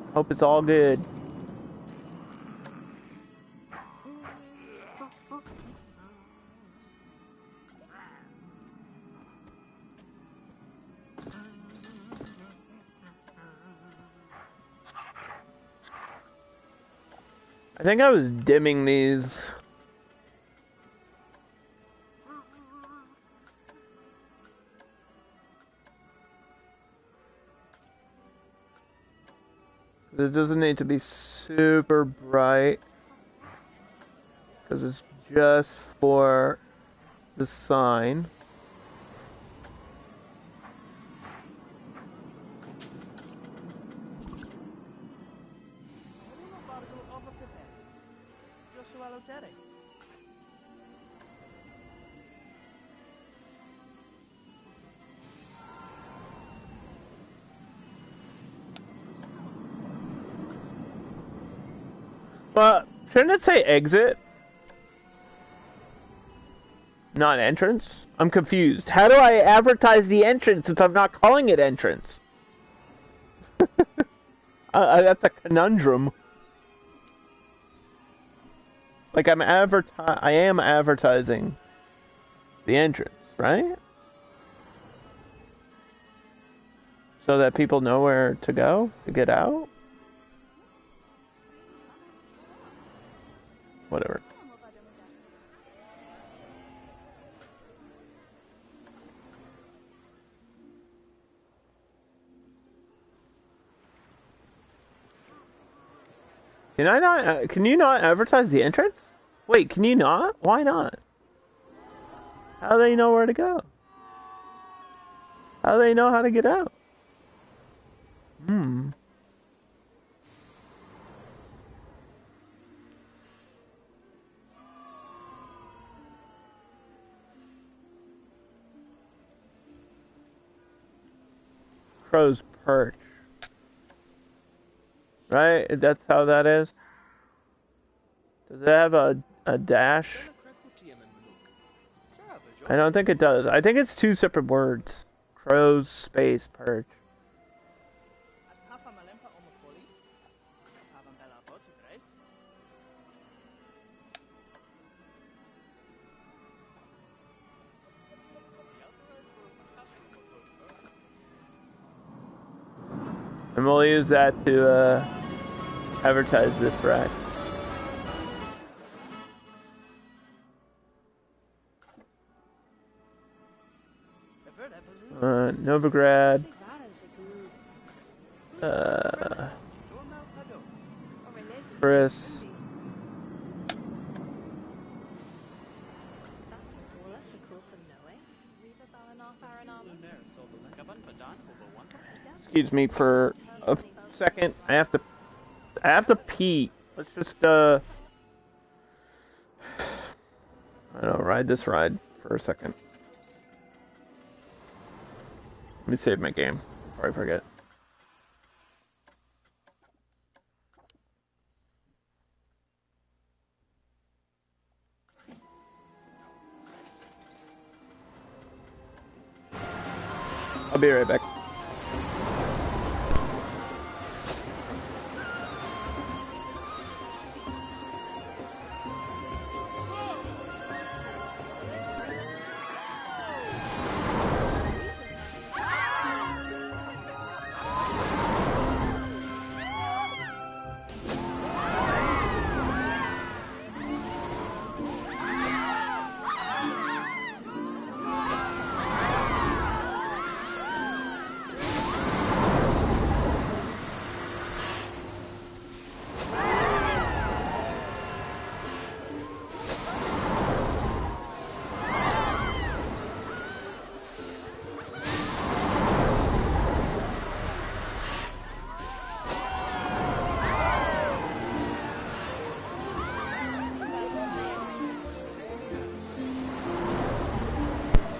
I hope it's all good. I think I was dimming these. It doesn't need to be super bright because it's just for the sign. Well, shouldn't it say exit? Not entrance? I'm confused. How do I advertise the entrance if I'm not calling it entrance? That's a conundrum. Like I am advertising the entrance, right? So that people know where to go to get out? Whatever. Can you not advertise the entrance? Wait, can you not? Why not? How do they know where to go? How do they know how to get out? Crow's Perch. Right? That's how that is? Does it have a dash? I don't think it does. I think it's two separate words. Crow's space Perch. And we'll use that to advertise this ride. Novigrad. Chris. Excuse me for a second. I have to pee. Let's just I don't know, ride this ride for a second. Let me save my game before I forget. I'll be right back.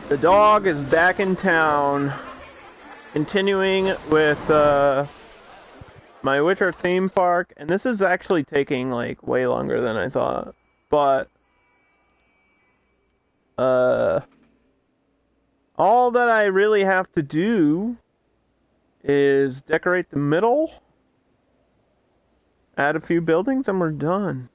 The dog is back in town, continuing with my Witcher theme park, and this is actually taking like way longer than I thought. But all that I really have to do is decorate the middle, add a few buildings, and we're done.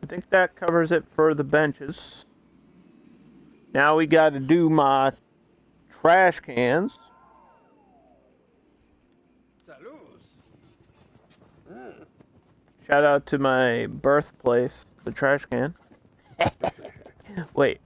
I think that covers it for the benches. Now we got to do my trash cans. Shout out to my birthplace, the trash can. Wait.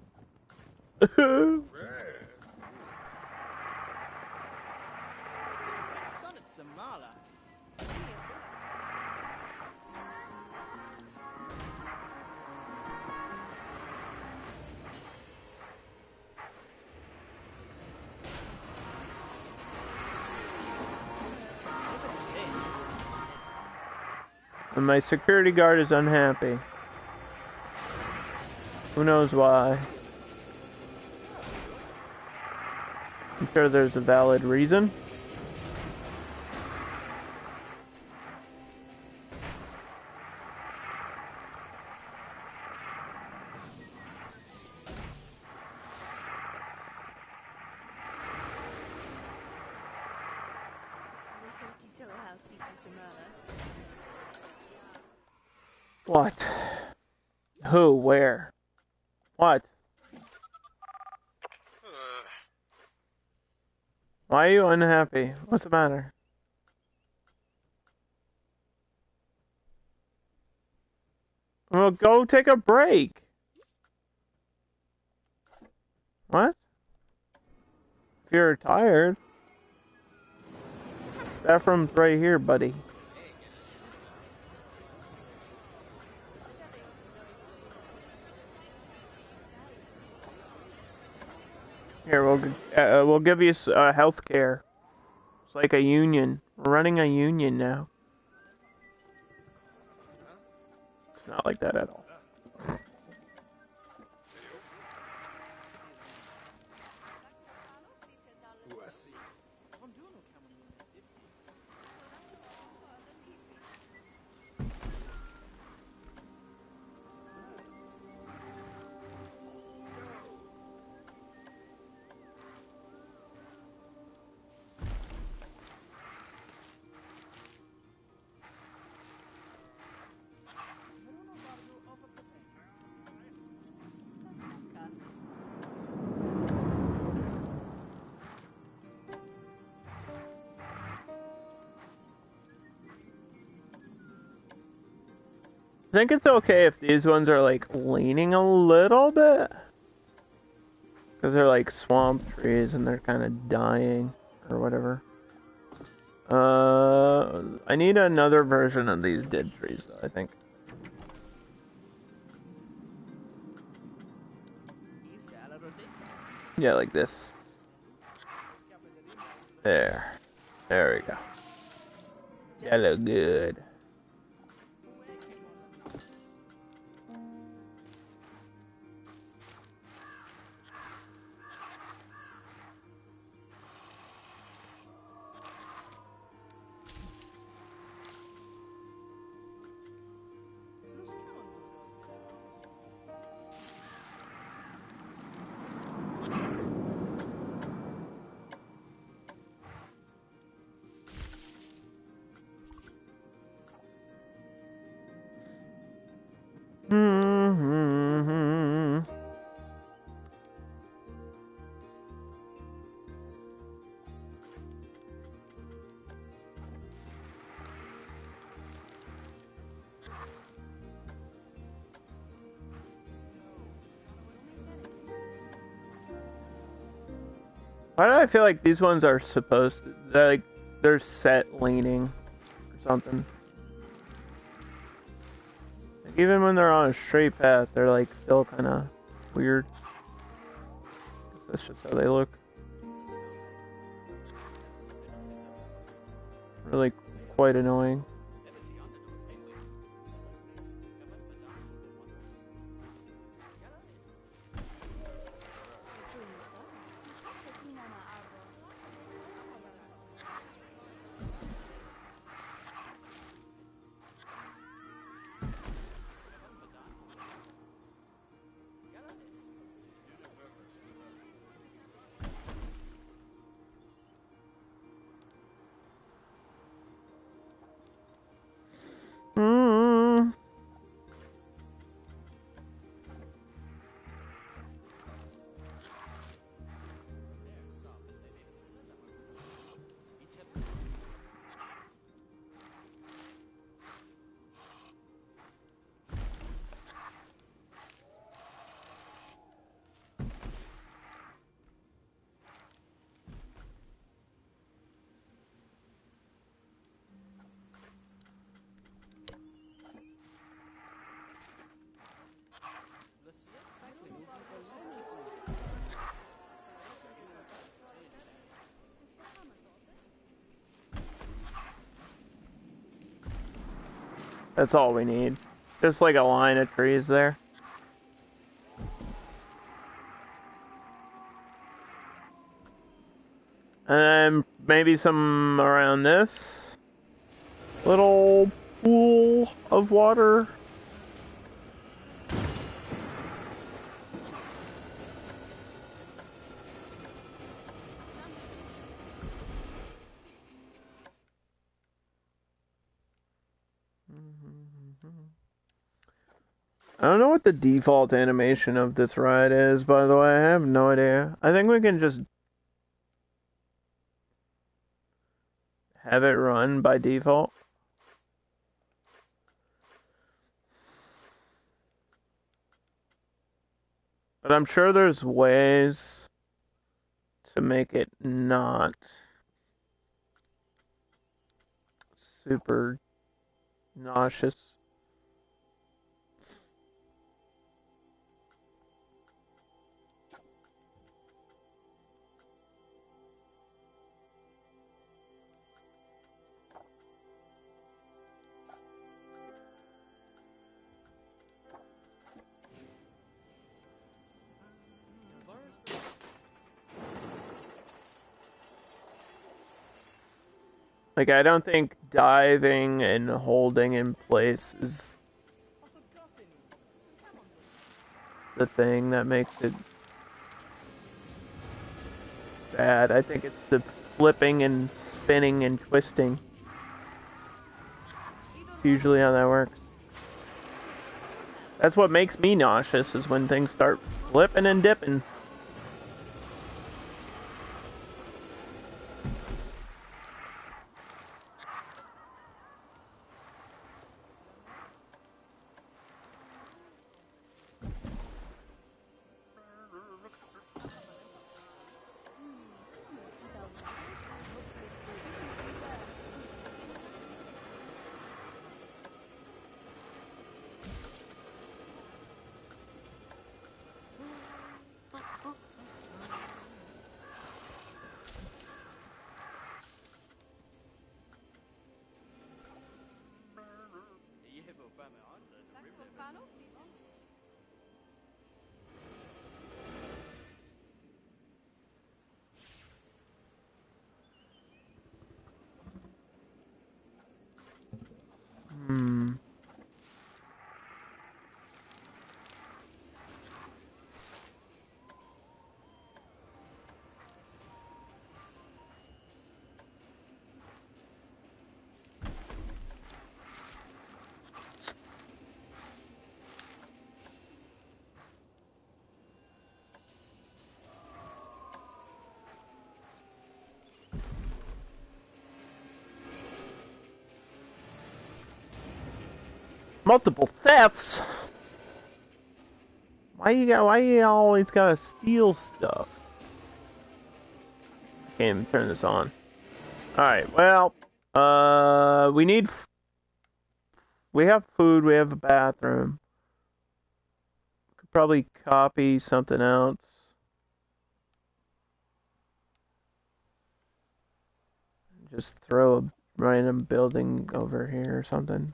And my security guard is unhappy. Who knows why? I'm sure there's a valid reason. What? Who? Where? What? Why are you unhappy? What's the matter? Well, go take a break. What? If you're tired. Bathroom's right here, buddy. Here, we'll give you health care. It's like a union. We're running a union now. It's not like that at all. I think it's okay if these ones are like leaning a little bit. Because they're like swamp trees and they're kind of dying or whatever. I need another version of these dead trees though, I think. Yeah, like this. There. There we go. That look good. Mm-hmm. Why do I feel like these ones are supposed to, they're set leaning or something? Like even when they're on a straight path, they're like still kind of weird. That's just how they look. Really quite annoying. Mm. That's all we need. Just like a line of trees there. And maybe some around this little pool of water. I don't know what the default animation of this ride is, by the way. I have no idea. I think we can just have it run by default. But I'm sure there's ways to make it not super nauseous. Like, I don't think diving and holding in place is the thing that makes it bad. I think it's the flipping and spinning and twisting. It's usually how that works. That's what makes me nauseous, is when things start flipping and dipping. Multiple thefts? Why you always gotta steal stuff? I can't even turn this on. Alright, well, we have food, we have a bathroom. Could probably copy something else. Just throw a random building over here or something.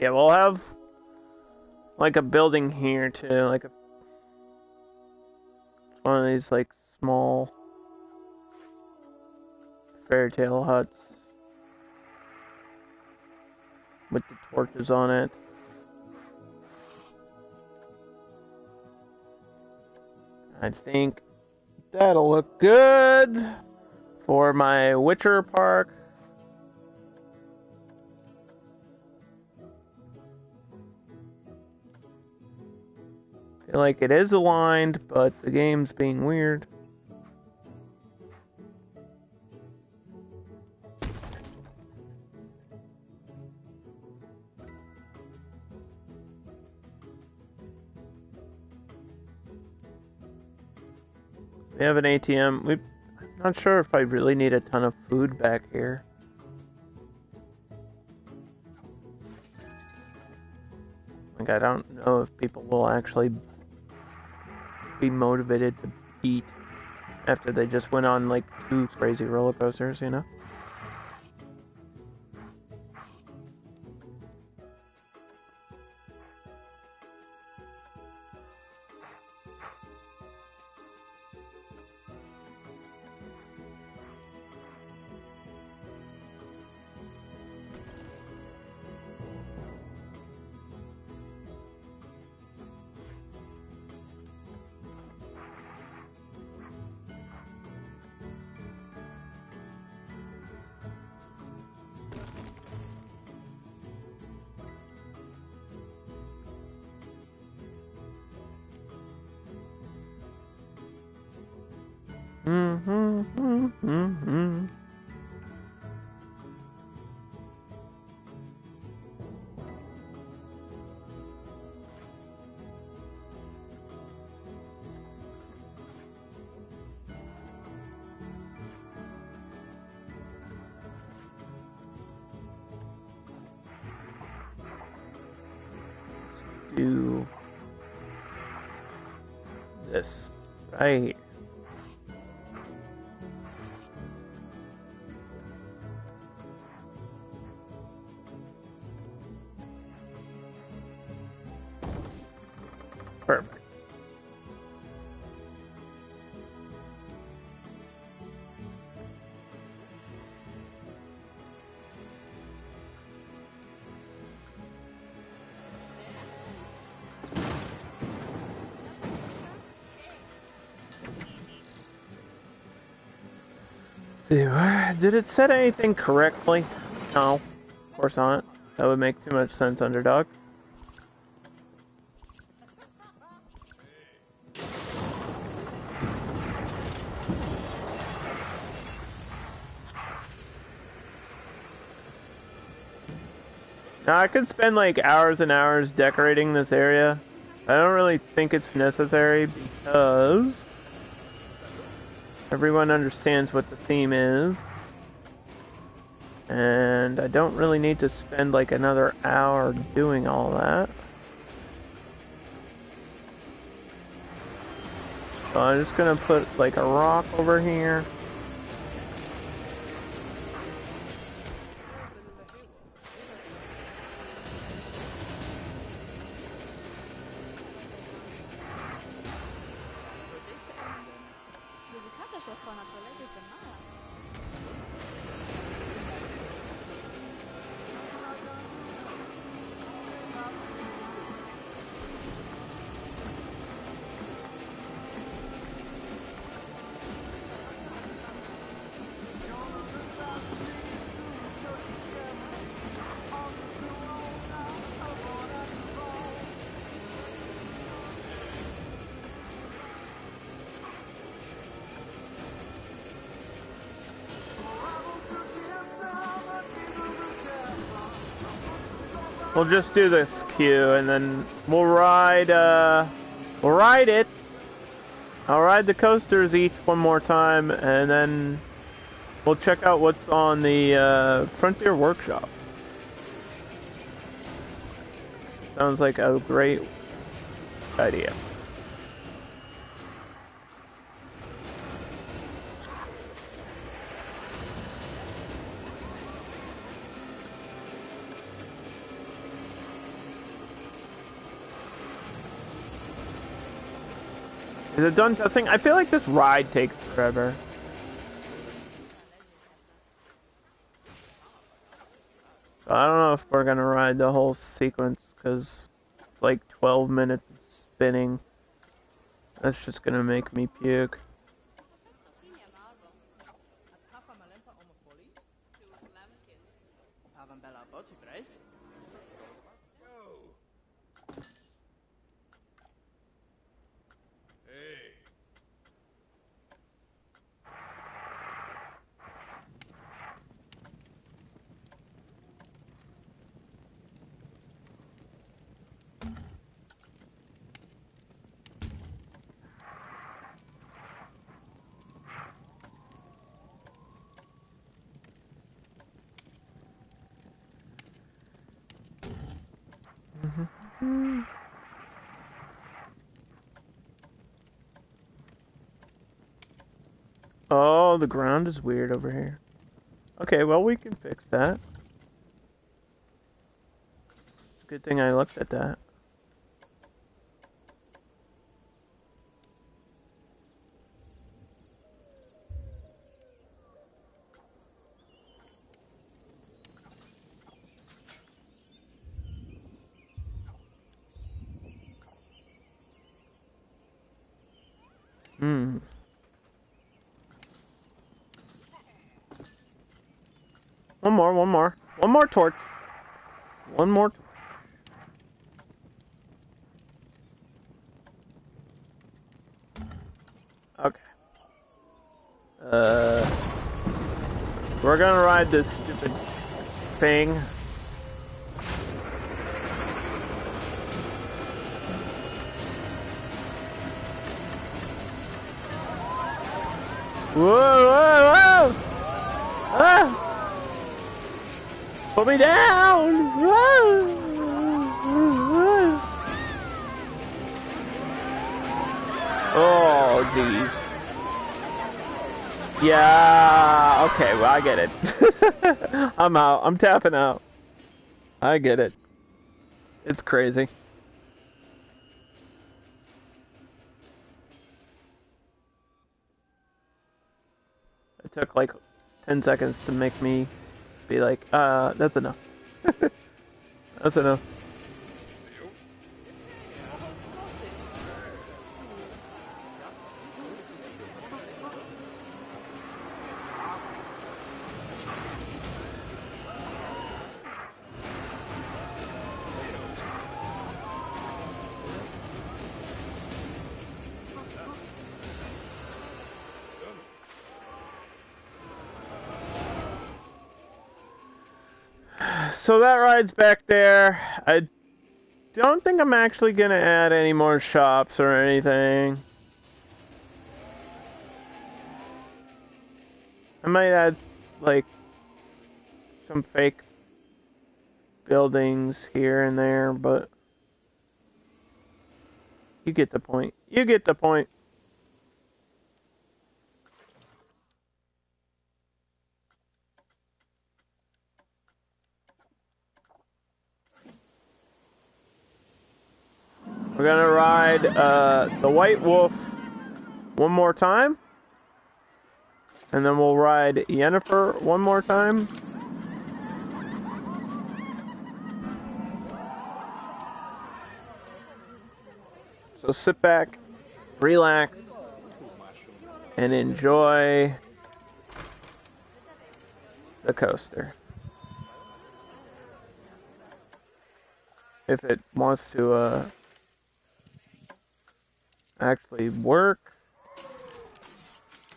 Yeah, we'll have like a building here too, like one of these like small fairy tale huts with the torches on it. I think that'll look good for my Witcher park. Feel like it is aligned, but the game's being weird. We have an ATM. I'm not sure if I really need a ton of food back here. Like, I don't know if people will actually be motivated to eat after they just went on like 2 crazy roller coasters, you know? Do this right. Perfect. Did it set anything correctly? No, of course not. That would make too much sense, Underdog. Now, I could spend like hours and hours decorating this area. I don't really think it's necessary because everyone understands what the theme is. And I don't really need to spend like another hour doing all that. So I'm just gonna put like a rock over here. We'll just do this queue, and then we'll ride it. I'll ride the coasters each one more time, and then we'll check out what's on the Frontier Workshop. Sounds like a great idea. Is it done testing? I feel like this ride takes forever. I don't know if we're gonna ride the whole sequence, because it's like 12 minutes of spinning. That's just gonna make me puke. Oh, the ground is weird over here. Okay, well, we can fix that. It's a good thing I looked at that. One more torch. One more. Okay. We're gonna ride this stupid thing. Whoa, whoa, whoa! Ah! Put me down! Oh, jeez. Yeah, okay, well, I get it. I'm out. I'm tapping out. I get it. It's crazy. It took like 10 seconds to make me be like, that's enough. That's enough. So that ride's back there. I don't think I'm actually gonna add any more shops or anything. I might add, like, some fake buildings here and there, but you get the point. You get the point. We're gonna ride the White Wolf one more time. And then we'll ride Yennefer one more time. So sit back, relax, and enjoy the coaster. If it wants to actually work,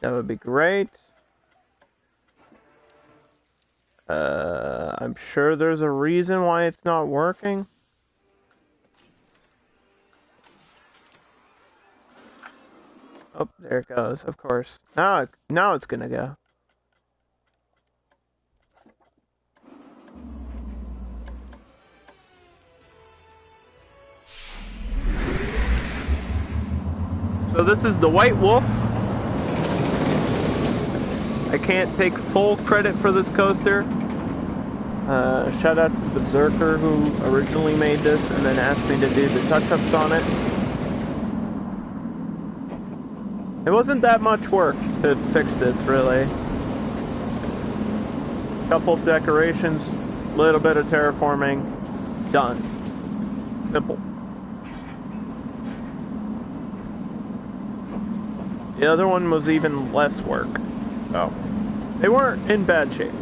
that would be great. I'm sure there's a reason why it's not working. Oh, there it goes, of course. Now it's gonna go. So this is the White Wolf. I can't take full credit for this coaster. Shout out to Berserker who originally made this and then asked me to do the touch-ups on it. It wasn't that much work to fix this, really. Couple decorations, little bit of terraforming, done. Simple. The other one was even less work, so they weren't in bad shape.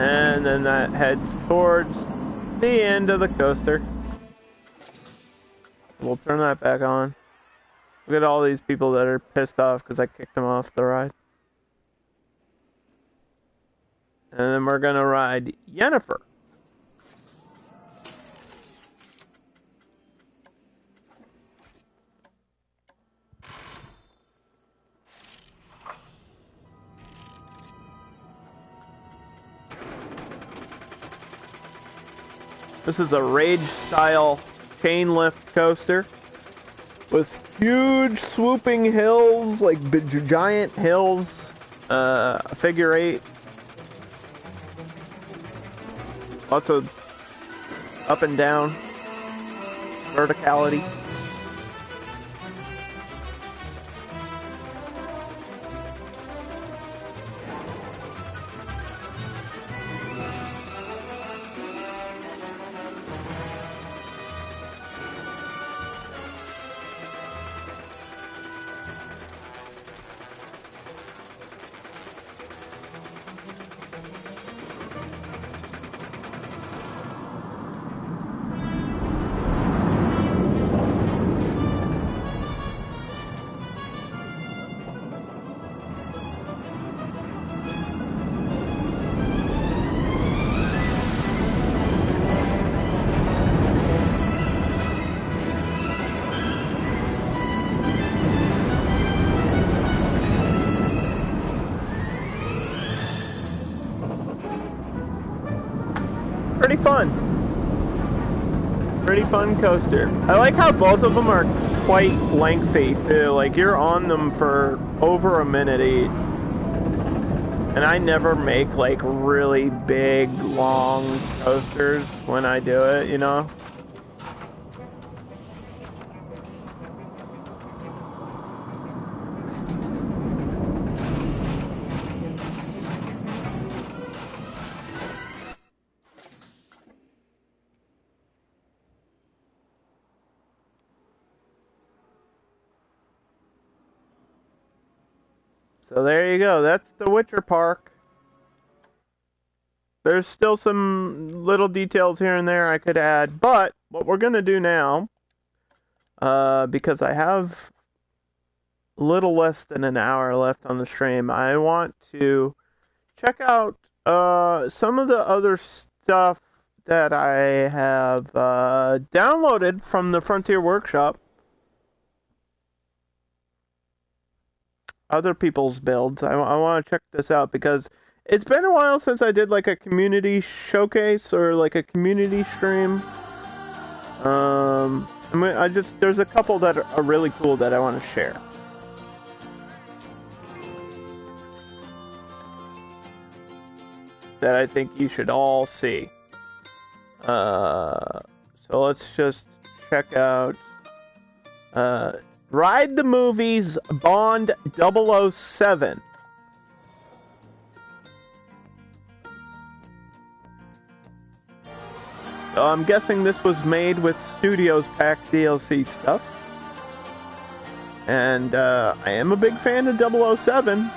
And then that heads towards the end of the coaster. We'll turn that back on. Look at all these people that are pissed off because I kicked them off the ride. And then we're gonna ride Yennefer. This is a Rage-style chain lift coaster with huge swooping hills, like giant hills, figure eight. Lots of up and down, verticality. Pretty fun coaster. I like how both of them are quite lengthy too. Like you're on them for over a minute each. And I never make like really big, long coasters when I do it, you know? So there you go. That's the Witcher Park. There's still some little details here and there I could add, but what we're going to do now, because I have a little less than an hour left on the stream, I want to check out some of the other stuff that I have downloaded from the Frontier Workshop. Other people's builds. I want to check this out because it's been a while since I did like a community showcase or like a community stream. There's a couple that are really cool that I want to share. That I think you should all see. So let's just check out Ride the Movies Bond 007. So I'm guessing this was made with Studios Pack DLC stuff. And I am a big fan of 007.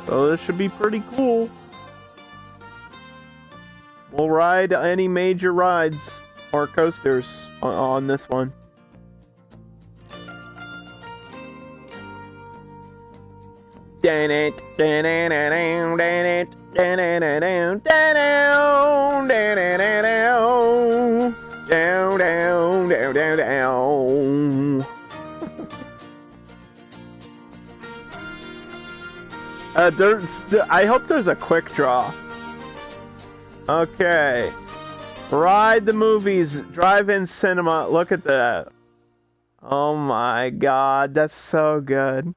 So this should be pretty cool. We'll ride any major rides or coasters on this one. Dan it, dan it, dan it, dan it, dan it, down, down, down, down, down. I hope there's a quick draw. Okay. Ride the movies, drive-in cinema. Look at that. Oh my god, that's so good.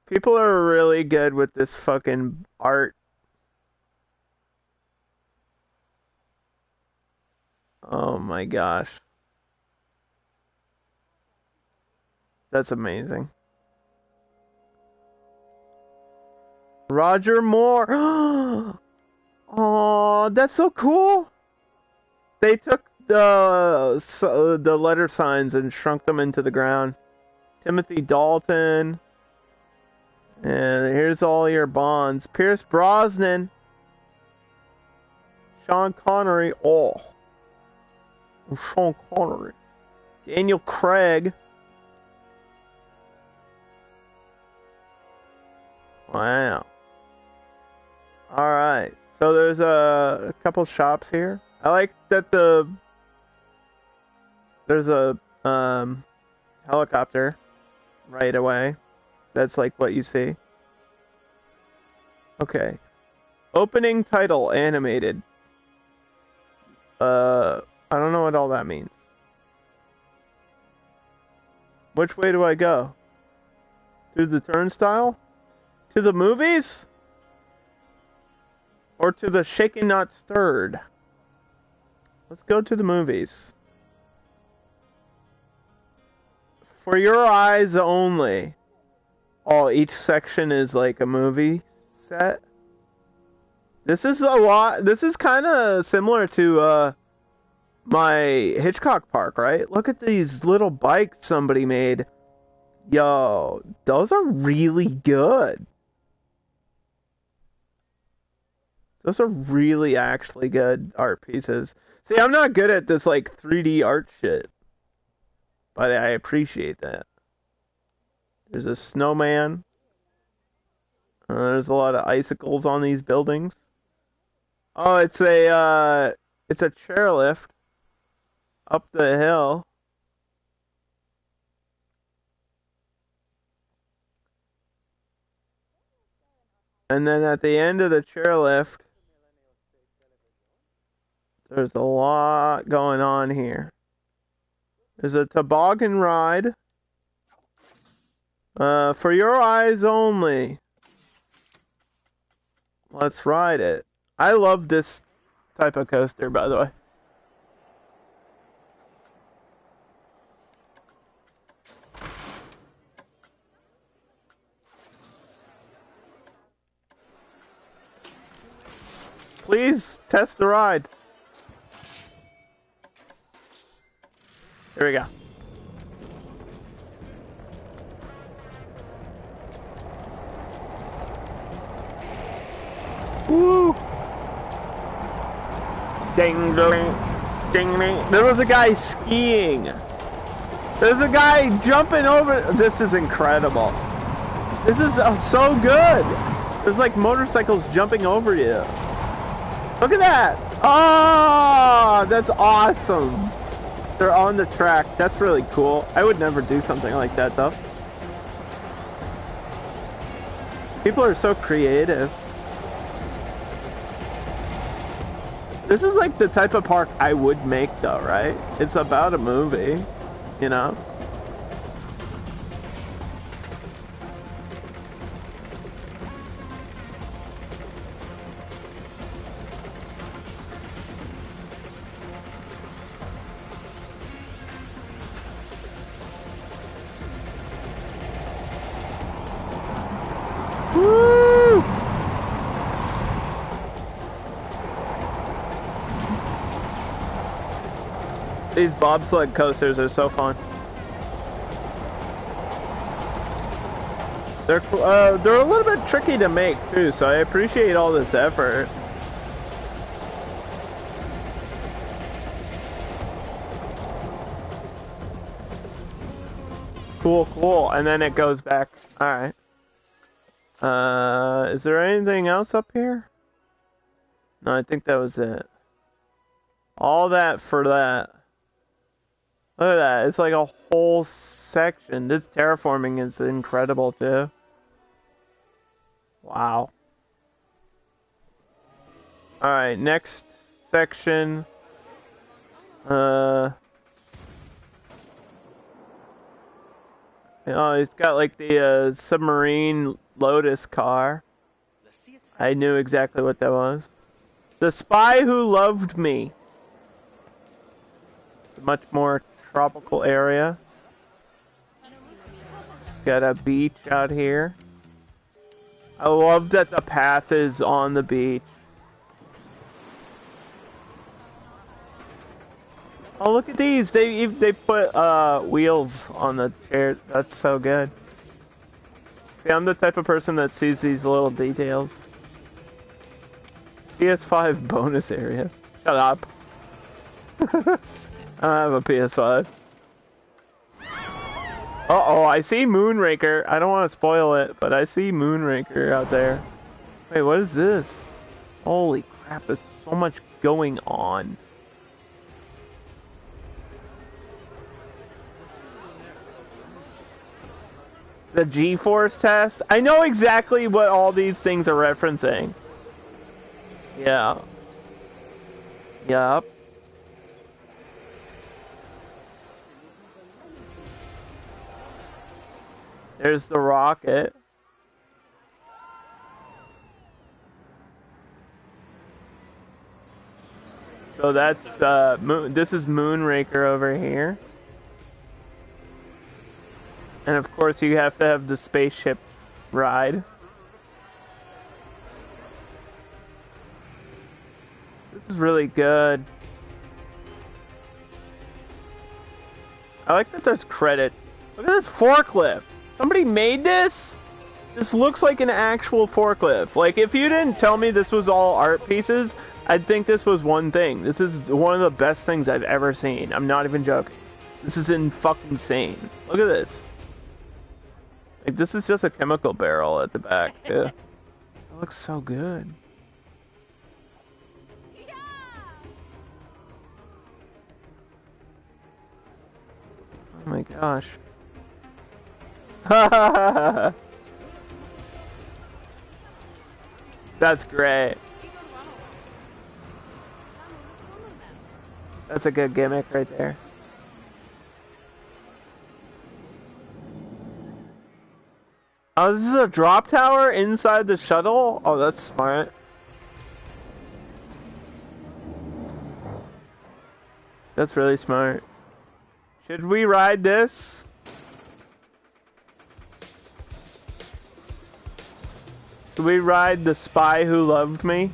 People are really good with this fucking art. Oh my gosh. That's amazing. Roger Moore. Oh, that's so cool. They took the letter signs and shrunk them into the ground. Timothy Dalton. And here's all your Bonds. Pierce Brosnan. Sean Connery. Oh. Sean Connery. Daniel Craig. Wow. Alright. So there's a couple shops here. I like that there's a helicopter right away. That's like what you see. Okay. Opening title animated. I don't know what all that means. Which way do I go? Through the turnstile? To the movies? Or to the Shaken Not Stirred? Let's go to the movies. For your eyes only. Oh, each section is like a movie set. This is a lot. This is kind of similar to my Hitchcock Park, right? Look at these little bikes somebody made. Yo, those are really good. Those are really actually good art pieces. See, I'm not good at this like 3D art shit, but I appreciate that. There's a snowman. There's a lot of icicles on these buildings. Oh, it's a chairlift up the hill. And then at the end of the chairlift, there's a lot going on here. There's a toboggan ride. For your eyes only. Let's ride it. I love this type of coaster, by the way. Please test the ride. Here we go. Woo! Ding, ding, ding, ding. There was a guy skiing. There's a guy jumping over. This is incredible. This is so good. There's like motorcycles jumping over you. Look at that. Oh, that's awesome. They're on the track. That's really cool. I would never do something like that though. People are so creative. This is like the type of park I would make though, right? It's about a movie, you know? These bobsled coasters are so fun. They're a little bit tricky to make too, so I appreciate all this effort. Cool, cool. And then it goes back. Alright. Is there anything else up here? No, I think that was it. All that for that. Look at that. It's like a whole section. This terraforming is incredible too. Wow. Alright, next section. Oh, he's got like the submarine Lotus car. I knew exactly what that was. The Spy Who Loved Me. It's a much more tropical area. Got a beach out here. I love that the path is on the beach. Oh, look at these! They put wheels on the chair. That's so good. See, I'm the type of person that sees these little details. PS5 bonus area. Shut up. I don't have a PS5. Uh-oh, I see Moonraker. I don't want to spoil it, but I see Moonraker out there. Wait, what is this? Holy crap, there's so much going on. The G-Force test? I know exactly what all these things are referencing. Yeah. Yup. There's the rocket. So that's this is Moonraker over here. And of course you have to have the spaceship ride. This is really good. I like that there's credits. Look at this forklift. Somebody made this? This looks like an actual forklift. Like, if you didn't tell me this was all art pieces, I'd think this was one thing. This is one of the best things I've ever seen. I'm not even joking. This is fucking insane. Look at this. Like, this is just a chemical barrel at the back, too. It looks so good. Oh my gosh. That's great. That's a good gimmick right there. Oh, this is a drop tower inside the shuttle? Oh, that's smart. That's really smart. Should we ride this? Should we ride the Spy Who Loved Me?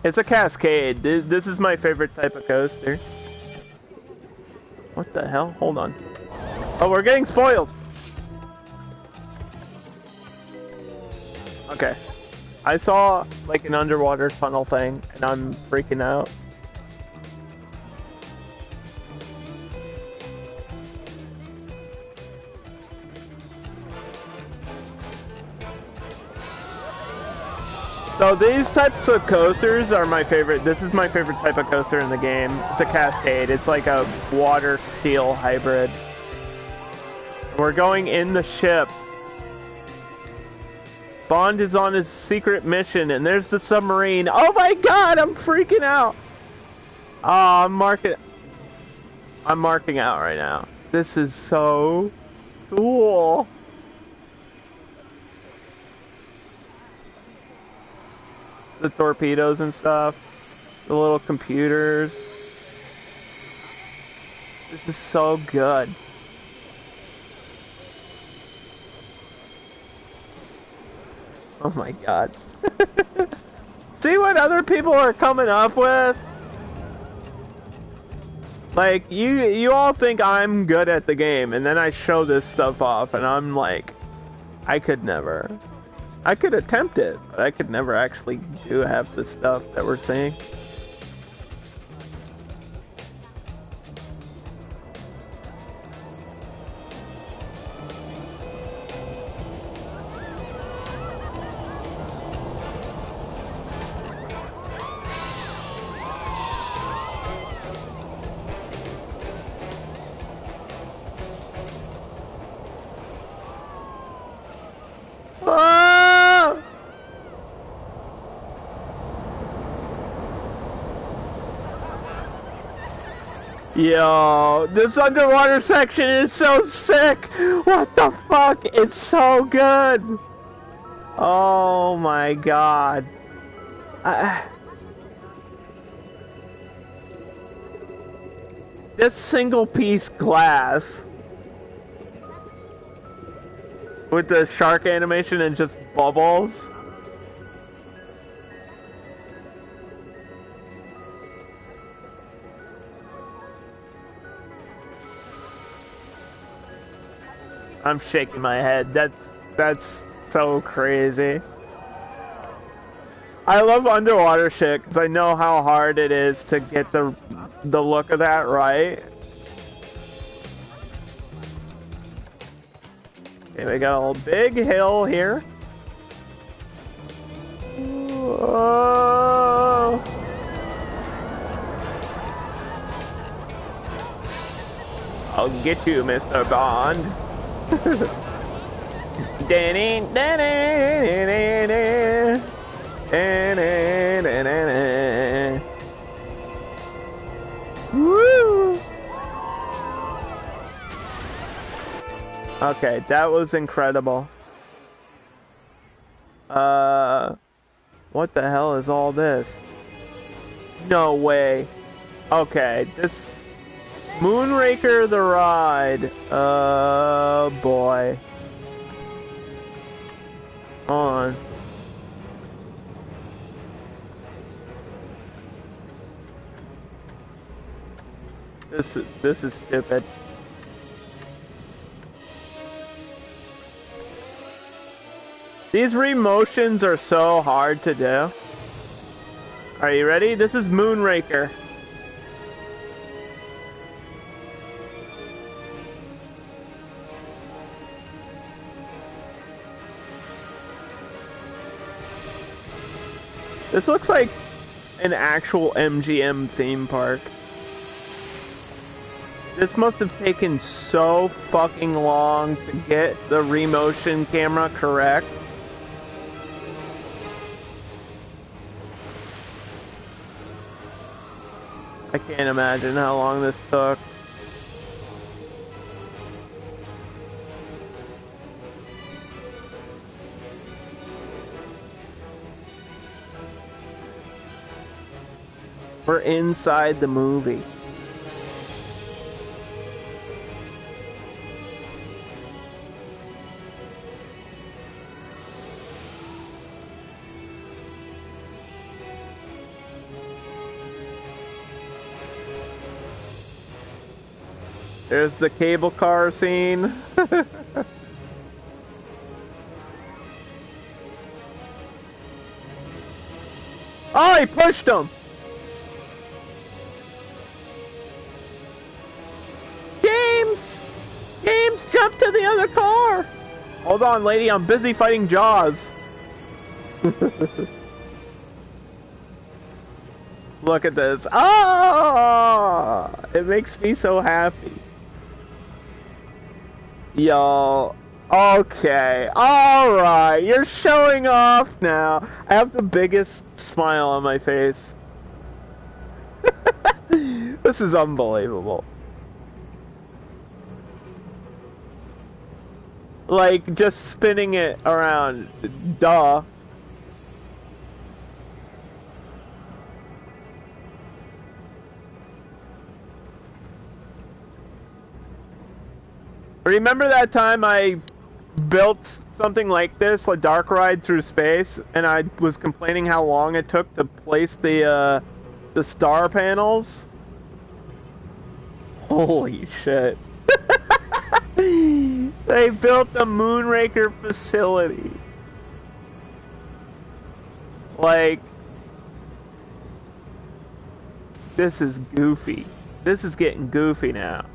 It's a cascade. This is my favorite type of coaster. What the hell? Hold on. Oh, we're getting spoiled. Okay. I saw like an underwater tunnel thing and I'm freaking out. So these types of coasters are my favorite. This is my favorite type of coaster in the game. It's a cascade. It's like a water steel hybrid. We're going in the ship. Bond is on his secret mission, and there's the submarine. Oh my god, I'm freaking out. Oh, I'm marking out right now. This is so cool. The torpedoes and stuff. The little computers. This is so good. Oh my god. See what other people are coming up with? Like, you all think I'm good at the game, and then I show this stuff off, and I'm like, I could never. I could attempt it, but I could never actually do half the stuff that we're seeing. Ah! Yo, this underwater section is so sick! What the fuck? It's so good! Oh my god. This single piece glass with the shark animation and just bubbles. I'm shaking my head. That's so crazy. I love underwater shit because I know how hard it is to get the look of that right. Okay, we got a little big hill here. Whoa. I'll get you, Mr. Bond. Woo! Okay, that was incredible. What the hell is all this? No way. Okay, this Moonraker the ride. Boy. On. This is stupid. These remotions are so hard to do. Are you ready? This is Moonraker. This looks like an actual MGM theme park. This must have taken so fucking long to get the remotion camera correct. I can't imagine how long this took. We're inside the movie. There's the cable car scene. Oh, he pushed him! James! James, jump to the other car! Hold on, lady, I'm busy fighting Jaws. Look at this. Ah! It makes me so happy. Yo, okay, alright, you're showing off now. I have the biggest smile on my face. This is unbelievable. Like, just spinning it around, duh. Remember that time I built something like this, a dark ride through space, and I was complaining how long it took to place the star panels? Holy shit. They built the Moonraker facility. Like, this is goofy. This is getting goofy now.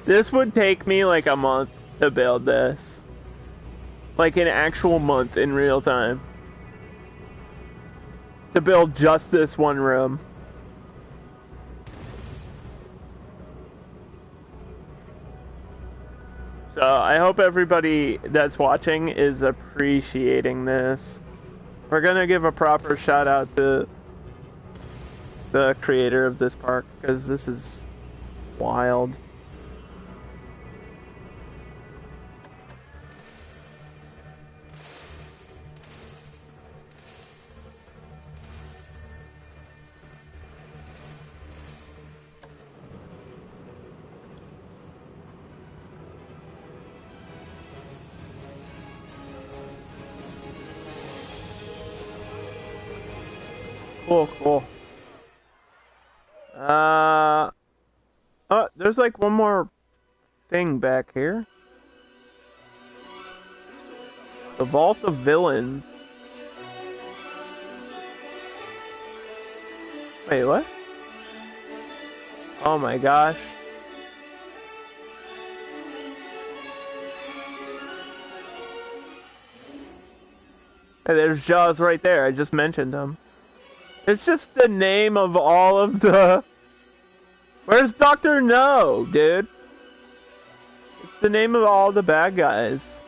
This would take me like a month to build this. Like an actual month in real time. To build just this one room. So I hope everybody that's watching is appreciating this. We're gonna give a proper shout out to the creator of this park, because this is wild. Cool. Oh, there's like one more thing back here. The Vault of Villains. Wait, what? Oh my gosh. Hey, there's Jaws right there. I just mentioned him. It's just the name of all of the... Where's Dr. No, dude? It's the name of all the bad guys.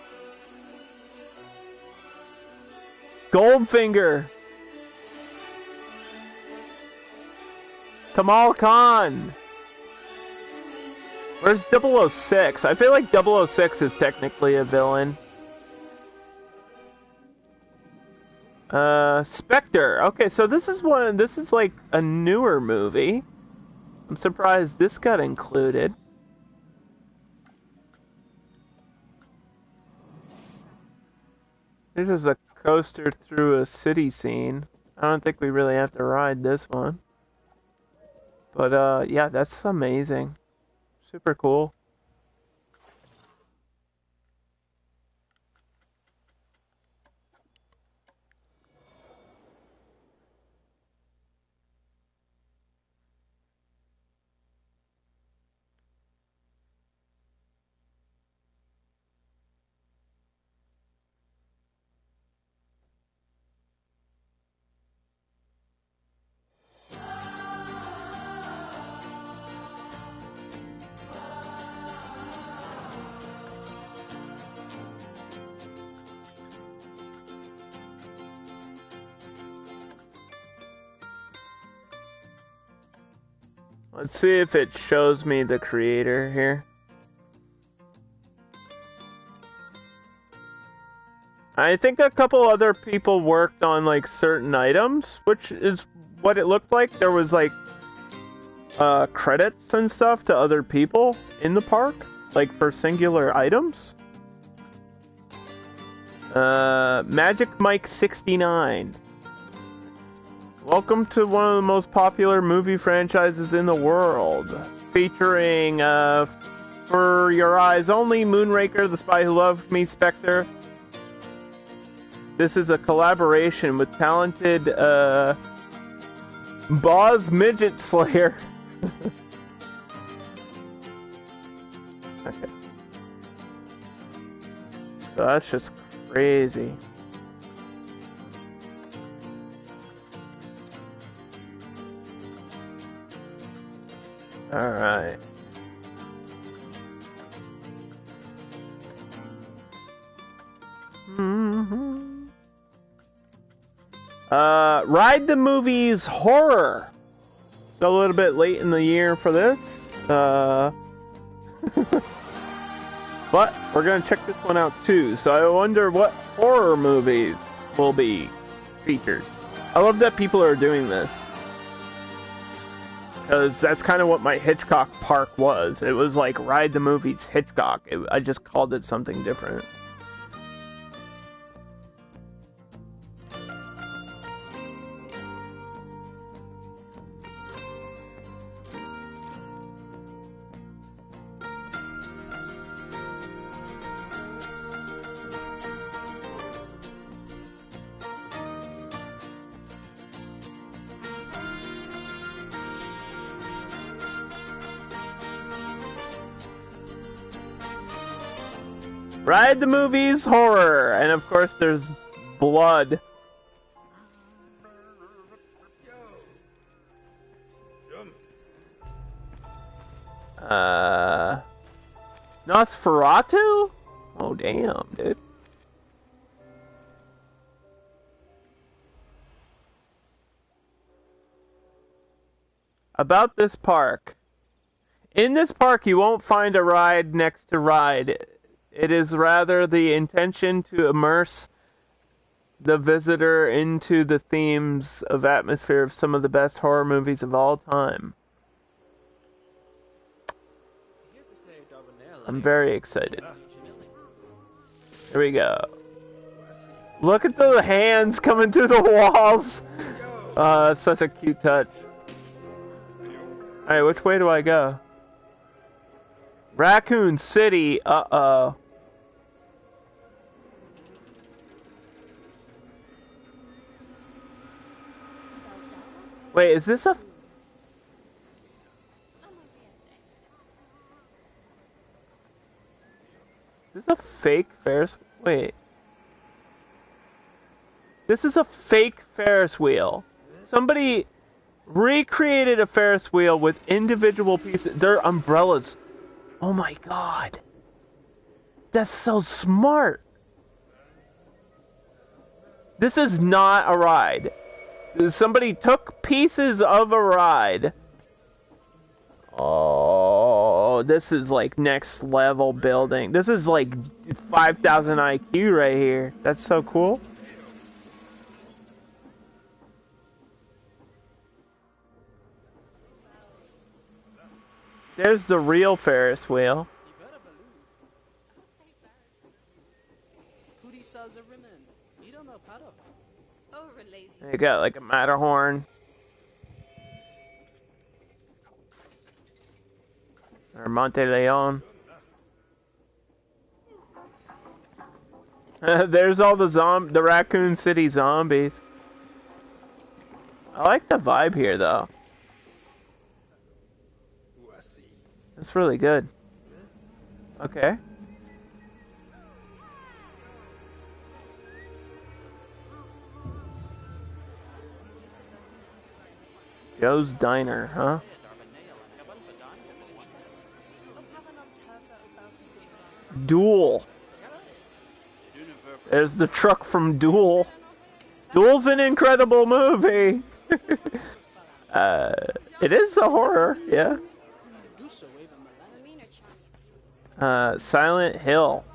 Goldfinger. Kamal Khan. Where's 006? I feel like 006 is technically a villain. Spectre. Okay, so this is like a newer movie. I'm surprised this got included. This is a coaster through a city scene. I don't think we really have to ride this one. But, yeah, that's amazing. Super cool. Let's see if it shows me the creator here. I think a couple other people worked on like certain items, which is what it looked like. There was like credits and stuff to other people in the park, like for singular items. Magic Mike 69. Welcome to one of the most popular movie franchises in the world, featuring For Your Eyes Only, Moonraker, The Spy Who Loved Me, Spectre. This is a collaboration with talented Boz Midget Slayer. Okay. So that's just crazy. Alright. Ride the Movies Horror. It's a little bit late in the year for this. But we're gonna check this one out too. So I wonder what horror movies will be featured. I love that people are doing this. Because that's kind of what my Hitchcock park was. It was like Ride the Movies Hitchcock. I just called it something different. Ride the movies horror, and of course there's blood. Nosferatu? Oh damn, dude. About this park. In this park, you won't find a ride next to ride. It is rather the intention to immerse the visitor into the themes of atmosphere of some of the best horror movies of all time. I'm very excited. Here we go. Look at the hands coming through the walls. It's such a cute touch. Alright, which way do I go? Raccoon City. Uh-oh. Wait, is this a... Is this a fake Ferris... Wait. This is a fake Ferris wheel. Somebody recreated a Ferris wheel with individual pieces. They're umbrellas. Oh my god. That's so smart. This is not a ride. Somebody took pieces of a ride. Oh, this is like next level building. This is like 5,000 IQ right here. That's so cool. There's the real Ferris wheel. You got like a Matterhorn. Or Monte Leon. There's all the Raccoon City zombies. I like the vibe here though. It's really good. Okay. Joe's Diner, huh? Duel. There's the truck from Duel. Duel's an incredible movie. It is a horror, yeah. Silent Hill.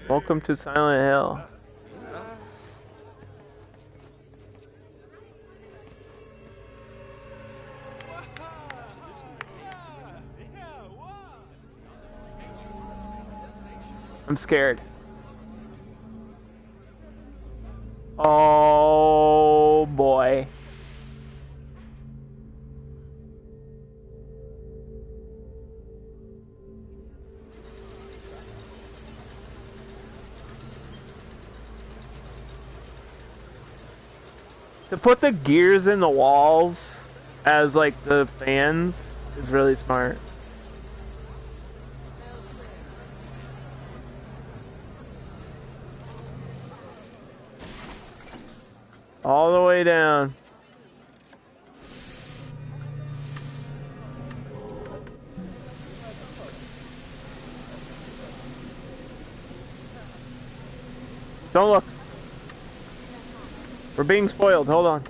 Welcome to Silent Hill. I'm scared. Oh boy. To put the gears in the walls as like the fans is really smart. All the way down. Don't look. We're being spoiled. Hold on.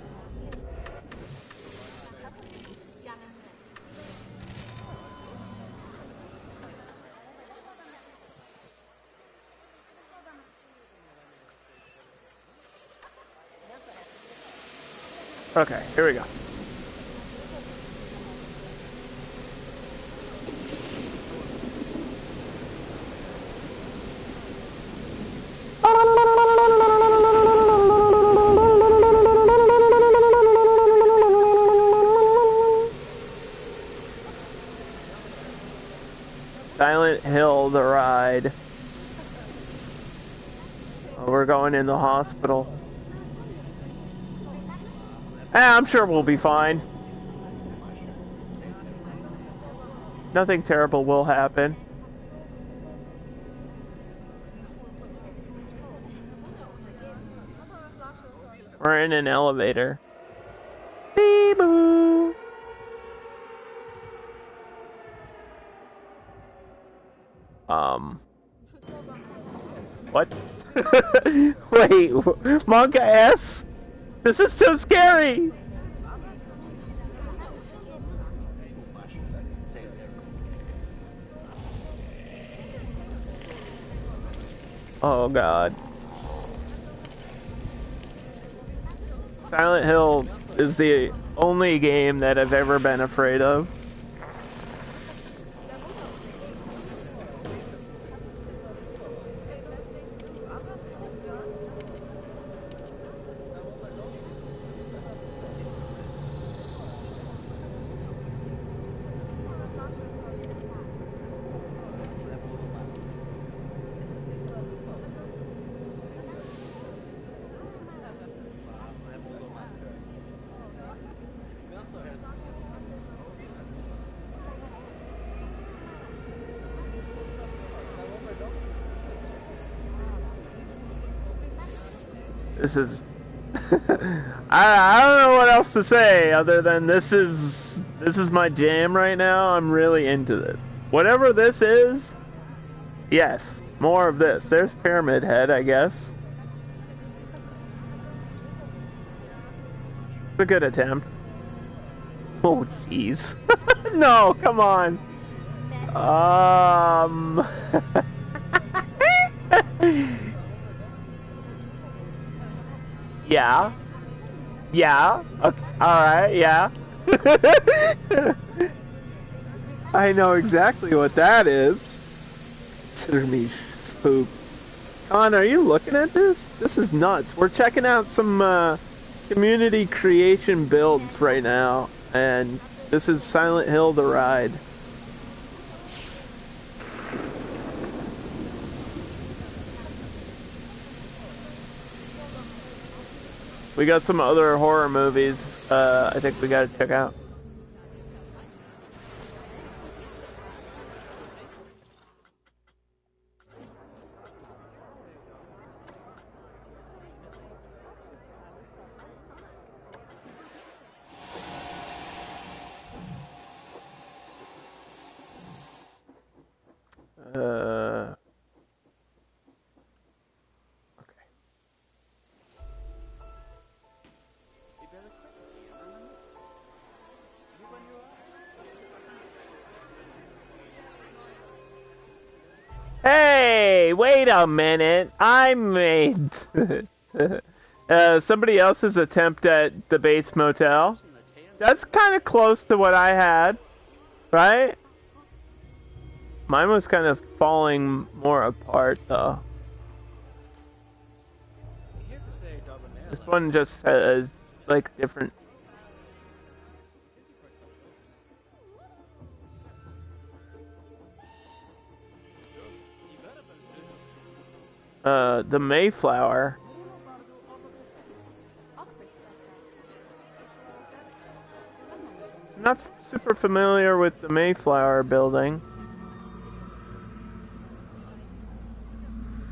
Okay, here we go. Silent Hill, the ride. Oh, we're going in the hospital. I'm sure we'll be fine. Nothing terrible will happen. We're in an elevator. Bee-boo. What? Wait, Monka S? This is so scary! Oh god. Silent Hill is the only game that I've ever been afraid of. This is... I don't know what else to say other than this is my jam right now. I'm really into this. Whatever this is, yes, more of this. There's Pyramid Head, I guess. It's a good attempt. Oh, jeez. No, come on. Yeah. Yeah. Okay. Alright, yeah. I know exactly what that is. Consider me spooked. Con, are you looking at this? This is nuts. We're checking out some community creation builds right now. And this is Silent Hill the Ride. We got some other horror movies I think we gotta check out. Hey, wait a minute. I made somebody else's attempt at the base motel. That's kind of close to what I had, right? Mine was kind of falling more apart, though. This one just has, like, different... the Mayflower. I'm not super familiar with the Mayflower building.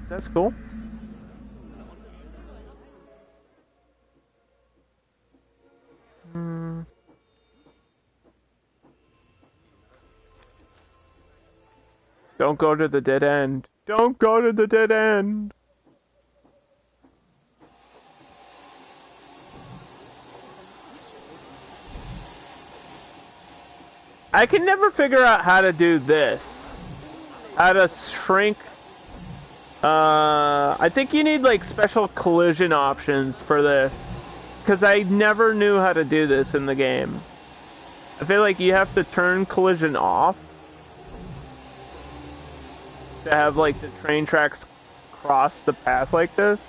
That's cool. Don't go to the dead end. Don't go to the dead end. I can never figure out how to do this. How to shrink. I think you need like special collision options for this. Because I never knew how to do this in the game. I feel like you have to turn collision off to have like the train tracks cross the path like this.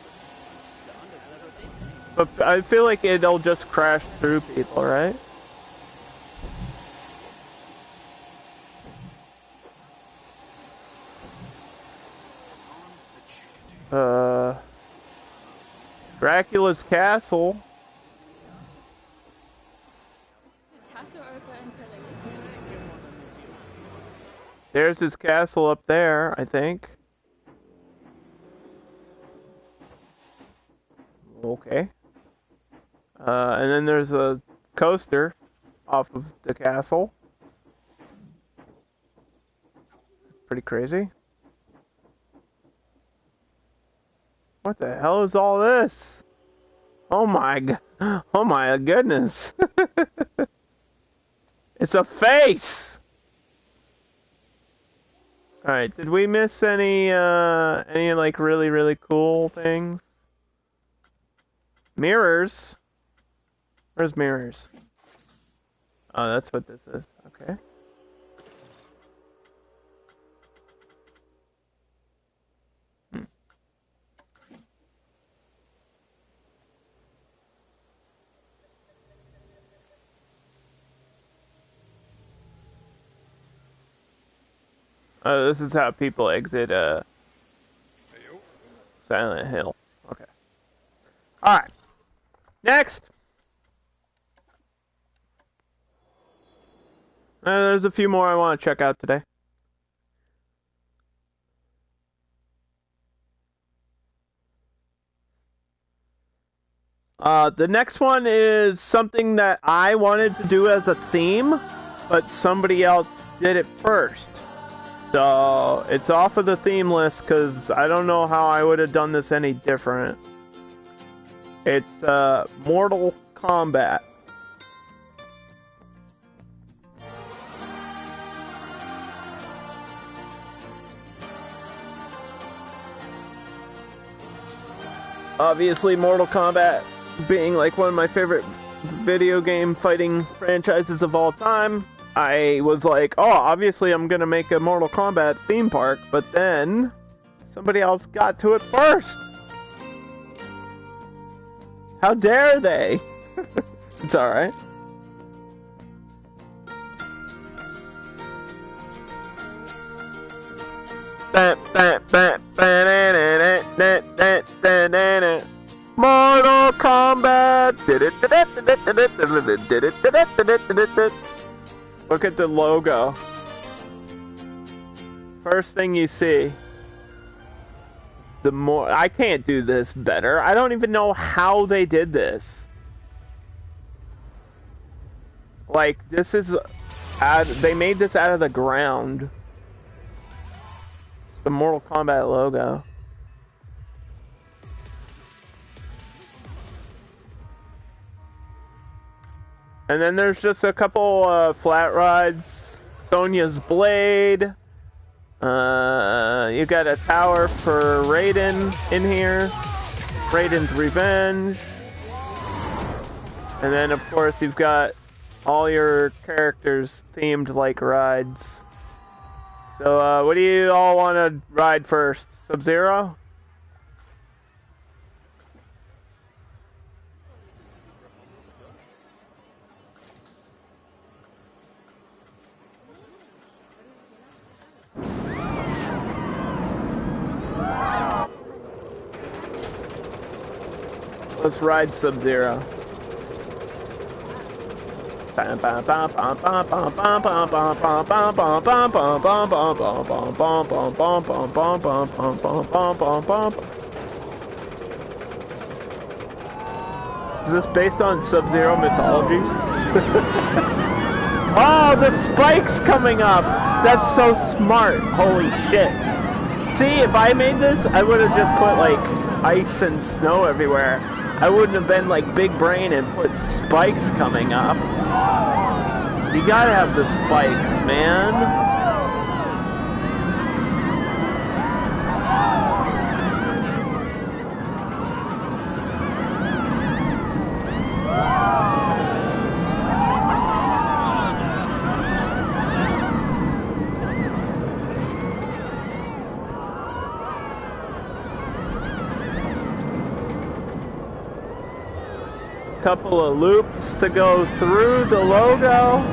But I feel like it'll just crash through people, right? Dracula's castle. There's his castle up there, I think. Okay. And then there's a coaster off of the castle. Pretty crazy. What the hell is all this? Oh my goodness. It's a face. All right, did we miss any like really cool things? Mirrors. Where's mirrors? Oh, that's what this is. Okay. This is how people exit Silent Hill. Okay. Alright. Next! There's a few more I want to check out today. The next one is something that I wanted to do as a theme, but somebody else did it first. So, it's off of the theme list because I don't know how I would have done this any different. It's Mortal Kombat. Obviously, Mortal Kombat being like one of my favorite video game fighting franchises of all time, I was like, oh, obviously I'm gonna make a Mortal Kombat theme park, but then somebody else got to it first. How dare they? It's alright. Mortal Kombat. Look at the logo. First thing you see. I can't do this better. I don't even know how they did this. Like, this is they made this out of the ground. The Mortal Kombat logo. And then there's just a couple flat rides. Sonya's Blade. You got a tower for Raiden in here. Raiden's Revenge. And then, of course, you've got all your characters themed like rides. So, what do you all want to ride first? Sub-Zero? Let's ride Sub-Zero. Is this based on Sub-Zero mythologies? Oh, the spikes coming up! That's so smart! Holy shit. See, if I made this, I would have just put, like, ice and snow everywhere. I wouldn't have been, like, big brain and put spikes coming up. You gotta have the spikes, man. Couple of loops to go through the logo.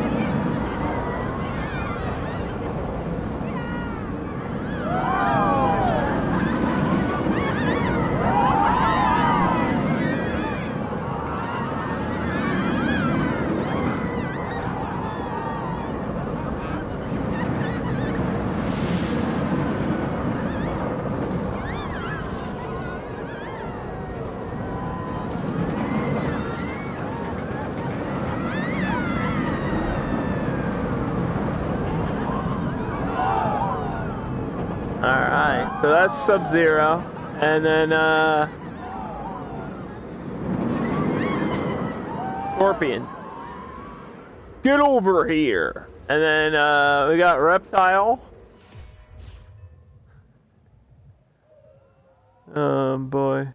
So that's Sub-Zero. And then, Scorpion. Get over here. And then, we got Reptile. Oh, boy.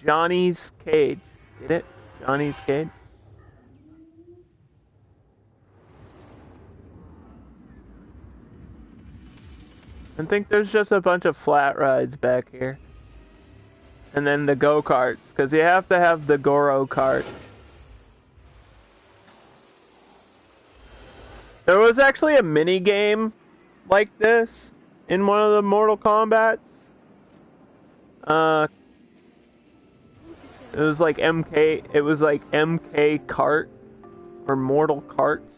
Johnny's Cage. Get it? Johnny's Cage. I think there's just a bunch of flat rides back here. And then the go-karts, because you have to have the Goro karts. There was actually a mini game like this in one of the Mortal Kombats. It was like MK Kart or Mortal Karts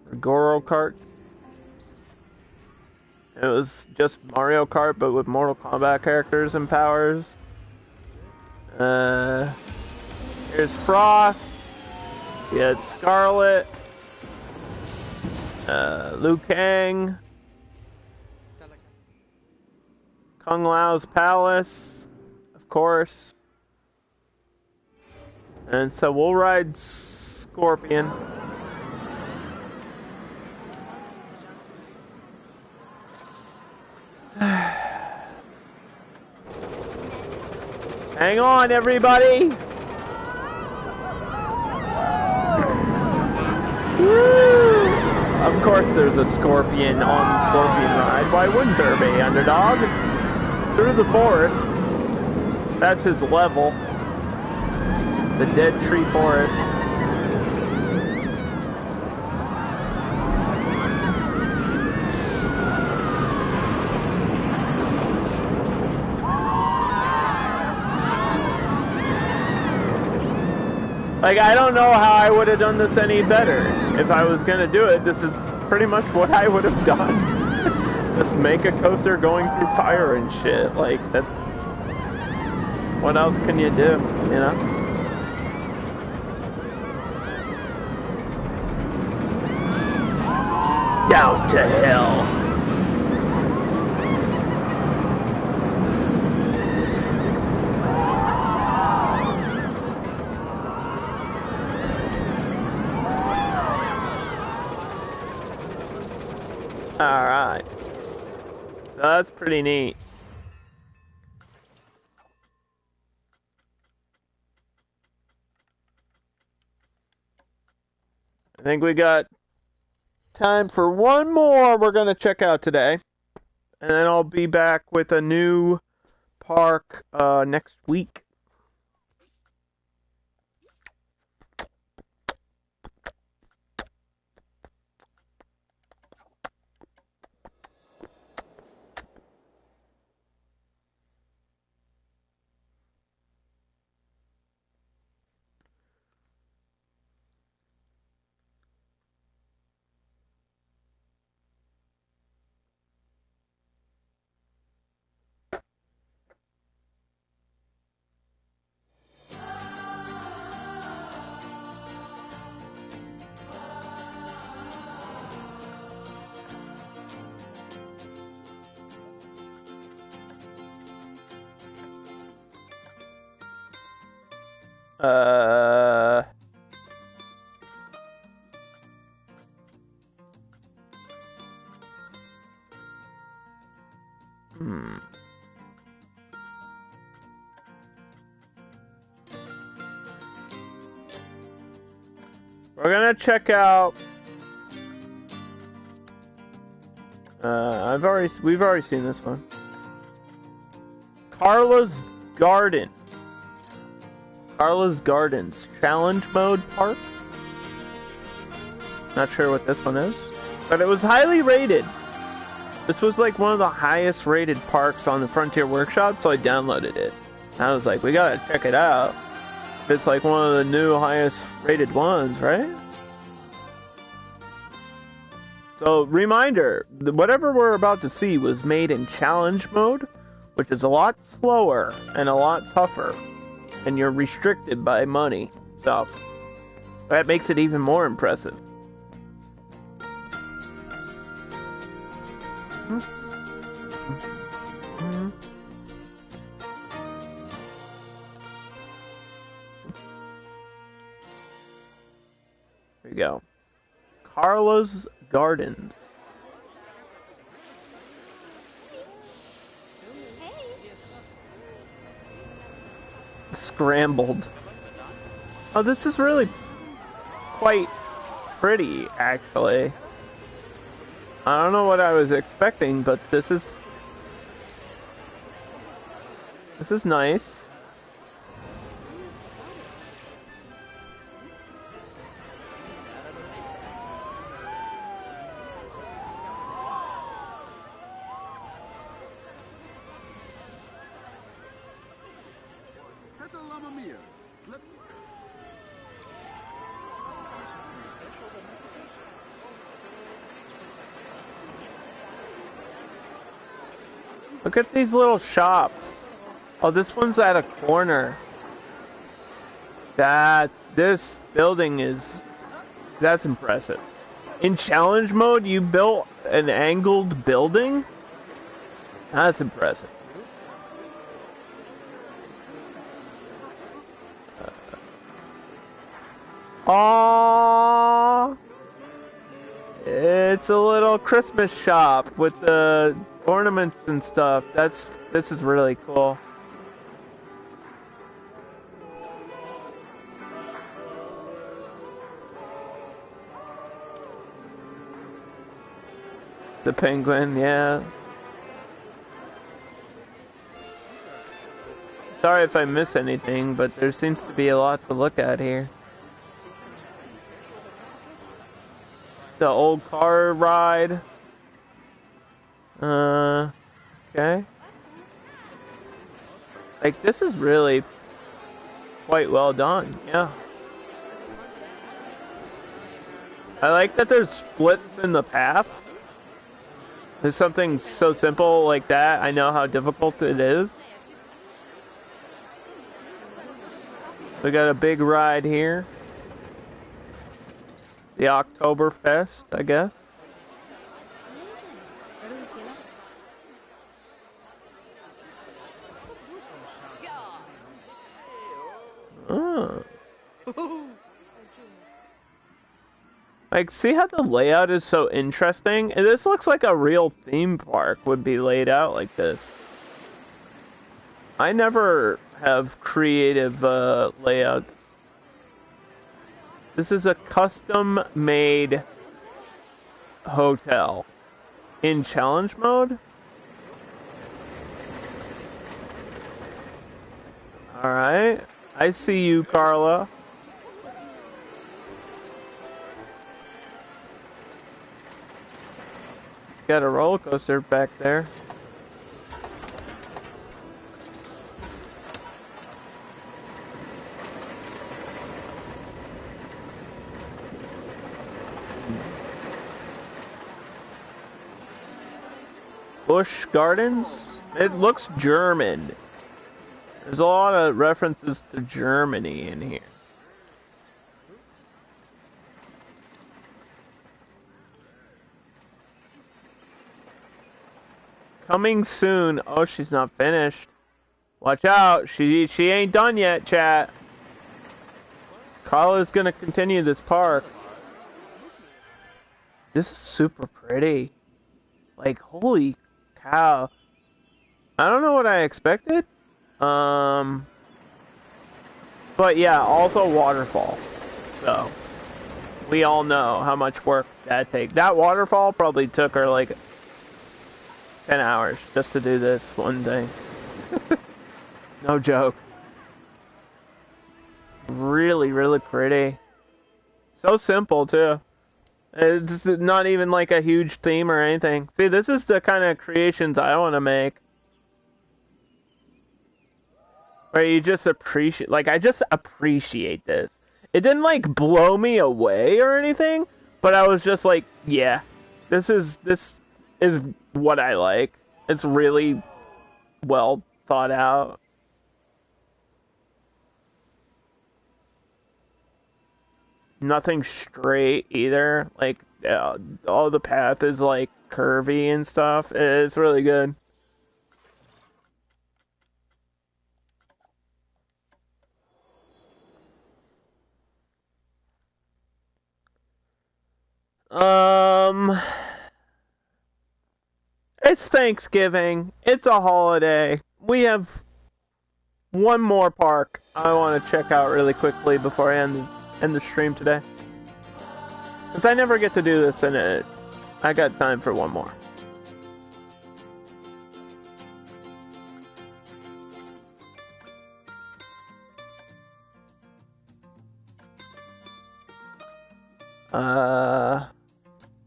or Goro Karts. It was just Mario Kart, but with Mortal Kombat characters and powers. Here's Frost. You had Scarlet. Liu Kang. Kung Lao's Palace, of course. And so we'll ride Scorpion. Hang on, everybody! Woo! Of course there's a Scorpion on Scorpion Ride. Why wouldn't there be, underdog? Through the forest. That's his level. The Dead Tree Forest. Like, I don't know how I would have done this any better. If I was gonna do it, this is pretty much what I would have done. Just make a coaster going through fire and shit. Like, that. What else can you do, you know? Down to hell. Alright. So that's pretty neat. I think we got time for one more we're going to check out today. And then I'll be back with a new park next week. We're gonna check out. We've already seen this one. Carla's Garden. Carla's Gardens Challenge Mode Park. Not sure what this one is, but it was highly rated. This was like one of the highest rated parks on the Frontier Workshop, so I downloaded it. I was like, we gotta check it out. It's like one of the new highest rated ones, right? So, reminder, whatever we're about to see was made in challenge mode, which is a lot slower and a lot tougher, and you're restricted by money. So, That makes it even more impressive. There you go. Carlos Gardens. Scrambled. Oh, this is really quite pretty, actually. I don't know what I was expecting, but this is nice. Look at these little shops. Oh, this one's at a corner. This building is, that's impressive. In challenge mode, you built an angled building? That's impressive. Aww. It's a little Christmas shop with the ornaments and stuff. This is really cool. The penguin, yeah. Sorry if I miss anything, but there seems to be a lot to look at here. The old car ride. Okay. Like, this is really quite well done, yeah. I like that there's splits in the path. There's something so simple like that. I know how difficult it is. We got a big ride here. The Oktoberfest, I guess. Oh. Like, see how the layout is so interesting? And this looks like a real theme park would be laid out like this. I never have creative layouts. This is a custom-made hotel. In challenge mode? Alright. I see you, Carla. Got a roller coaster back there. Busch Gardens? It looks German. There's a lot of references to Germany in here. Coming soon. Oh, she's not finished. Watch out. She ain't done yet, chat. Carla's gonna continue this park. This is super pretty. Like, holy cow. I don't know what I expected. But yeah, also waterfall. So, we all know how much work that takes. That waterfall probably took her like 10 hours just to do this one thing. No joke. Really, really pretty. So simple, too. It's not even like a huge theme or anything. See, this is the kind of creations I want to make. Where you just appreciate... Like, I just appreciate this. It didn't, like, blow me away or anything. But I was just like, yeah. This is what I like. It's really well thought out. nothing straight either. Like all the path is like curvy and stuff. It's really good. Um, it's Thanksgiving. It's a holiday. We have one more park I want to check out really quickly before I end the stream today. Because I never get to do this, and I got time for one more.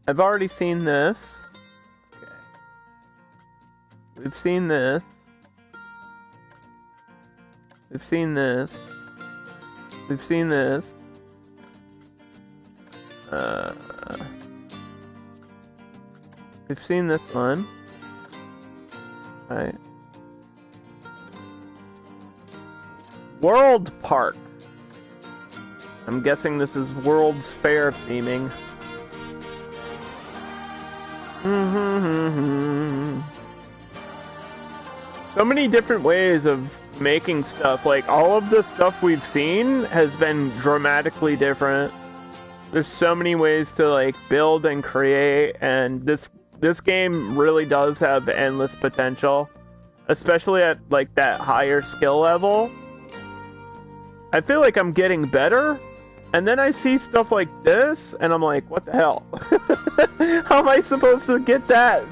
I've already seen this. Okay. We've seen this. We've seen this. We've seen this. We've seen this one. Right. World Park. I'm guessing this is World's Fair theming. So many different ways of making stuff. Like, all of the stuff we've seen has been dramatically different. There's so many ways to, like, build and create, and this game really does have endless potential. Especially at, like, that higher skill level. I feel like I'm getting better, and then I see stuff like this, and I'm like, what the hell? How am I supposed to get that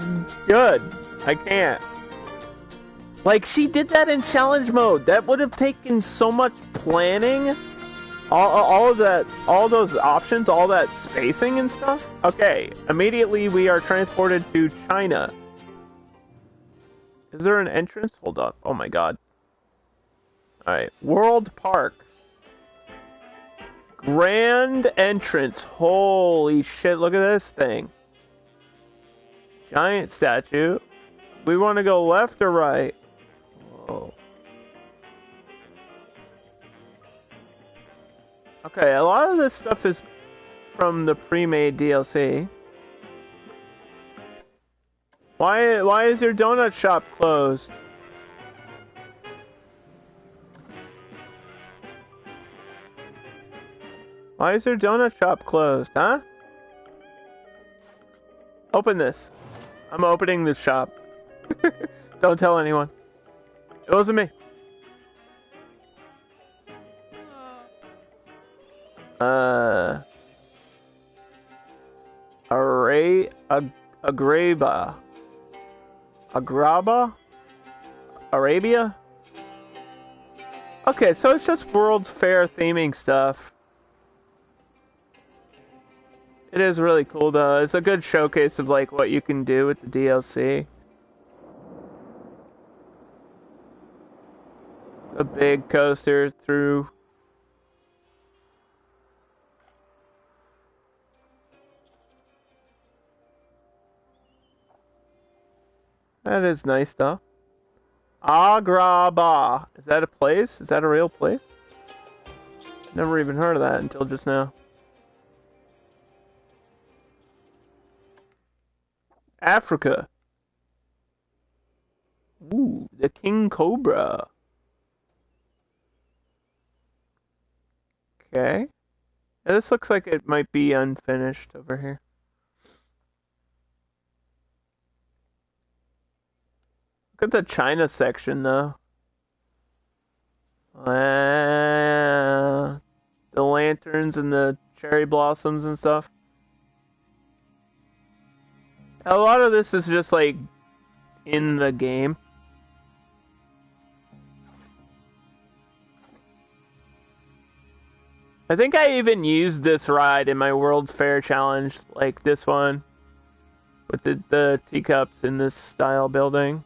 good? I can't. Like, she did that in challenge mode. That would have taken so much planning. All of that, all those options, all that spacing and stuff. Okay, immediately we are transported to China. Is there an entrance? Hold up. Oh my god. Alright, World Park. Grand entrance. Holy shit, look at this thing. Giant statue. We want to go left or right? Whoa. Okay, a lot of this stuff is from the pre-made DLC. Why is your donut shop closed? Why is your donut shop closed, huh? Open this. I'm opening the shop. Don't tell anyone. It wasn't me. Arabia? Okay, so it's just World's Fair theming stuff. It is really cool though. It's a good showcase of like what you can do with the DLC. A big coaster through. That is nice though. Agrabah. Is that a place? Is that a real place? Never even heard of that until just now. Africa. Ooh, the King Cobra. Okay. Yeah, this looks like it might be unfinished over here. Look at the China section, though. The lanterns and the cherry blossoms and stuff. A lot of this is just, like, in the game. I think I even used this ride in my World's Fair challenge, like this one. With the teacups in this style building.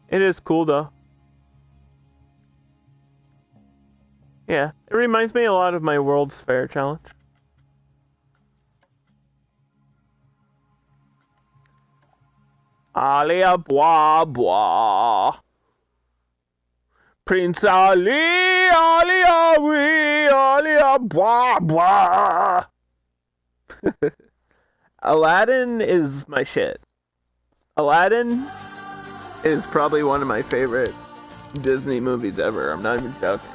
It is cool, though. Yeah, it reminds me a lot of my World's Fair challenge. Alia bois bois. Prince Ali, Ali, Ali, Ali, blah, blah. Aladdin is my shit. Aladdin is probably one of my favorite Disney movies ever. I'm not even joking.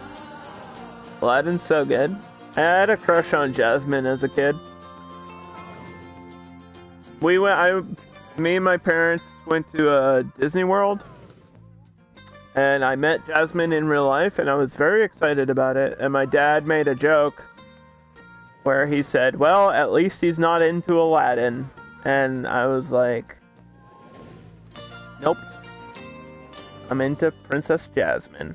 Aladdin's so good. I had a crush on Jasmine as a kid. Me and my parents went to Disney World, and I met Jasmine in real life, and I was very excited about it. And my dad made a joke where he said, well, at least he's not into Aladdin. And I was like, nope. I'm into Princess Jasmine.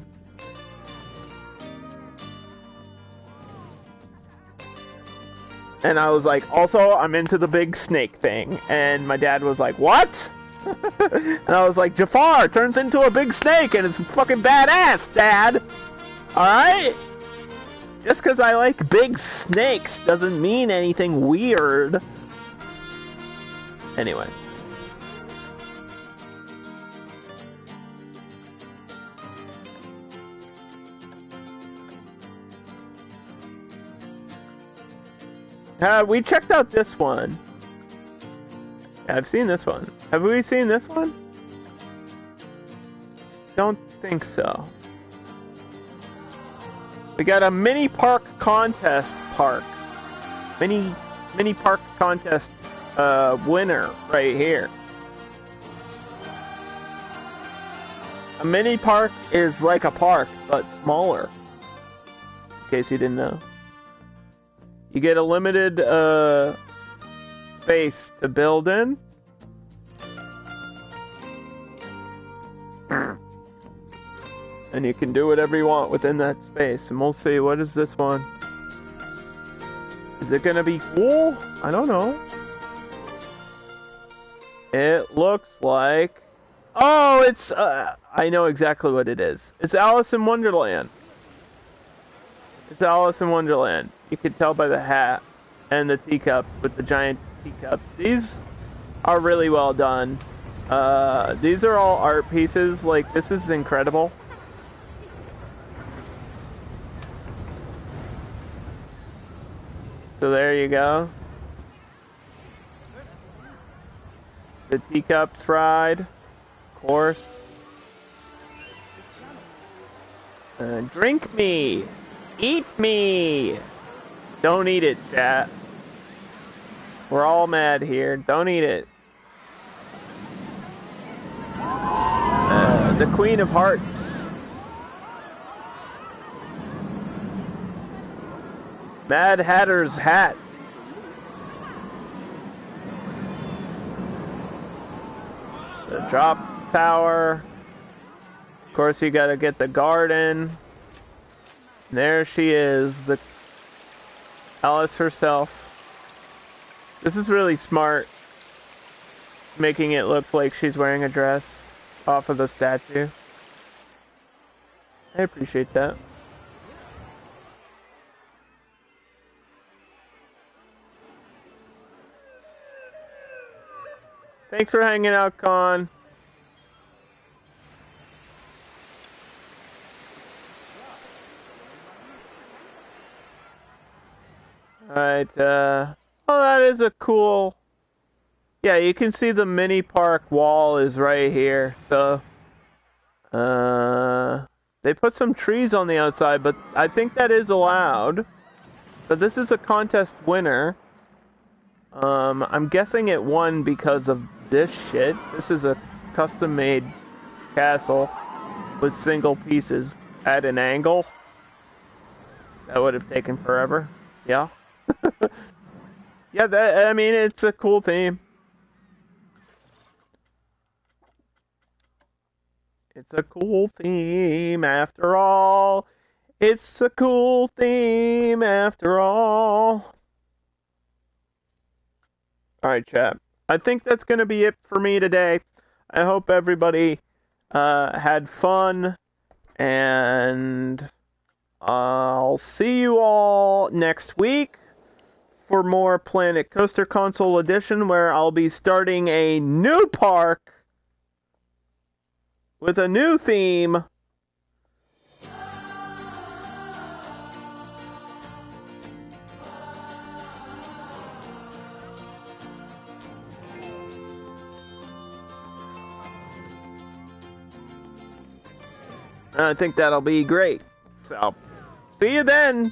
And I was like, also, I'm into the big snake thing. And my dad was like, what? And I was like, Jafar turns into a big snake and it's fucking badass, Dad. Alright? Just because I like big snakes doesn't mean anything weird. Anyway. We checked out this one. Yeah, I've seen this one. Have we seen this one? Don't think so. We got a mini park contest park. Mini park contest winner right here. A mini park is like a park, but smaller. In case you didn't know. You get a limited space to build in. And you can do whatever you want within that space. And we'll see, what is this one? Is it gonna be cool? I don't know. It looks like... Oh, it's... I know exactly what it is. It's Alice in Wonderland. It's Alice in Wonderland. You can tell by the hat and the teacups with the giant teacups. These are really well done. These are all art pieces. Like, this is incredible. So there you go. The teacups ride, of course. Drink me! Eat me! Don't eat it, chat. We're all mad here. Don't eat it. The Queen of Hearts. Mad Hatter's hats. The drop tower. Of course, you gotta get the garden. There she is, the Alice herself. This is really smart, making it look like she's wearing a dress off of the statue. I appreciate that. Thanks for hanging out, Con. Alright, oh, that is a cool... Yeah, you can see the mini park wall is right here, so... They put some trees on the outside, but I think that is allowed. But this is a contest winner. I'm guessing it won because of this shit. This is a custom-made castle with single pieces at an angle. That would have taken forever. Yeah. Yeah, I mean, it's a cool theme. It's a cool theme after all. It's a cool theme after all. Alright, chat. I think that's going to be it for me today. I hope everybody had fun. And I'll see you all next week for more Planet Coaster Console Edition, where I'll be starting a new park with a new theme I think that'll be great. So, see you then.